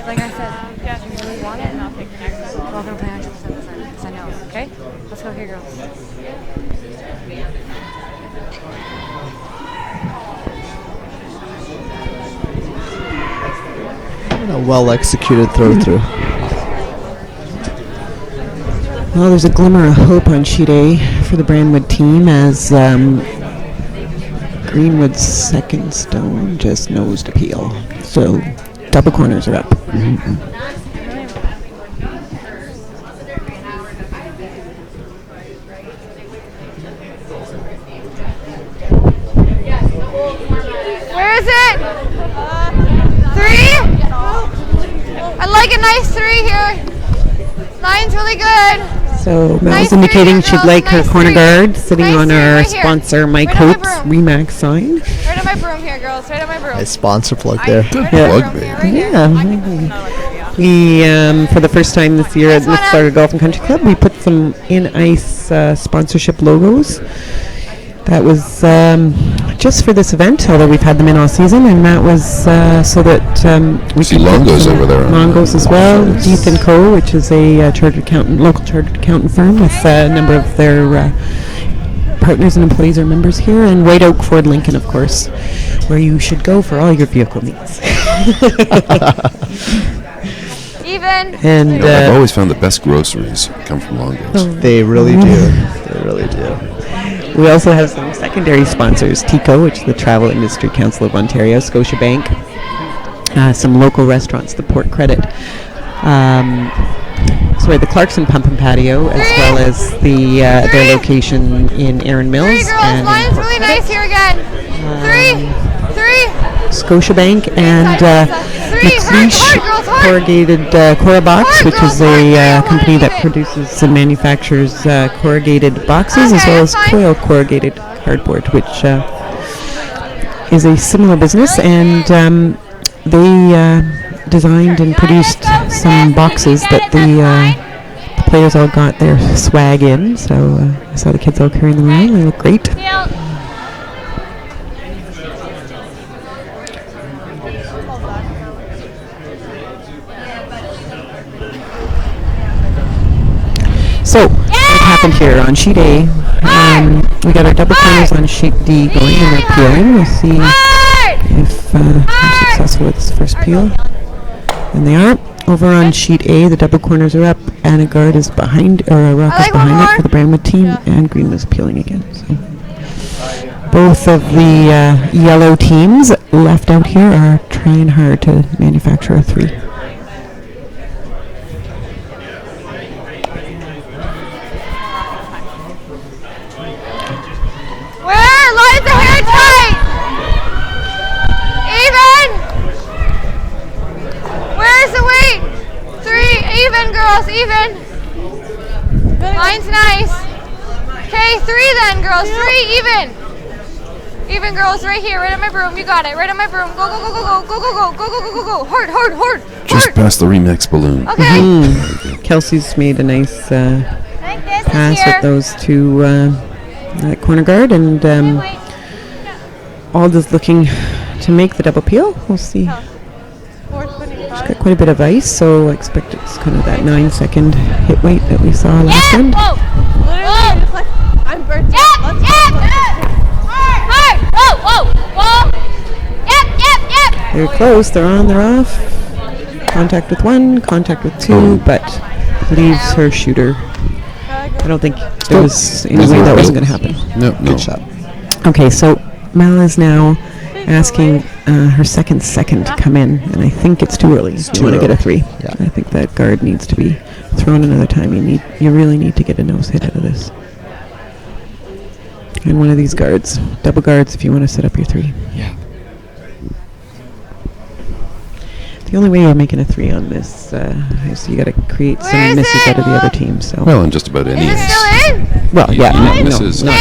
like I said, if you really want it, and I'll take the next one. We're all going to play 100% this time, because I know, okay? Let's go here, girls. And a well-executed throw-through. Well, there's a glimmer of hope on sheet A for the Brandwood team as Greenwood's second stone just nosed appeal. So double corners are up. Where is it? 3? I like a nice 3 here. 9's really good. So Mel's Nice indicating three, she'd girls, like her nice corner three. guard sitting Nice on three our right here. sponsor Mike Right on my Hope's broom. Remax sign. Right on my broom here, girls. Right on my broom. Nice sponsor plug there. Good Yeah. plug, Right babe. here. Yeah. We, for the first time this year at Missisauga Golf Country Club, we put some in-ice sponsorship logos. That was just for this event, although we've had them in all season, and that was so that we See could put Longo's some over there. Longo's as well. Nice. Deeth & Co., which is a chartered accountant, local chartered accountant firm with a number of their partners and employees are members here, and White Oak Ford Lincoln, of course, where you should go for all your vehicle needs. Even. And I've always found the best groceries come from Longo's. They really do. They really do. we also have some secondary sponsors, TICO, which is the Travel Industry Council of Ontario, Scotiabank, some local restaurants, the Port Credit, the Clarkson Pump and Patio, as well as their location in Erin Mills. 3 girls. And in Mine's Port really Credit. nice here again. 3. Scotiabank and McLeish Hard, girls, Corrugated Cora Box, which is a company that produces and manufactures corrugated boxes as well as coil corrugated cardboard, which is a similar business, and they designed and produced some boxes that the players all got their swag in, so I saw the kids all carrying them around. They look great. So, what happened here on sheet A? We got our double corners on sheet D going, and they're peeling. We'll see if they're successful with this first peel. And they are. Over on sheet A, the double corners are up, and a guard is behind, or a rock is behind it for the Brandwood team, and green is peeling again. So, both of the yellow teams left out here are trying hard to manufacture a 3. Lines the hair tight. Even. Where's the weight? 3. Even, girls. Even. Line's nice. Okay, 3 then, girls. 3 even. Even girls, right here, right on my broom. You got it. Right on my broom. Go, go, go, go, go, go, go, go, go, go, go, go. Hard, hard, hard. Just past the Remix balloon. Okay. Kelsey's made a nice I think this pass is here. with those two that corner guard, and Auld is looking to make the double peel. We'll see. She's got quite a bit of ice, so I expect it's kind of that 9-second hit weight that we saw last end. Whoa! Literally, just like, I'm burnt out. Hard. Whoa, whoa, whoa. Yep. They're close, they're on, they're off. Contact with one, contact with two, but leaves her shooter. I don't think there was any way that wasn't going to happen. No. Good shot. Okay, so Mal is now asking her second to come in, and I think it's too early. You want to get a 3. Yeah. I think that guard needs to be thrown another time. You really need to get a nose hit out of this. And one of these guards, double guards, if you want to set up your 3. Yeah. The only way you're making a 3 on this is you got to create Where some is misses it? out of the other team. So. Well, and just about any. Is it still in? Well, yeah, no, misses. not.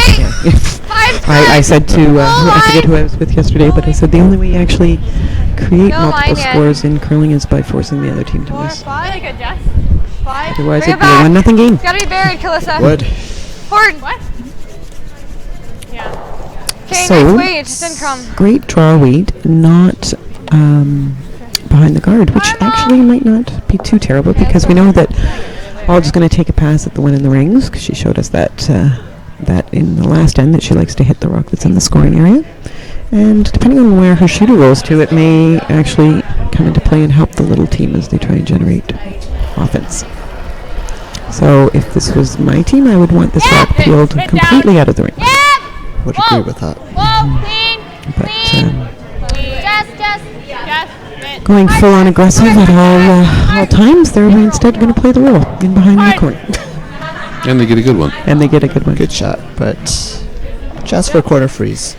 Five I said to, I forget line. who I was with yesterday, but I said the only way you actually create No multiple line yet. scores in curling is by forcing the other team to miss. Really good, Jess. 5. Otherwise, Bring it'd it be a back. 1-0 game. It's got to be buried, Kalissa. Wood. Hard. What? Yeah. Okay, So, nice weight. Just in crumb. Great draw weight, not behind the guard, which actually might not be too terrible because we know that Ald's going to take a pass at the one in the rings because she showed us that that in the last end that she likes to hit the rock that's in the scoring area. And depending on where her shooter rolls to, it may actually come into play and help the little team as they try and generate offense. So if this was my team, I would want this rock peeled completely out of the ring. Would agree with that. Whoa, clean. But Jess, going full on aggressive at all times, they're instead going to play the role in behind the corner. And they get a good one. And they get a good one. Good shot, but just for corner freeze.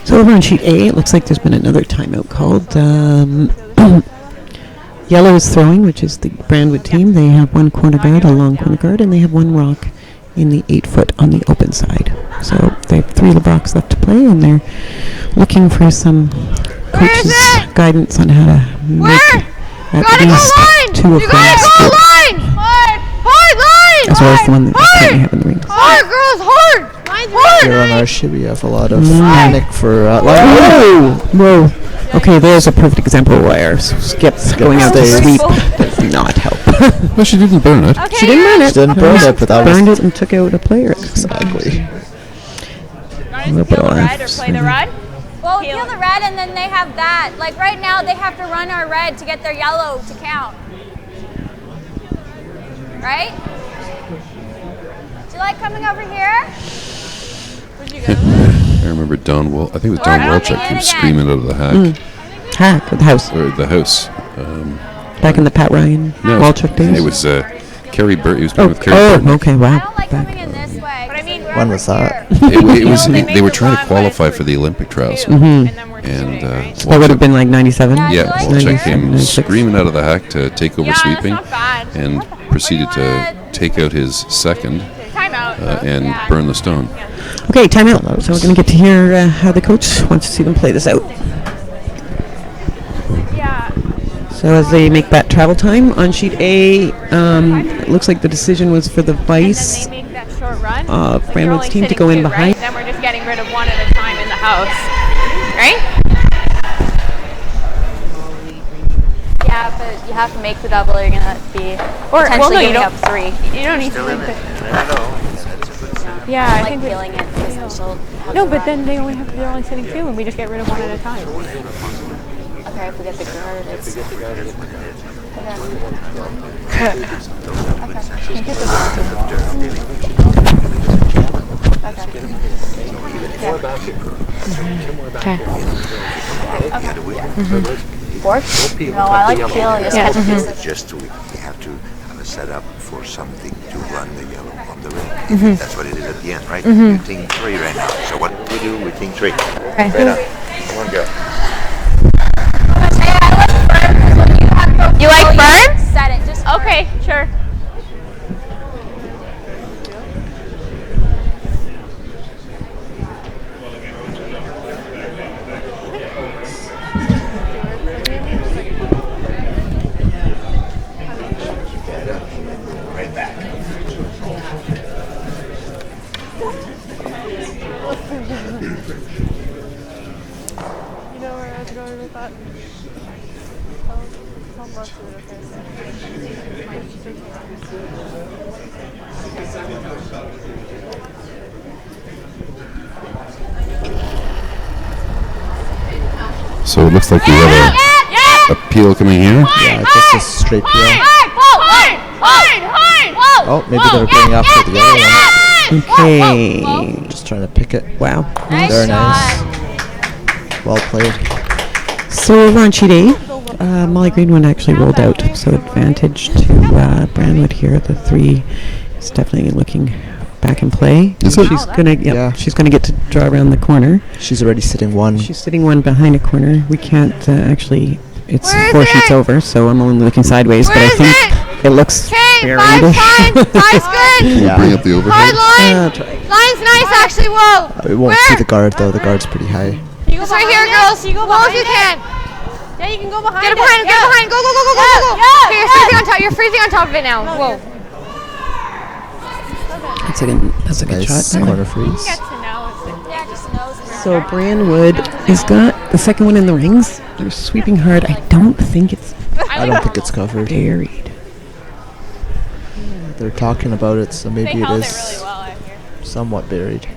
So over on sheet A, it looks like there's been another timeout called. Yellow is throwing, which is the Brandwood team. They have one corner guard, a long corner guard, and they have one rock in the 8-foot on the open side. So they have 3 blocks left to play, and they're looking for some coaches' guidance on how to make at least 2 of them skip, Hard line. as well as the one that they currently have in the rings. Hard, girls, hard. Here on our sheet, we have a lot of Mm. panic for Whoa! Okay, there's a perfect example of why our skips going out to stays. sweep does not help. Well, she didn't burn it. Okay, She didn't burn it. She didn't burn it, but that was Burned it and took out a player. exactly. A little bit of red or play the red? Well, peel the red and then they have that. Like right now, they have to run our red to get their yellow to count. Right? Do you like coming over here? Where'd you go? I remember Don I think it was Don Or Walchuk coming in keeps again. screaming out of the hack. Hack of the house. Or the house. Back in the Pat Ryan No, Walchuk days. it was Kerry Burton. He was playing with Kerry Oh, Burton. okay, wow. I don't like Back. coming in this way. But I mean, When was that? It was. They They were made trying the to run, but qualify it's for the Olympic trials. And then we're And shooting, right? That would have been like 97. Yeah. yeah, you like Walchuk it? came 96. screaming out of the hack to take over Yeah, that's sweeping, not bad. and proceeded to take out his second Timeout. and burn the stone. Okay, timeout. So we're going to get to hear how the coach wants to see them play this out. Yeah. So as they make that travel time on sheet A, it looks like the decision was for the Vice And then they make that short run. of Like, you're Brandwood's only team to sitting go in 2, behind. Right? Then we're just getting rid of one at a time in the house. Right? Yeah, but you have to make the double. You're gonna be potentially giving up 3. You don't need to Still in make it. the. I know. That's a good sign. Yeah, I Like think peeling it because then she'll. No, but then they're only sitting 2, and we just get rid of one at a time. Okay, if we get the guard, it's. Fork? No, I like peel and just catch a piece. Just to, you have to have a setup for something to run the yellow on the ring. That's what it is at the end, right? You think 3 right now. So what we do, we think 3. Okay. Right on. Come on, girl. You like firm? Set it. Just Okay, sure. You know where I was going with that? Tell Marcy what So it looks like we have a peel coming here. Yeah, just a straight peel. Oh, maybe they're going after the other one. Okay. Just trying to pick it. Wow. Very nice. Well played. So we're on sheet A. Molly Greenwood actually rolled out, so advantage to Brandwood here. The 3 is definitely looking back in play. Is it? She's gonna, Yeah. she's gonna get to draw around the corner. She's already sitting 1. She's sitting 1 behind a corner. We can't actually. It's 4 sheets over, so I'm only looking sideways. But I think it looks Okay, buried. 5's fine. 5's good. Can you bring up the overhead? Hard line. I'll try. Line's nice, actually. Whoa. We won't see the guard though. The guard's pretty high. It's right here, girls. You go Well, if behind you it. can. Yeah, you can go behind Get it. it behind. Get it behind. Go, go, go, go, go, go, go. Yeah, Okay, you're freezing on top. You're freezing on top of it now. Whoa. That's a good shot. Nice There. corner freeze. Get to know. Yeah, just knows. So Brandwood has got the second one in the rings. They're sweeping hard. I don't think it's I don't think it's covered. buried. They're talking about it, so maybe They it held is it really well out here. somewhat buried.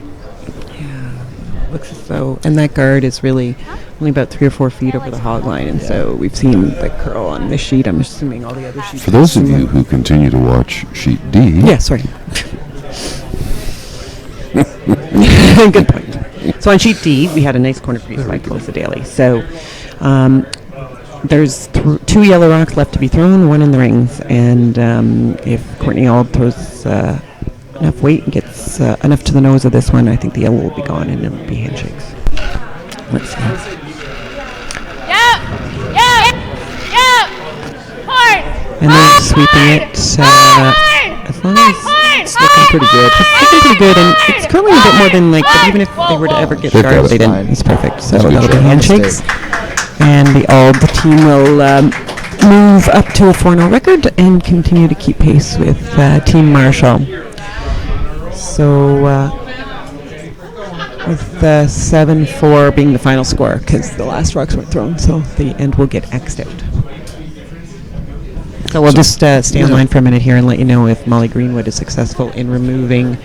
Looks as though, and that guard is really only about 3 or 4 feet over the hog line, and so we've seen the curl on this sheet. I'm assuming all the other sheets. For those of you who continue to watch sheet D, yeah, sorry. Good point. So on sheet D, we had a nice corner freeze by Calissa Daly. So there's 2 yellow rocks left to be thrown, 1 in the rings, and if Courtney Auld throws enough weight and gets enough to the nose of this one, I think the yellow will be gone and it'll be handshakes. Let's see. Yeah. Hard. And then sweeping it, as long as It's looking pretty good. it's looking pretty good, and it's curling a bit more than like, but even if they were to ever get They've got guard, it they didn't. fine. It's perfect. So That's a good that'll be shot. handshakes. And the team will move up to a 4-0 record and continue to keep pace with Team Marshall. So with 7-4 being the final score, because the last rocks weren't thrown, so the end will get X'd out. So we'll just stay online for a minute here and let you know if Molly Greenwood is successful in removing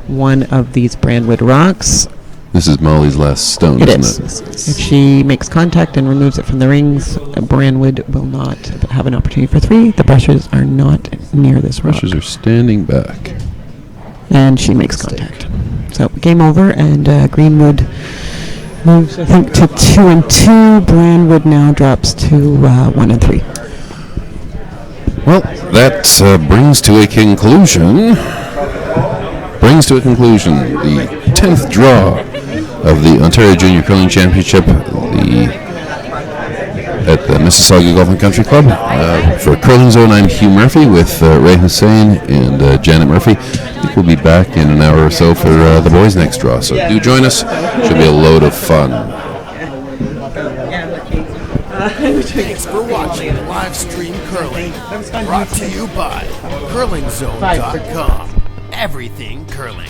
one of these Brandwood rocks. this is Molly's last stone, It isn't is. it? If she makes contact and removes it from the rings, Brandwood will not have an opportunity for 3. The brushes are not near this rock. Brushes are standing back. And she makes contact. So game over, and Greenwood moves, I think, to 2-2. Brandwood now drops to 1-3. Well, that brings to a conclusion. The 10th draw of the Ontario Junior Curling Championship at the Mississauga Golf Country Club. For Curling Zone, I'm Hugh Murphy with Ray Hussein and Janet Murphy. I think we'll be back in an hour or so for the boys' next draw. So do join us. Should be a load of fun. Thanks for watching Live Stream Curling. Brought to you by CurlingZone.com. Everything curling.